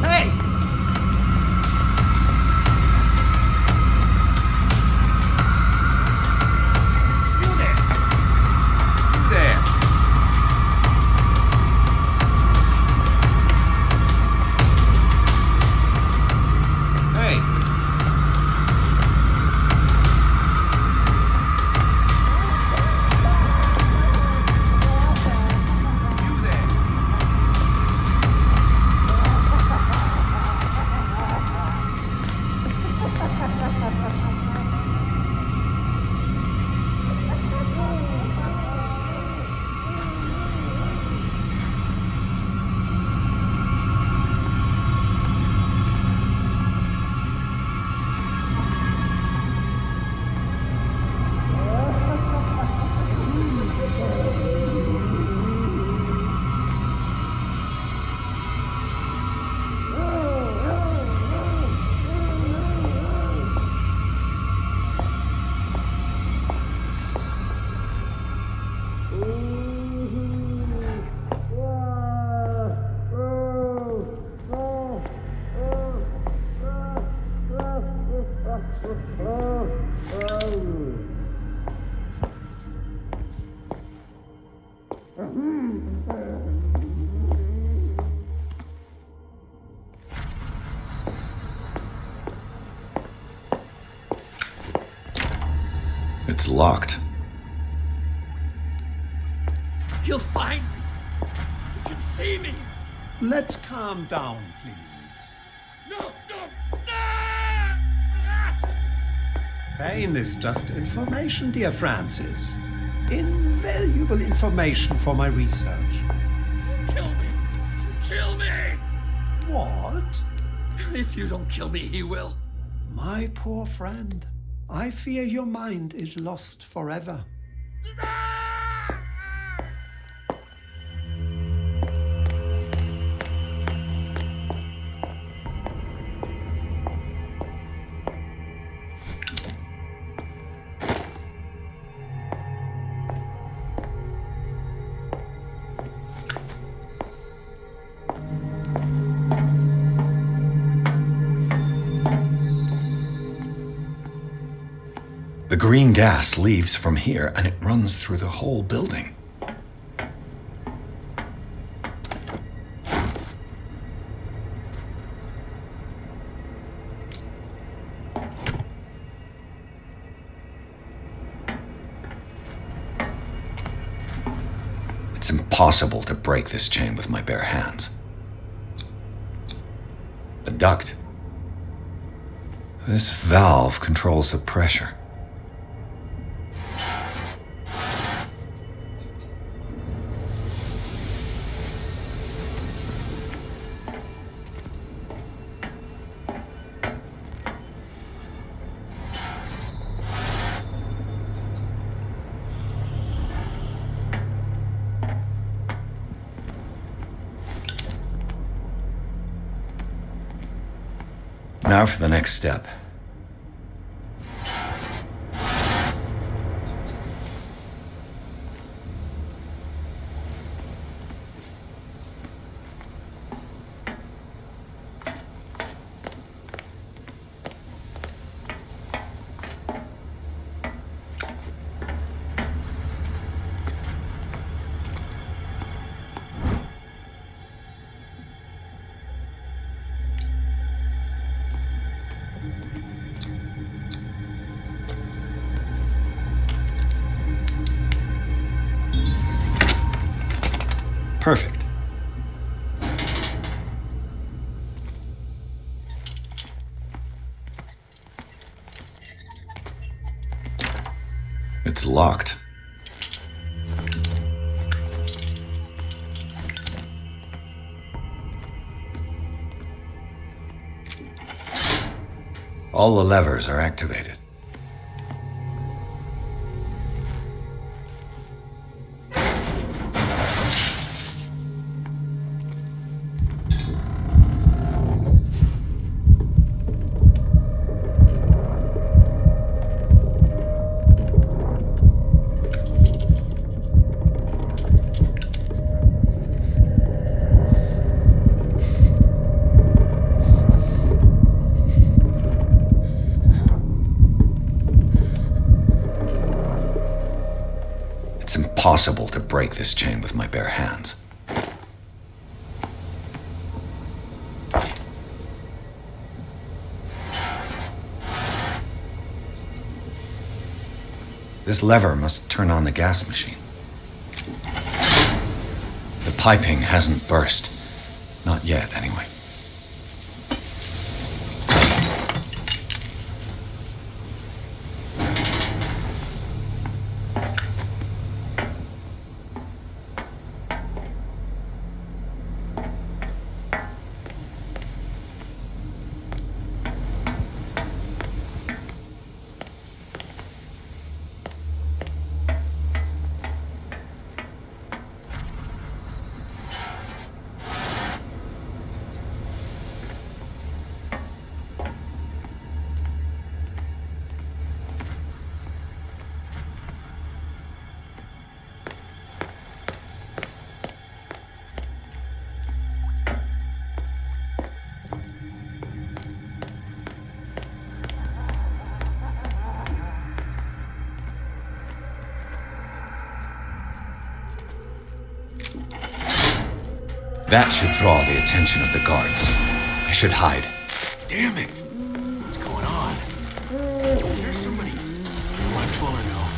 Hey! You there! You there! Hey! You there! It's locked. You'll find me. You can see me. Let's calm down, please. No! Pain is just information, dear Francis. Invaluable information for my research. Kill me! Kill me! What? If you don't kill me, he will. My poor friend, I fear your mind is lost forever. The green gas leaves from here and it runs through the whole building. It's impossible to break this chain with my bare hands. The duct. This valve controls the pressure. Now for the next step. Perfect. It's locked. All the levers are activated. It's impossible to break this chain with my bare hands. This lever must turn on the gas machine. The piping hasn't burst. Not yet, anyway. That should draw the attention of the guards. I should hide. Damn it! What's going on? Is there somebody? I'm pulling out.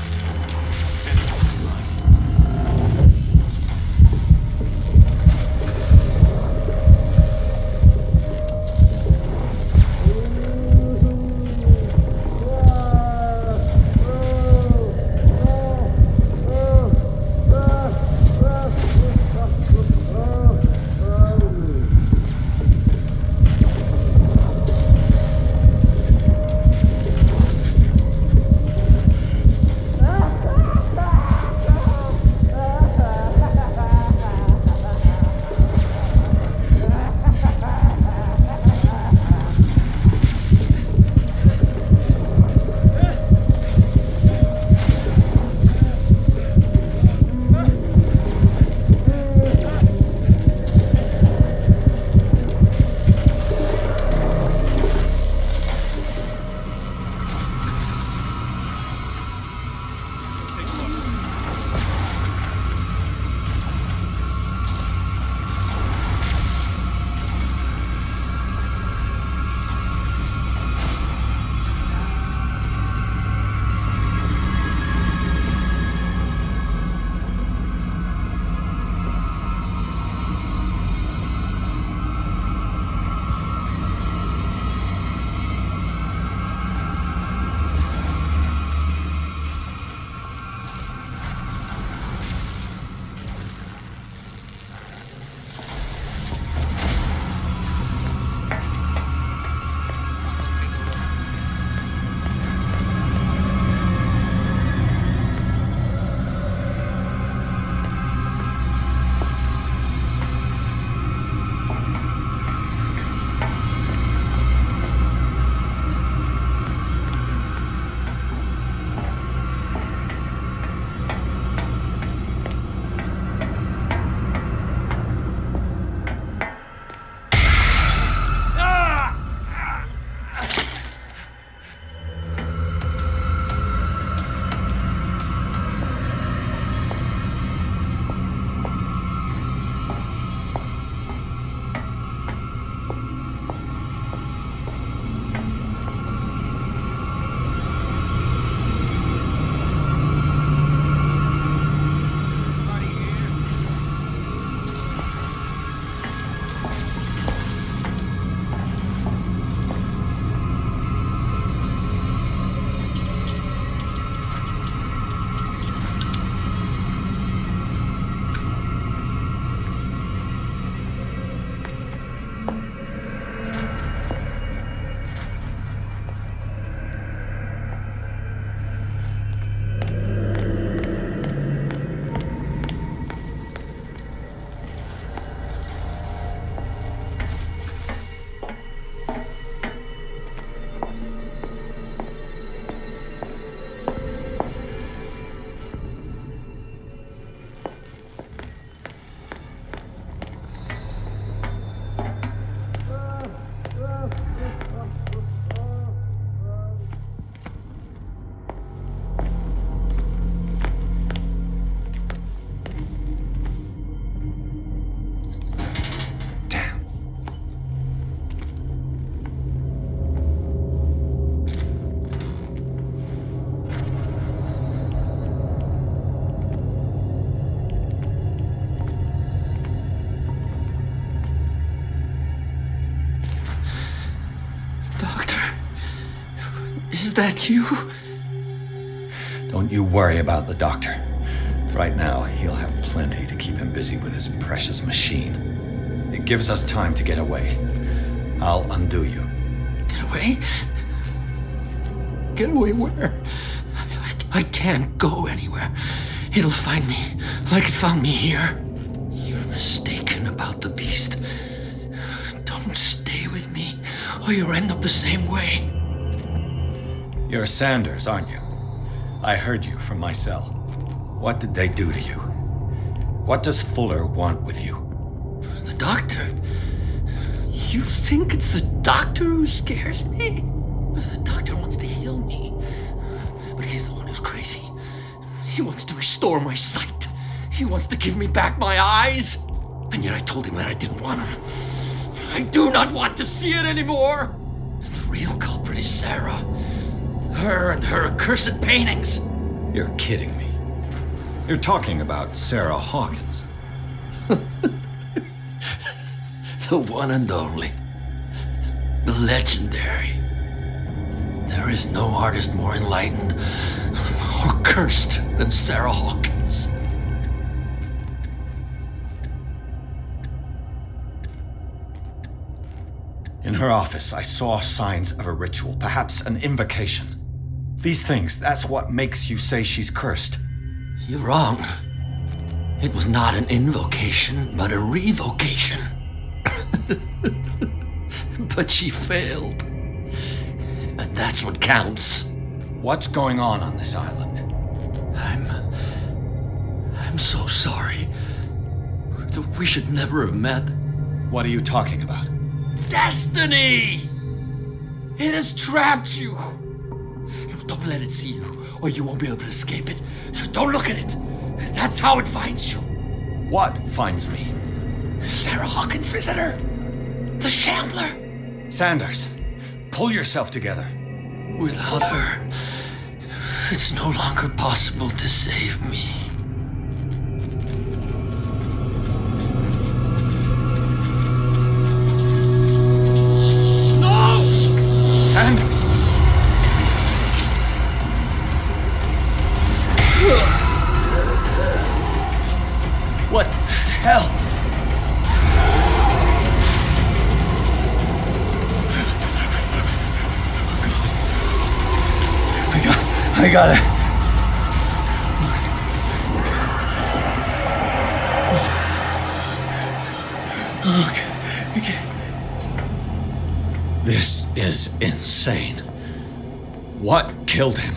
Is that you? Don't you worry about the doctor. Right now, he'll have plenty to keep him busy with his precious machine. It gives us time to get away. I'll undo you. Get away? Get away where? I can't go anywhere. It'll find me like it found me here. You're mistaken about the beast. Don't stay with me, or you'll end up the same way. You're Sanders, aren't you? I heard you from my cell. What did they do to you? What does Fuller want with you? The doctor? You think it's the doctor who scares me? The doctor wants to heal me. But he's the one who's crazy. He wants to restore my sight. He wants to give me back my eyes. And yet I told him that I didn't want him. I do not want to see it anymore. The real culprit is Sarah. Her and her accursed paintings. You're kidding me. You're talking about Sarah Hawkins. The one and only. The legendary. There is no artist more enlightened or cursed than Sarah Hawkins. In her office, I saw signs of a ritual, perhaps an invocation. These things, that's what makes you say she's cursed. You're wrong. It was not an invocation, but a revocation. But she failed. And that's what counts. What's going on this island? I'm so sorry. We should never have met. What are you talking about? Destiny! It has trapped you. Don't let it see you, or you won't be able to escape it. Don't look at it. That's how it finds you. What finds me? Sarah Hawkins' visitor. The Shambler. Sanders, pull yourself together. Without her, it's no longer possible to save me. No! Sanders! What the hell? I got it. Okay. This is insane. What killed him?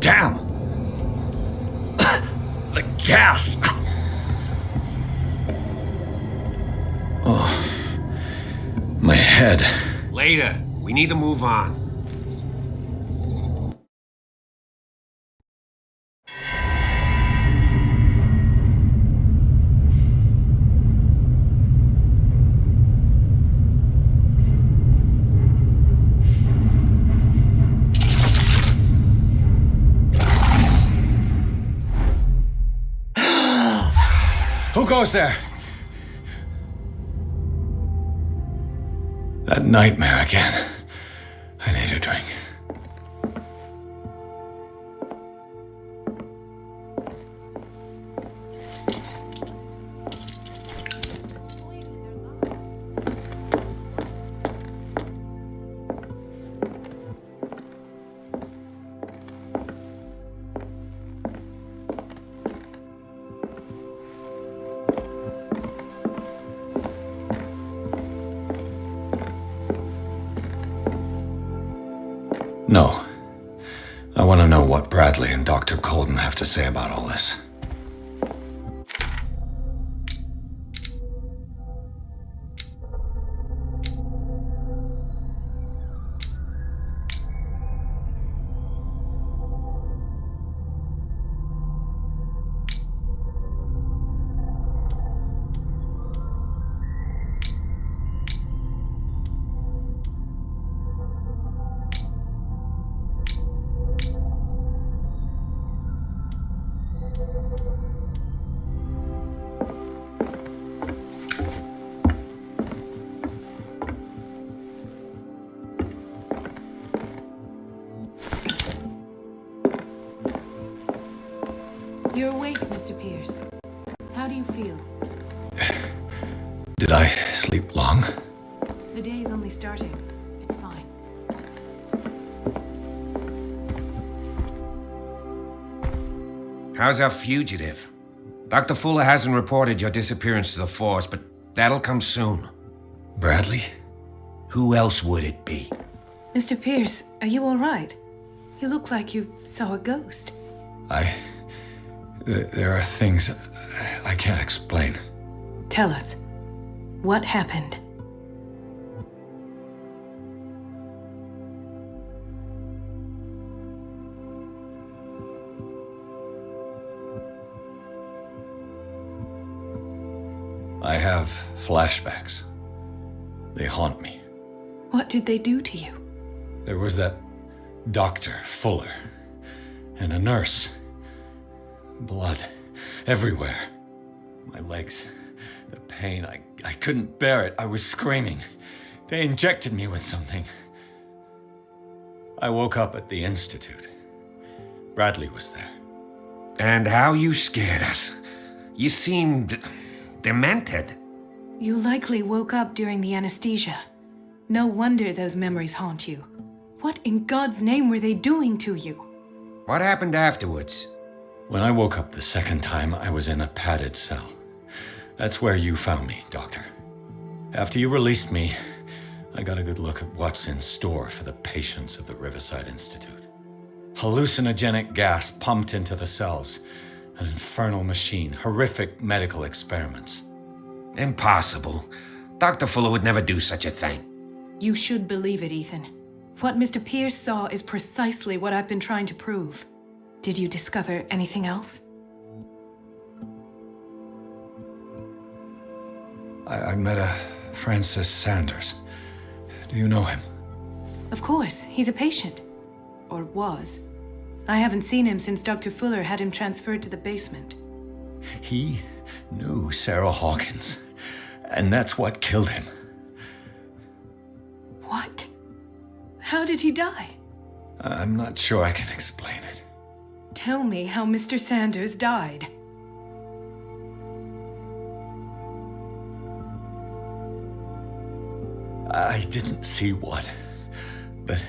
Damn! The gas! Oh, my head. Later. We need to move on. Who goes there? That nightmare again. I need a drink. No. I want to know what Bradley and Dr. Colden have to say about all this. You're awake, Mr. Pierce. How do you feel? Did I sleep long? The day's only starting. It's fine. How's our fugitive? Dr. Fuller hasn't reported your disappearance to the force, but that'll come soon. Bradley? Who else would it be? Mr. Pierce, are you all right? You look like you saw a ghost. There are things I can't explain. Tell us. What happened? I have flashbacks. They haunt me. What did they do to you? There was that Dr. Fuller and a nurse. Blood everywhere. My legs, the pain, I couldn't bear it. I was screaming. They injected me with something. I woke up at the Institute. Bradley was there. And how you scared us. You seemed demented. You likely woke up during the anesthesia. No wonder those memories haunt you. What in God's name were they doing to you? What happened afterwards? When I woke up the second time, I was in a padded cell. That's where you found me, Doctor. After you released me, I got a good look at what's in store for the patients of the Riverside Institute. Hallucinogenic gas pumped into the cells. An infernal machine. Horrific medical experiments. Impossible. Dr. Fuller would never do such a thing. You should believe it, Ethan. What Mr. Pierce saw is precisely what I've been trying to prove. Did you discover anything else? I met a Francis Sanders. Do you know him? Of course, he's a patient. Or was. I haven't seen him since Dr. Fuller had him transferred to the basement. He knew Sarah Hawkins, and that's what killed him. What? How did he die? I'm not sure I can explain it. Tell me how Mr. Sanders died. I didn't see what, but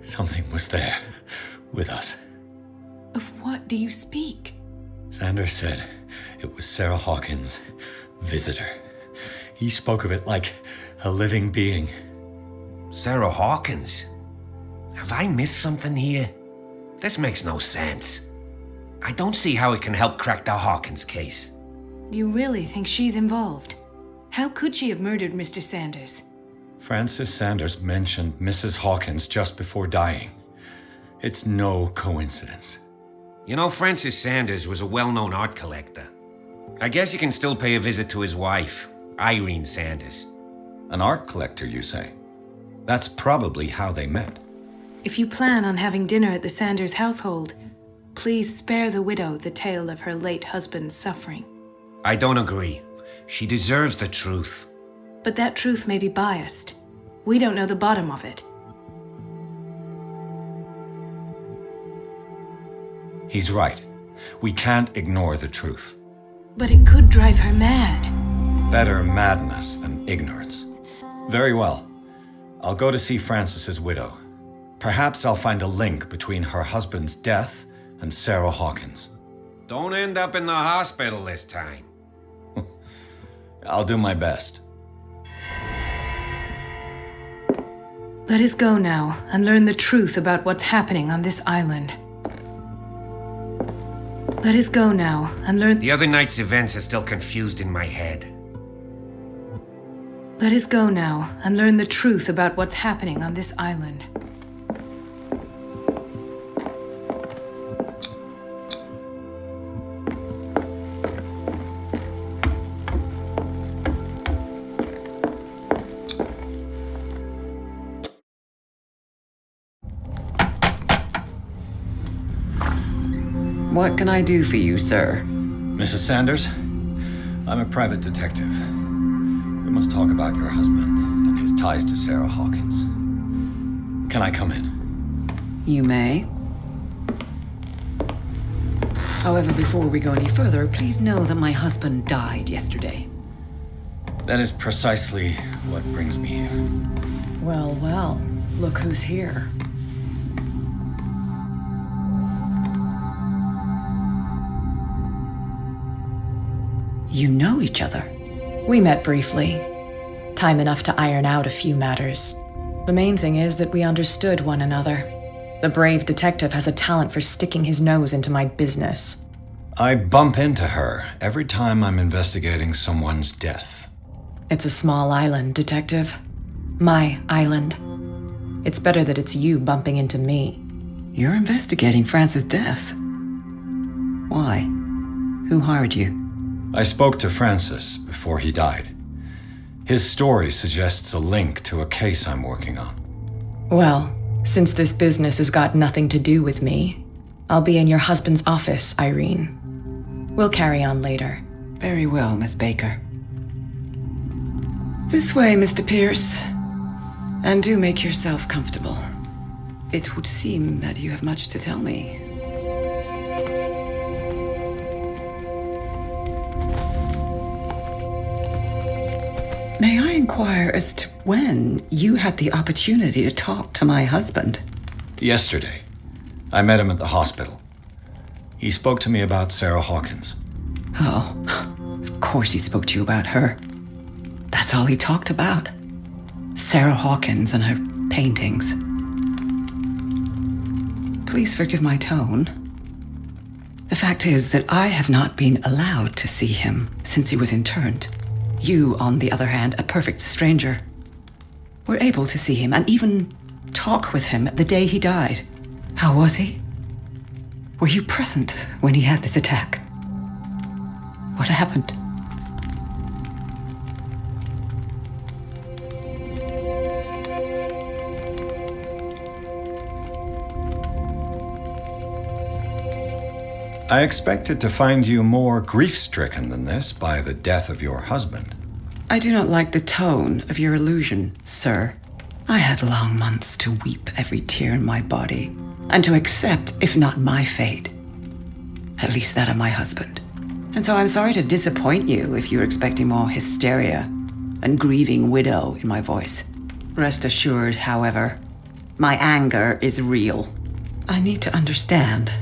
something was there with us. Of what do you speak? Sanders said it was Sarah Hawkins' visitor. He spoke of it like a living being. Sarah Hawkins? Have I missed something here? This makes no sense. I don't see how it can help crack the Hawkins case. You really think she's involved? How could she have murdered Mr. Sanders? Francis Sanders mentioned Mrs. Hawkins just before dying. It's no coincidence. You know, Francis Sanders was a well-known art collector. I guess you can still pay a visit to his wife, Irene Sanders. An art collector, you say? That's probably how they met. If you plan on having dinner at the Sanders household, please spare the widow the tale of her late husband's suffering. I don't agree. She deserves the truth. But that truth may be biased. We don't know the bottom of it. He's right. We can't ignore the truth. But it could drive her mad. Better madness than ignorance. Very well. I'll go to see Francis's widow. Perhaps I'll find a link between her husband's death and Sarah Hawkins. Don't end up in the hospital this time. I'll do my best. Let us go now and learn the truth about what's happening on this island. Let us go now and learn... The other night's events are still confused in my head. Let us go now and learn the truth about what's happening on this island. What can I do for you, sir? Mrs. Sanders, I'm a private detective. We must talk about your husband and his ties to Sarah Hawkins. Can I come in? You may. However, before we go any further, please know that my husband died yesterday. That is precisely what brings me here. Well, well, look who's here. You know each other? We met briefly. Time enough to iron out a few matters. The main thing is that we understood one another. The brave detective has a talent for sticking his nose into my business. I bump into her every time I'm investigating someone's death. It's a small island, detective. My island. It's better that it's you bumping into me. You're investigating France's death. Why? Who hired you? I spoke to Francis before he died. His story suggests a link to a case I'm working on. Well, since this business has got nothing to do with me, I'll be in your husband's office, Irene. We'll carry on later. Very well, Miss Baker. This way, Mr. Pierce. And do make yourself comfortable. It would seem that you have much to tell me. May I inquire as to when you had the opportunity to talk to my husband? Yesterday. I met him at the hospital. He spoke to me about Sarah Hawkins. Oh, of course he spoke to you about her. That's all he talked about. Sarah Hawkins and her paintings. Please forgive my tone. The fact is that I have not been allowed to see him since he was interned. You, on the other hand, a perfect stranger, were able to see him and even talk with him the day he died. How was he? Were you present when he had this attack? What happened? I expected to find you more grief-stricken than this by the death of your husband. I do not like the tone of your allusion, sir. I had long months to weep every tear in my body, and to accept, if not my fate, at least that of my husband. And so I'm sorry to disappoint you if you're expecting more hysteria and grieving widow in my voice. Rest assured, however, my anger is real. I need to understand.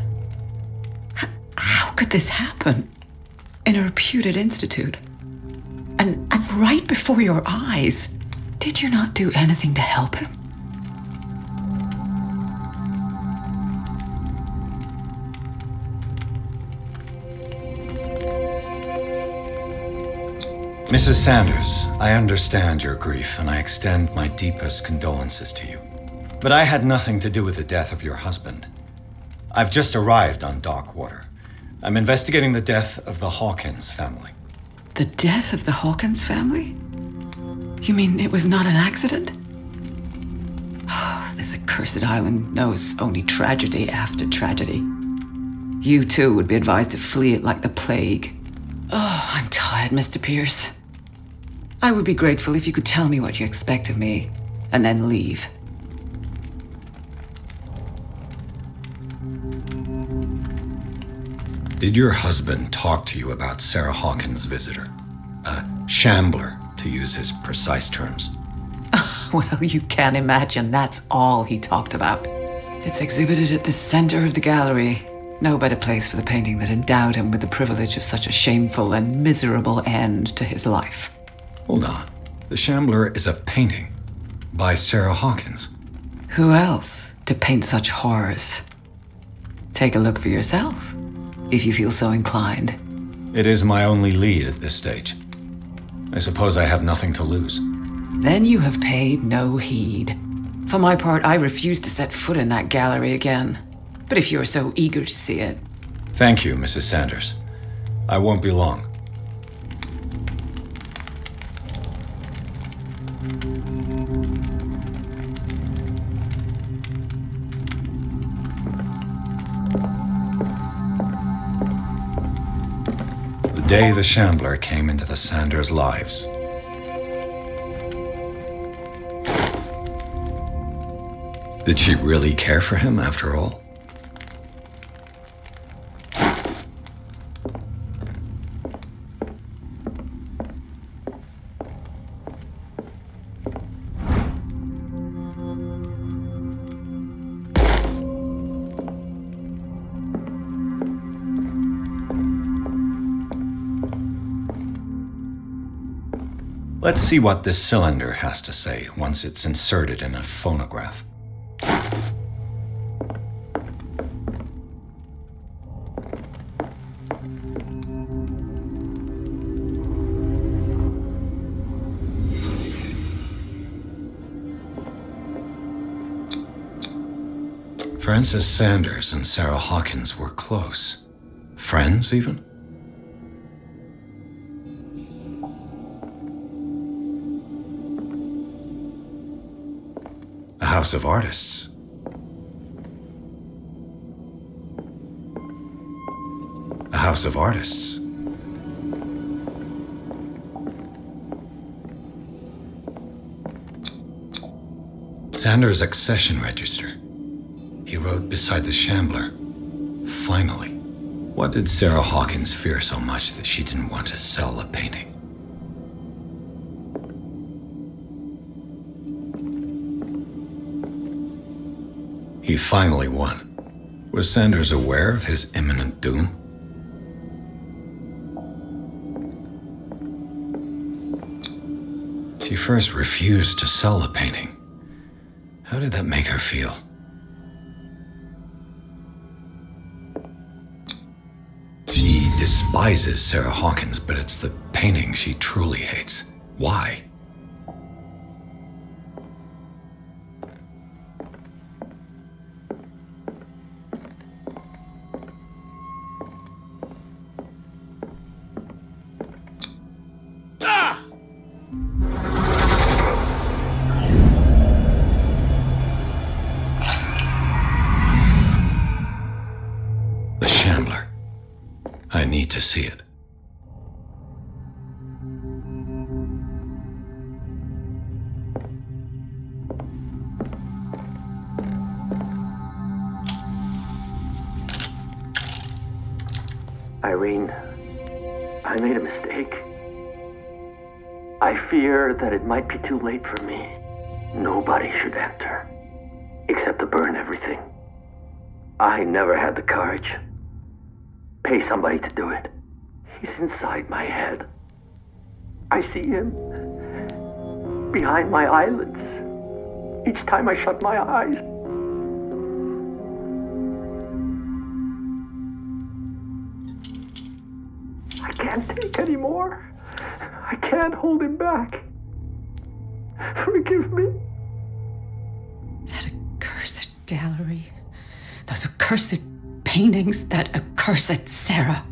How could this happen? In a reputed institute? And right before your eyes? Did you not do anything to help him? Mrs. Sanders, I understand your grief and I extend my deepest condolences to you. But I had nothing to do with the death of your husband. I've just arrived on Darkwater. I'm investigating the death of the Hawkins family. The death of the Hawkins family? You mean it was not an accident? This accursed island knows only tragedy after tragedy. You too would be advised to flee it like the plague. Oh, I'm tired, Mr. Pierce. I would be grateful if you could tell me what you expect of me, and then leave. Did your husband talk to you about Sarah Hawkins' visitor? A shambler, to use his precise terms. Well, you can imagine that's all he talked about. It's exhibited at the center of the gallery. No better place for the painting that endowed him with the privilege of such a shameful and miserable end to his life. Hold on. The Shambler is a painting by Sarah Hawkins. Who else to paint such horrors? Take a look for yourself, if you feel so inclined. It is my only lead at this stage. I suppose I have nothing to lose. Then you have paid no heed. For my part, I refuse to set foot in that gallery again. But if you are so eager to see it... Thank you, Mrs. Sanders. I won't be long. The day the Shambler came into the Sanders' lives. Did she really care for him after all? Let's see what this cylinder has to say once it's inserted in a phonograph. Frances Sanders and Sarah Hawkins were close. Friends, even? A house of artists. A house of artists. Sanders' accession register. He wrote beside the Shambler, "Finally." What did Sarah Hawkins fear so much that she didn't want to sell the painting? He finally won. Was Sanders aware of his imminent doom? She first refused to sell the painting. How did that make her feel? She despises Sarah Hawkins, but it's the painting she truly hates. Why? The Shambler. I need to see it. Irene, I made a mistake. I fear that it might be too late for me. Nobody should enter, except to burn everything. I never had the courage. Pay somebody to do it. He's inside my head. I see him behind my eyelids each time I shut my eyes. I can't take anymore. I can't hold him back. Forgive me. That accursed gallery. Those accursed paintings, that accursed Sarah.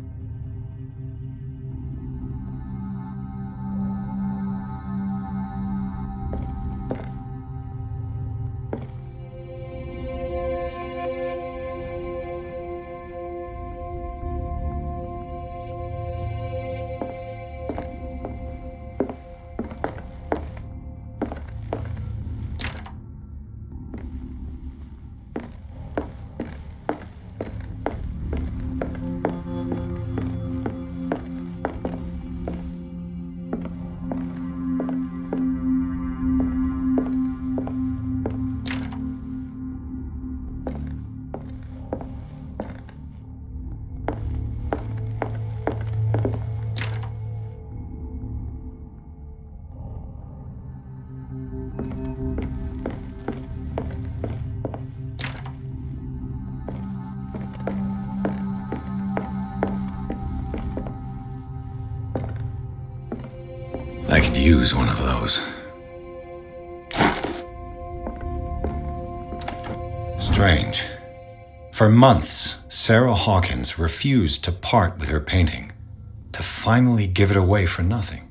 I could use one of those. Strange. For months, Sarah Hawkins refused to part with her painting, to finally give it away for nothing.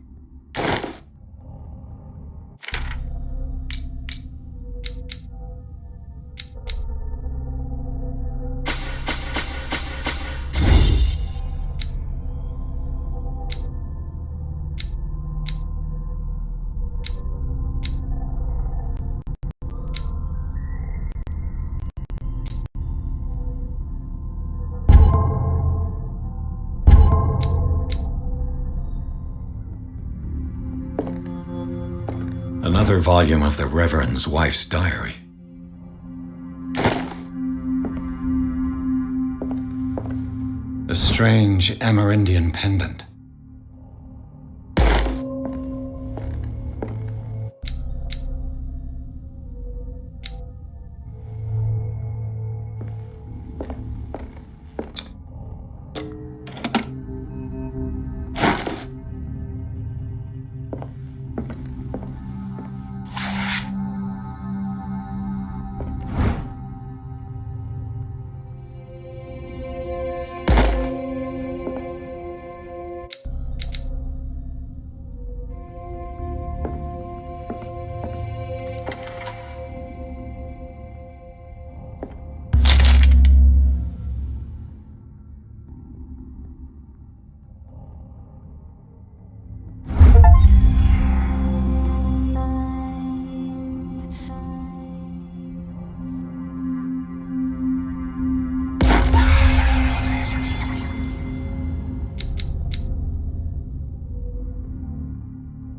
Another volume of the Reverend's wife's diary. A strange Amerindian pendant.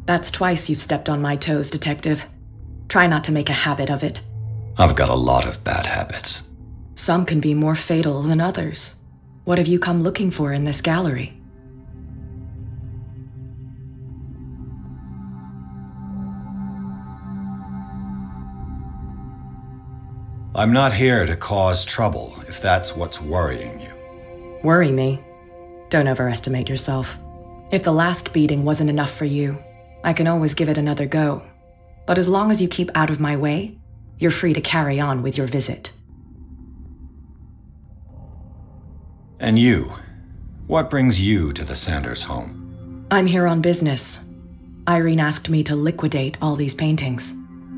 That's twice you've stepped on my toes, Detective. Try not to make a habit of it. I've got a lot of bad habits. Some can be more fatal than others. What have you come looking for in this gallery? I'm not here to cause trouble, if that's what's worrying you. Worry me? Don't overestimate yourself. If the last beating wasn't enough for you, I can always give it another go. But as long as you keep out of my way, you're free to carry on with your visit. And you? What brings you to the Sanders home? I'm here on business. Irene asked me to liquidate all these paintings.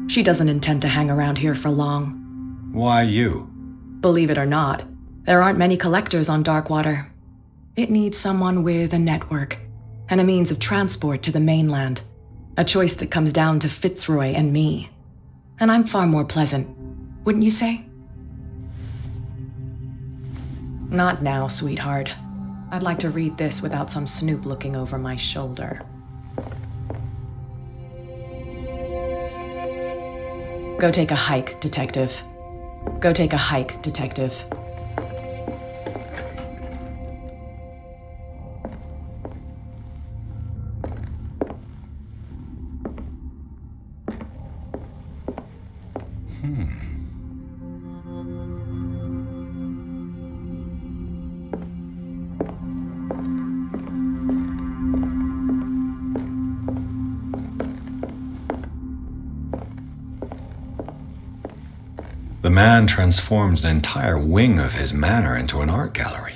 She doesn't intend to hang around here for long. Why you? Believe it or not, there aren't many collectors on Darkwater. It needs someone with a network and a means of transport to the mainland. A choice that comes down to Fitzroy and me. And I'm far more pleasant, wouldn't you say? Not now, sweetheart. I'd like to read this without some snoop looking over my shoulder. Go take a hike, Detective. Go take a hike, Detective. The man transformed an entire wing of his manor into an art gallery.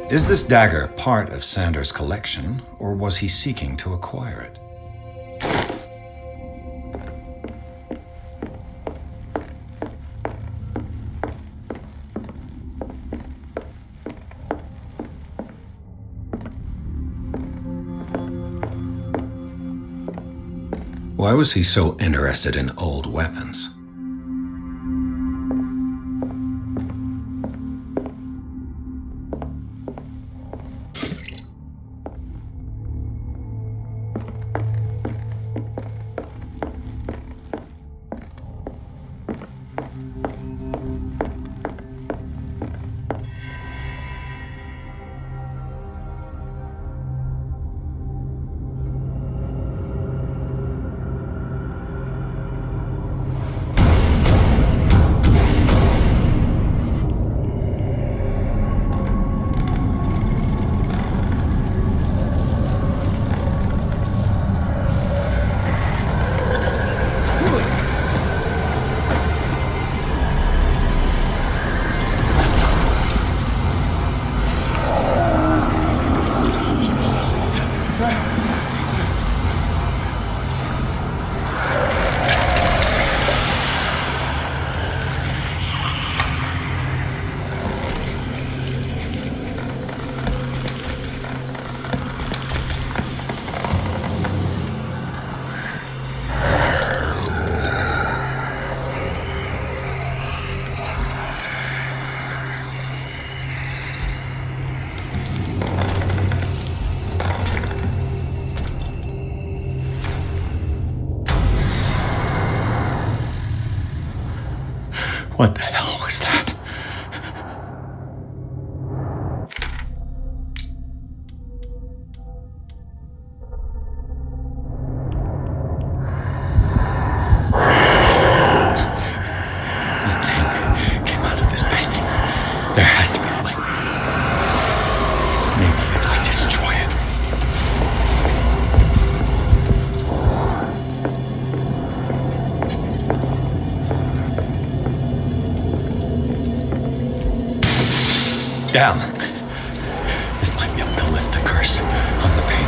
Is this dagger part of Sanders' collection, or was he seeking to acquire it? Why was he so interested in old weapons? What the hell was that? The thing came out of this painting. There has to be a link. Maybe if I destroy it. Down. This might be able to lift the curse on the painting.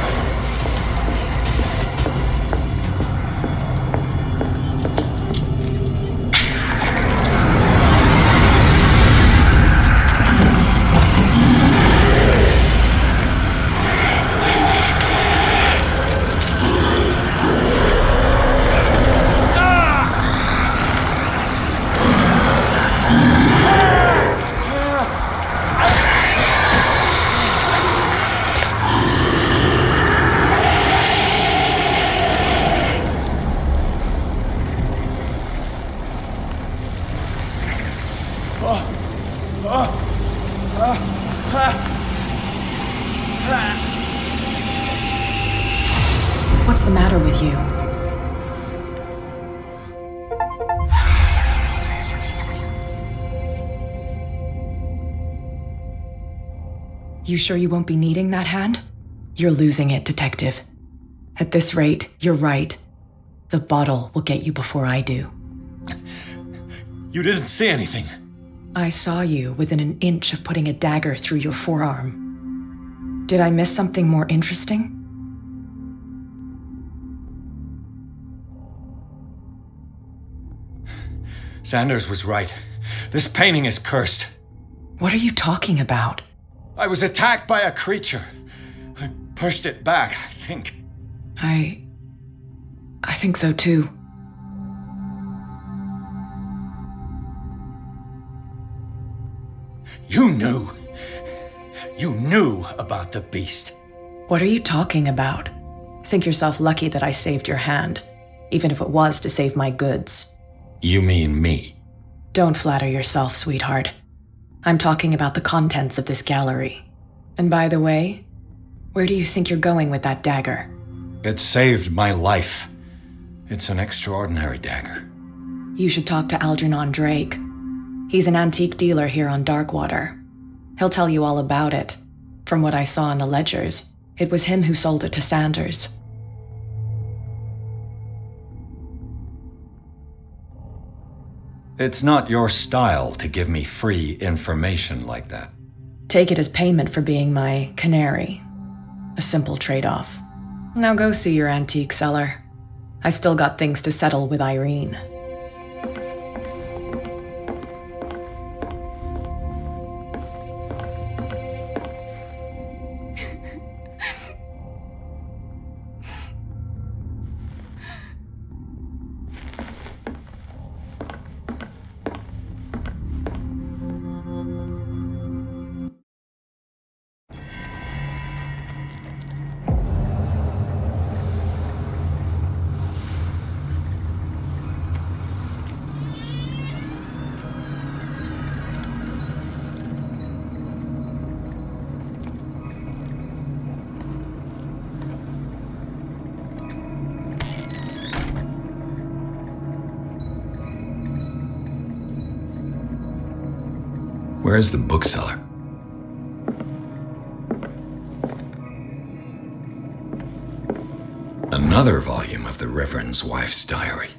What's the matter with you? You sure you won't be needing that hand? You're losing it, Detective. At this rate, you're right. The bottle will get you before I do. You didn't see anything. I saw you within an inch of putting a dagger through your forearm. Did I miss something more interesting? Sanders was right. This painting is cursed. What are you talking about? I was attacked by a creature. I pushed it back, I think. I think so too. You knew. You knew about the beast. What are you talking about? Think yourself lucky that I saved your hand, even if it was to save my goods. You mean me? Don't flatter yourself, sweetheart. I'm talking about the contents of this gallery. And by the way, where do you think you're going with that dagger? It saved my life. It's an extraordinary dagger. You should talk to Algernon Drake. He's an antique dealer here on Darkwater. He'll tell you all about it. From what I saw in the ledgers, it was him who sold it to Sanders. It's not your style to give me free information like that. Take it as payment for being my canary. A simple trade-off. Now go see your antique seller. I've still got things to settle with Irene. Where's the bookseller? Another volume of the Reverend's wife's diary.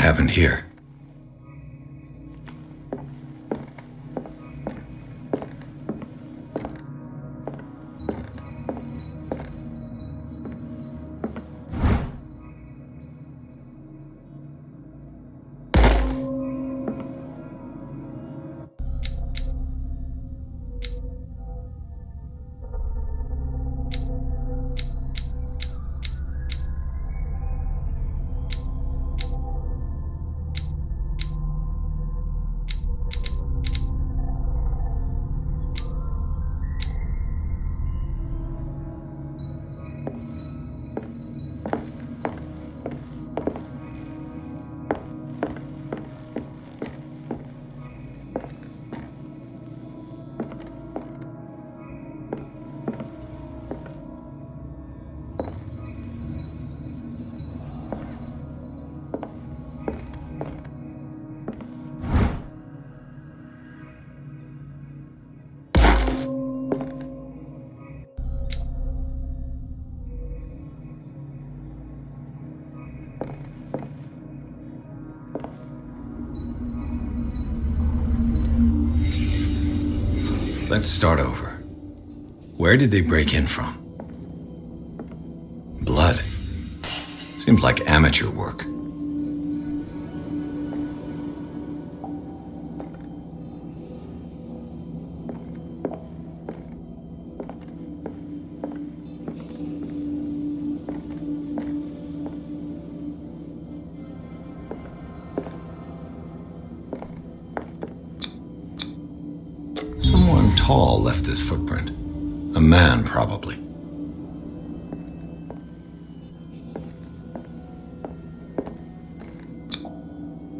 happened here? Let's start over. Where did they break in from? Blood. Seems like amateur work. Someone tall left this footprint. A man, probably.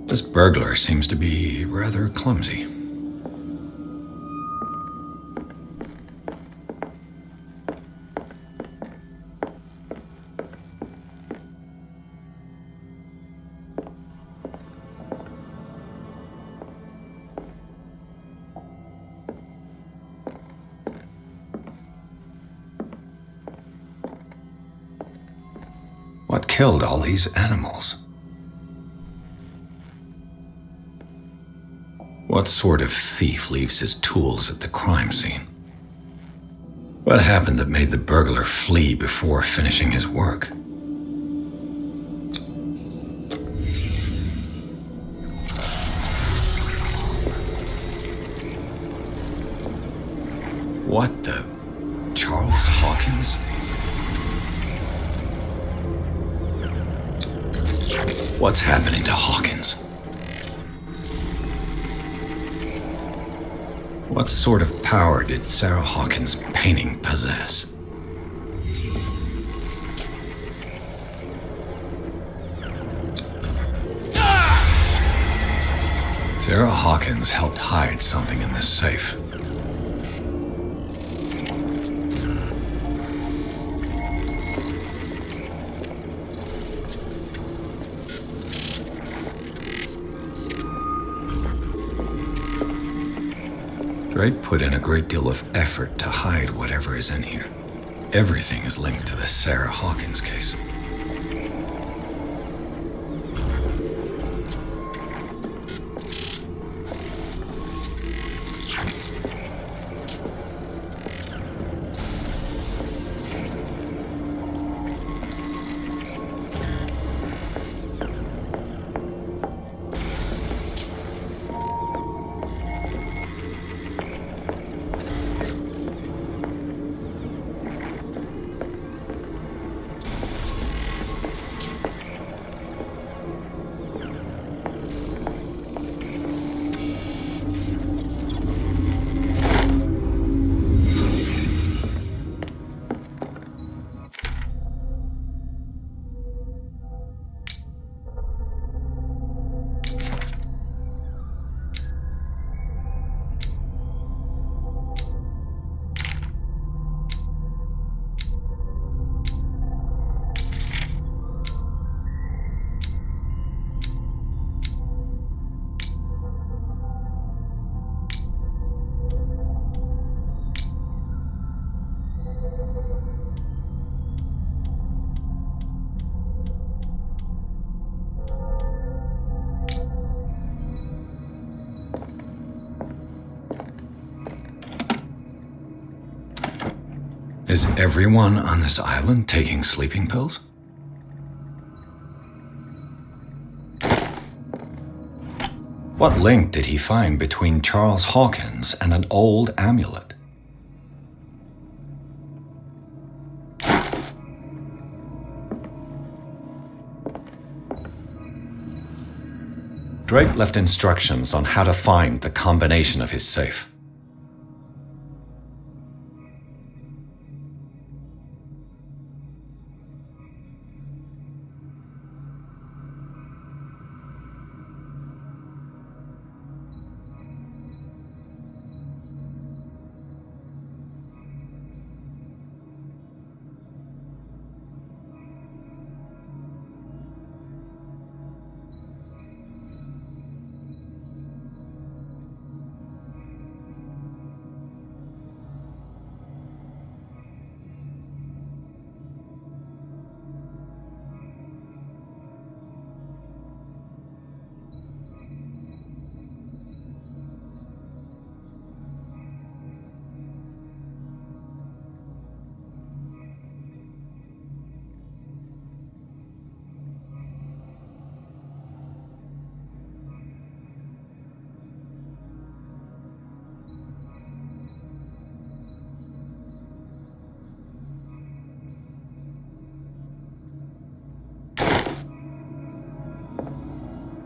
This burglar seems to be rather clumsy. What killed all these animals? What sort of thief leaves his tools at the crime scene? What happened that made the burglar flee before finishing his work? What the? Charles Hawkins? What's happening to Hawkins? What sort of power did Sarah Hawkins' painting possess? Sarah Hawkins helped hide something in this safe. Drake put in a great deal of effort to hide whatever is in here. Everything is linked to the Sarah Hawkins case. Is everyone on this island taking sleeping pills? What link did he find between Charles Hawkins and an old amulet? Drake left instructions on how to find the combination of his safe.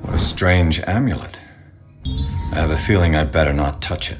What a strange amulet. I have a feeling I'd better not touch it.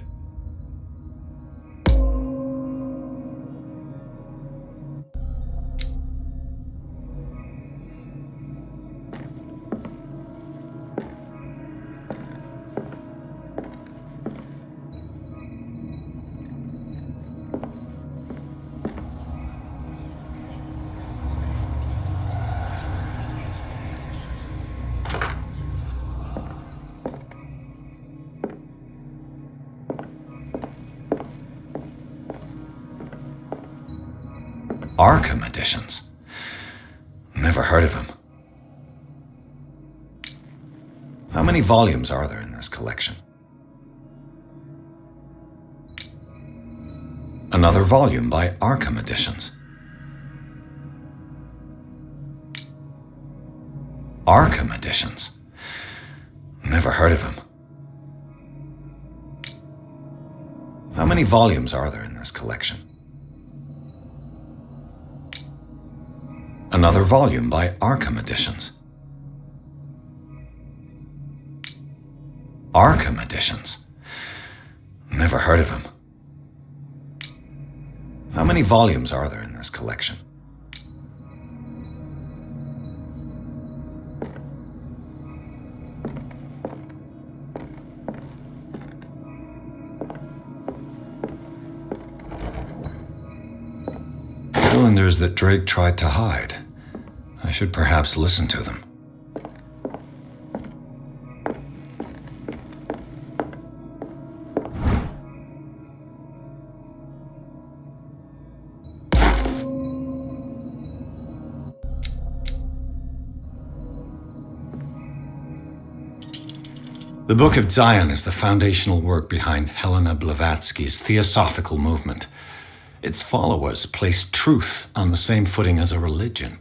Arkham editions. Never heard of them. How many volumes are there in this collection? Another volume by Arkham Editions. Arkham Editions. Never heard of them. How many volumes are there in this collection? Another volume by Arkham Editions. Arkham Editions. Never heard of them. How many volumes are there in this collection? Cylinders that Drake tried to hide. I should perhaps listen to them. The Book of Zion is the foundational work behind Helena Blavatsky's Theosophical movement. Its followers place truth on the same footing as a religion.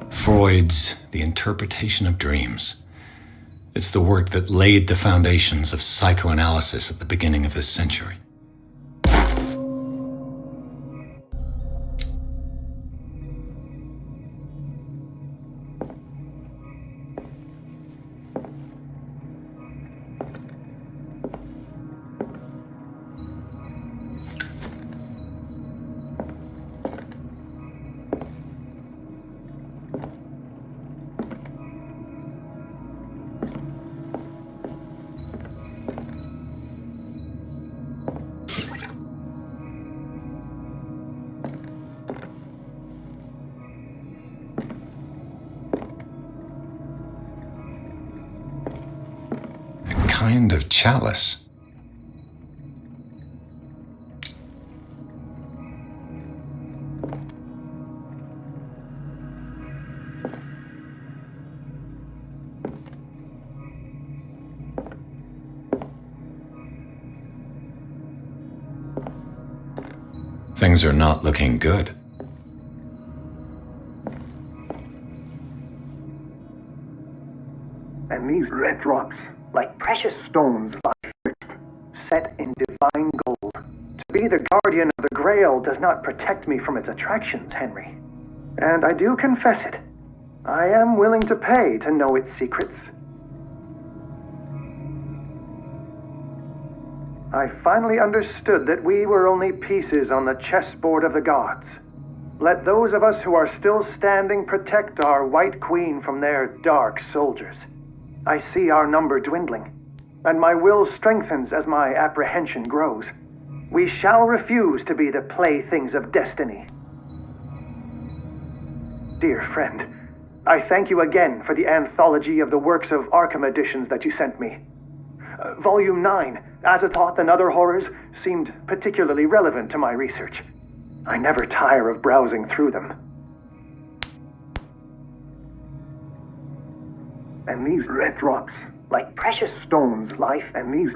Freud's The Interpretation of Dreams. It's the work that laid the foundations of psychoanalysis at the beginning of this century. kind of chalice. Things are not looking good. And these red drops, like precious stones, lie fixed, set in divine gold. To be the guardian of the Grail does not protect me from its attractions, Henry. And I do confess it. I am willing to pay to know its secrets. I finally understood that we were only pieces on the chessboard of the gods. Let those of us who are still standing protect our White Queen from their dark soldiers. I see our number dwindling, and my will strengthens as my apprehension grows. We shall refuse to be the playthings of destiny. Dear friend, I thank you again for the anthology of the works of Arkham editions that you sent me. Volume 9, Azathoth and Other Horrors, seemed particularly relevant to my research. I never tire of browsing through them. And these red drops, like precious stones, lie and these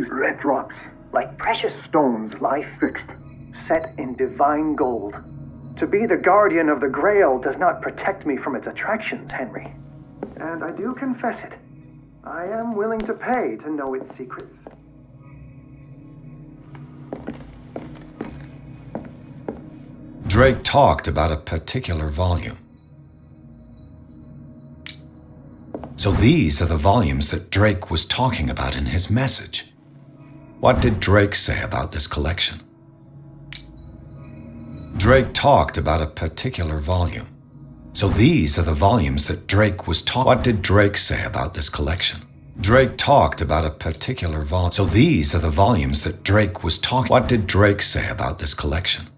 red drops, like precious stones, lie fixed, set in divine gold. To be the guardian of the Grail does not protect me from its attractions, Henry. And I do confess it. I am willing to pay to know its secrets. Drake talked about a particular volume. So these are the volumes that Drake was talking about in his message. What did Drake say about this collection? Drake talked about a particular volume. So these are the volumes that Drake was talking. What did Drake say about this collection? Drake talked about a particular volume. So these are the volumes that Drake was talking. What did Drake say about this collection?